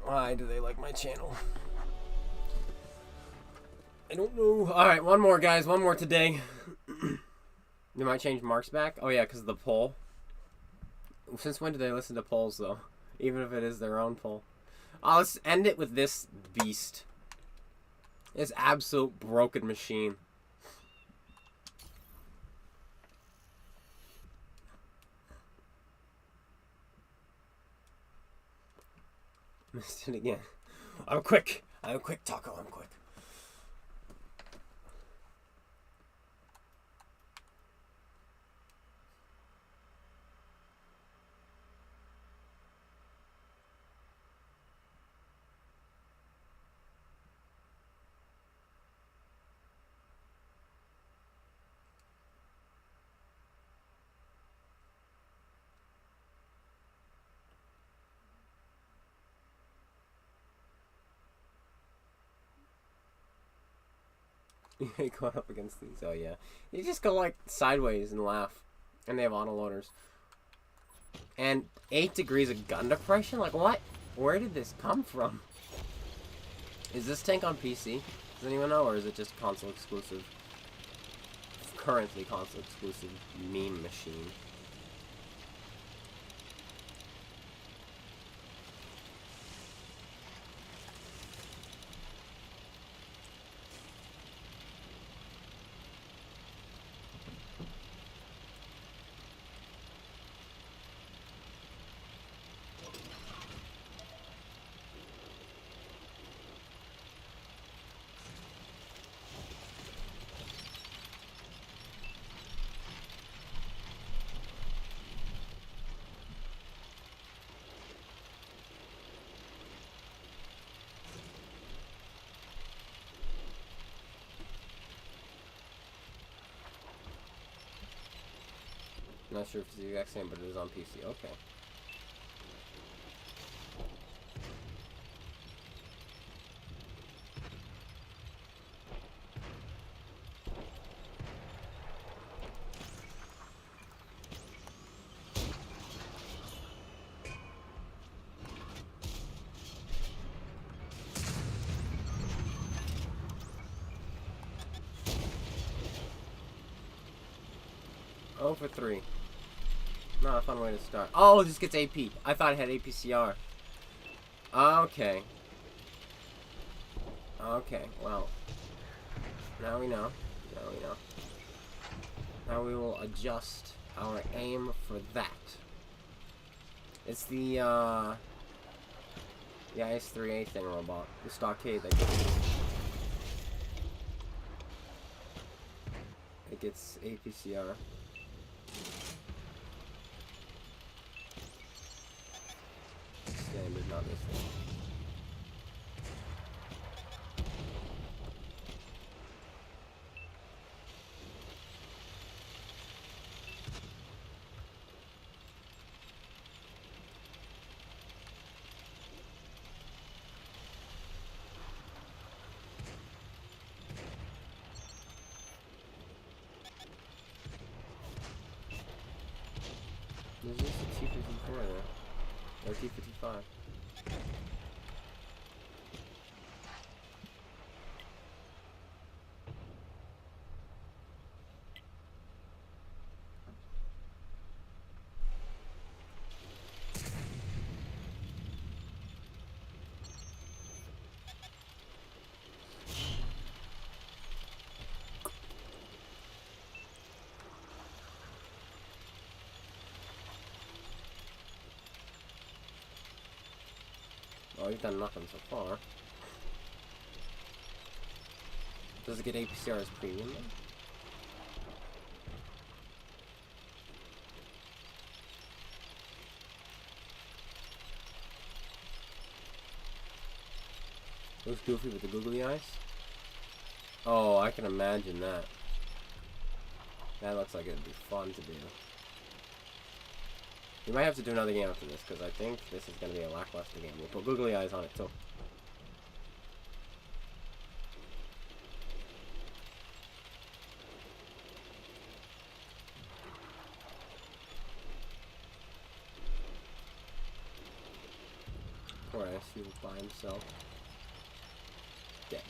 Why do they like my channel? I don't know. Alright, one more, guys. One more today. They might change Mark's back. Oh, yeah, because of the poll. Since when do they listen to polls, though? Even if it is their own poll. Let's end it with this beast. This absolute broken machine. Missed it again. I'm quick. I'm quick, Taco. I'm quick. You go up against these. Oh, yeah. You just go, like, sideways and laugh. And they have autoloaders. And 8 degrees of gun depression? Like, what? Where did this come from? Is this tank on PC? Does anyone know? Or is it just console exclusive? Currently console exclusive meme machine. Not sure if it's the exact same, but it is on PC. Okay. Oh for 3. Not a fun way to start. Oh, this gets AP. I thought it had APCR. Okay. Okay, well. Now we know. Now we know. Now we will adjust our aim for that. It's the, IS-3A thing robot. The stockade that gets... It gets APCR. Standard, not this one. There's just a T-54 there. Or T-55. Oh, you've done nothing so far. Does it get APCR as premium though? Looks goofy with the googly eyes. Oh, I can imagine that. That looks like it'd be fun to do. We might have to do another game after this, because I think this is going to be a lackluster game. We'll put googly eyes on it, too. Poor SU by himself. Dead.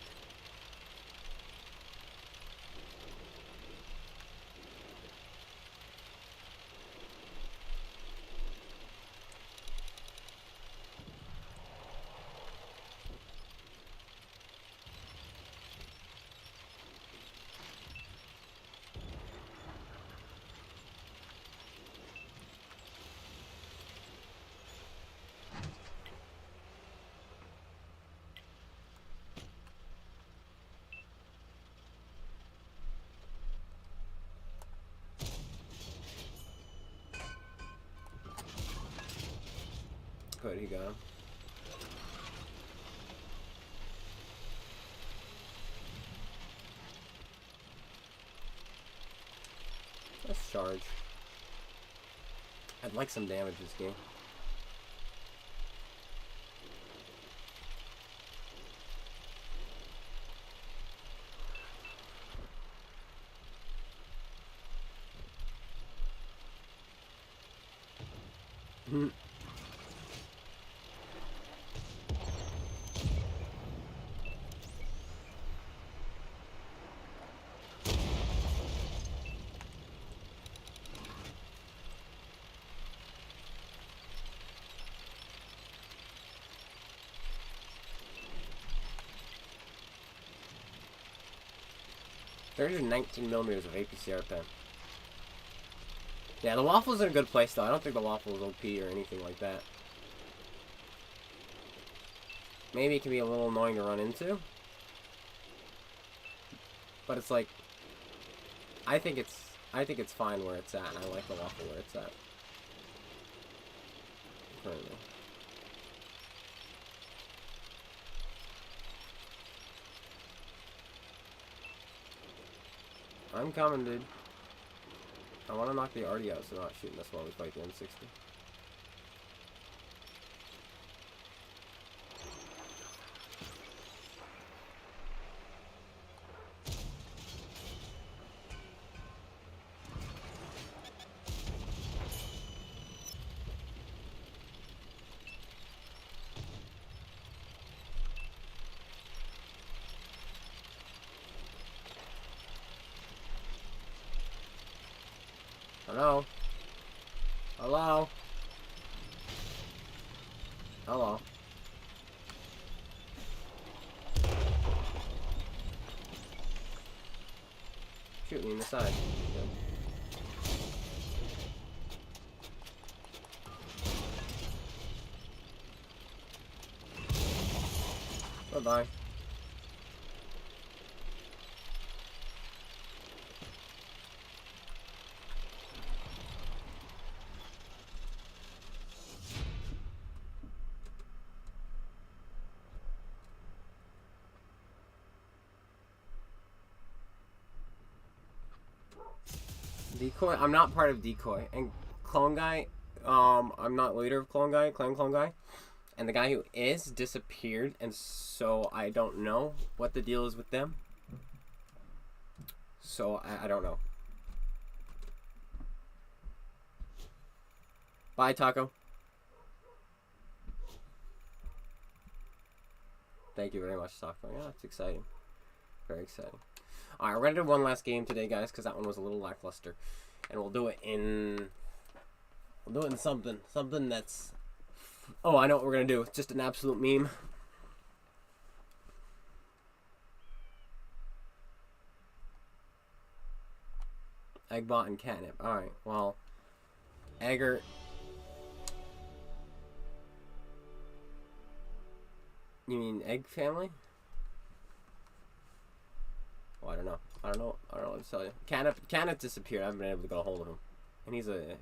Good, he got him. Let's charge. I'd like some damage this game. There's 19mm of APCR pen. Yeah, the waffle's in a good place though. I don't think the waffle is OP or anything like that. Maybe it can be a little annoying to run into. But it's like, I think it's fine where it's at, and I like the waffle where it's at. Currently. I'm coming, dude. I want to knock the arty out so they're not shooting us while we fight the M60. Hello? Hello? Hello? Shoot me in the side. Good. Bye-bye. Decoy? I'm not part of Decoy. And Clone Guy, I'm not leader of Clone Guy, Clone Guy. And the guy who is disappeared, and so I don't know what the deal is with them. So I don't know. Bye, Taco. Thank you very much, Taco. Yeah, that's exciting. Very exciting. Alright, we're going to do one last game today, guys, because that one was a little lackluster. And we'll do it in... something. Something that's... Oh, I know what we're going to do. It's just an absolute meme. Eggbot and catnip. Alright, well... Egger... You mean Egg family? Oh, I don't know. I don't know what to tell you. Canna disappeared. I haven't been able to get a hold of him, and he's a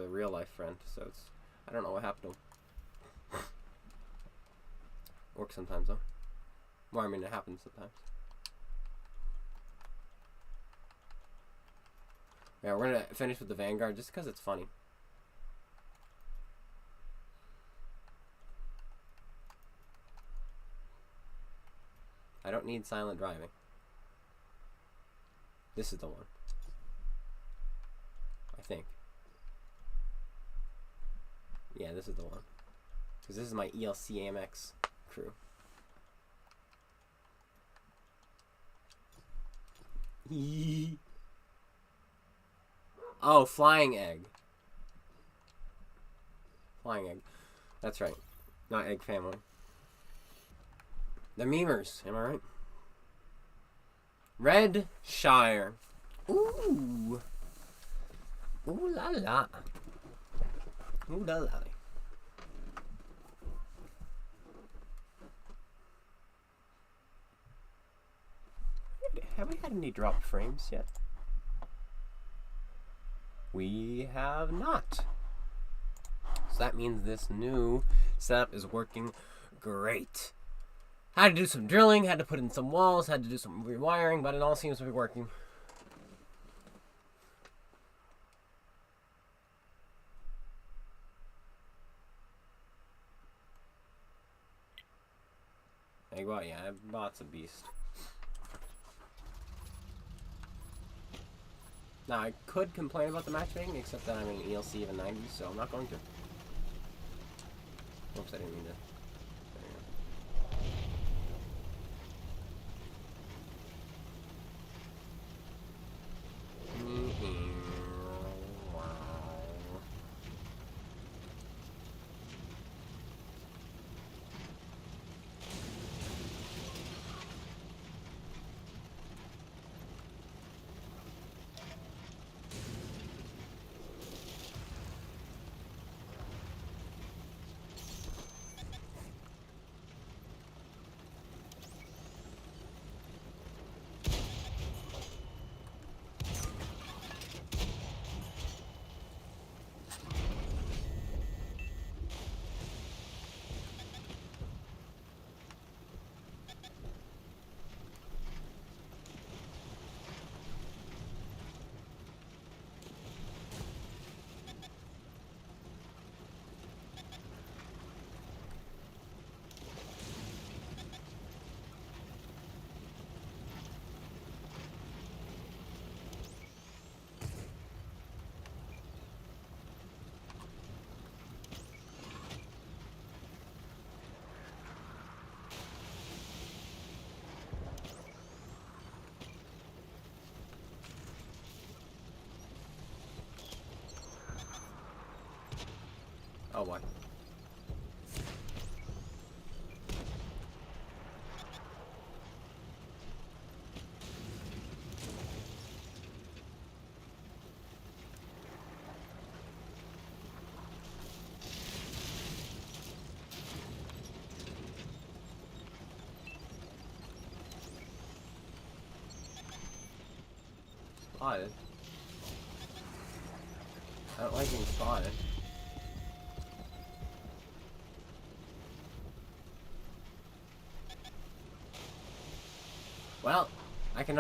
real life friend. So it's I don't know what happened to him. Works sometimes though. Well, I mean it happens sometimes. Yeah, we're gonna finish with the Vanguard just because it's funny. I don't need silent driving. This is the one. I think. Yeah, this is the one. Because this is my ELC AMX crew. Oh, FlyinEgg. FlyinEgg. That's right. Not Egg family. The memers, am I right? Red Shire. Ooh. Ooh la la. Ooh la la. Have we had any drop frames yet? We have not. So that means this new setup is working great. Had to do some drilling, had to put in some walls, had to do some rewiring, but it all seems to be working. Hey, well, yeah, bot's a beast. Now, I could complain about the matchmaking, except that I'm in ELC of a 90, so I'm not going to. Oops, I didn't mean to. Oh, why? Spotted? I don't like being spotted. Well, I can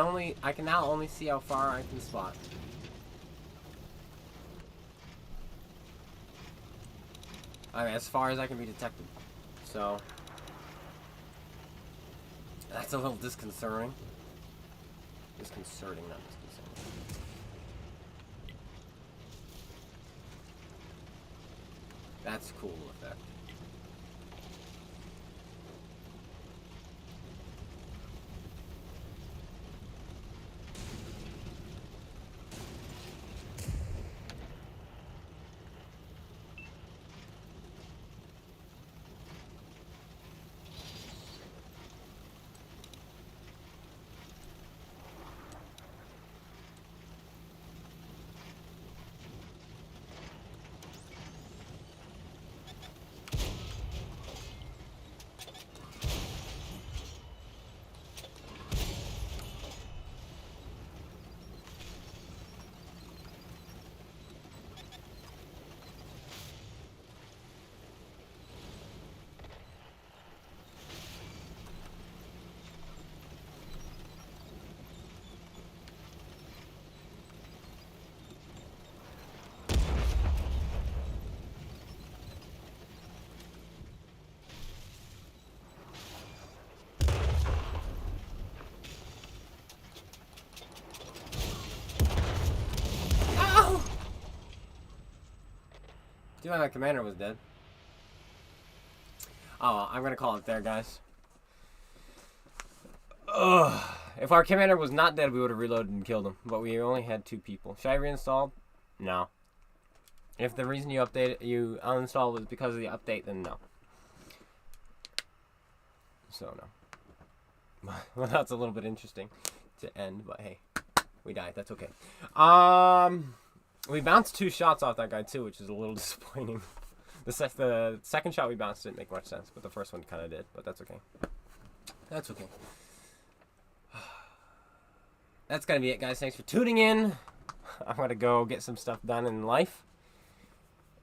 now only see how far I can spot. I mean, as far as I can be detected. So that's a little disconcerting. Disconcerting, not disconcerting. That's a cool effect. my commander was dead. Oh, well, I'm gonna call it there, guys. Ugh. If our commander was not dead, we would have reloaded and killed him. But we only had 2 people. Should I reinstall? No. If the reason you uninstalled was because of the update, then no. So no. Well, that's a little bit interesting to end, but hey, we died. That's okay. We bounced 2 shots off that guy too, which is a little disappointing. The second shot we bounced didn't make much sense, but the first one kind of did. But that's okay. That's okay. That's gonna be it, guys. Thanks for tuning in. I'm gonna go get some stuff done in life.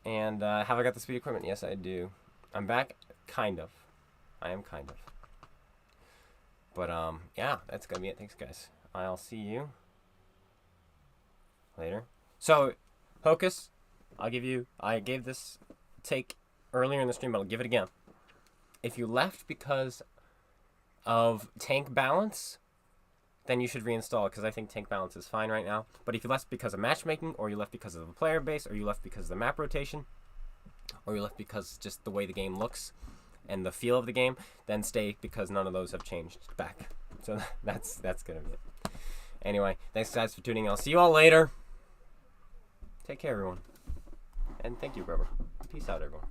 And have I got the speed equipment? Yes, I do. I'm back, kind of. I am kind of. But yeah, that's gonna be it. Thanks, guys. I'll see you later. So, Hocus, I gave this take earlier in the stream, but I'll give it again. If you left because of tank balance, then you should reinstall it, because I think tank balance is fine right now. But if you left because of matchmaking, or you left because of the player base, or you left because of the map rotation, or you left because just the way the game looks and the feel of the game, then stay, because none of those have changed back. So that's gonna be it. Anyway, thanks guys for tuning in. I'll see you all later. Take care, everyone. And thank you, Grover. Peace out, everyone.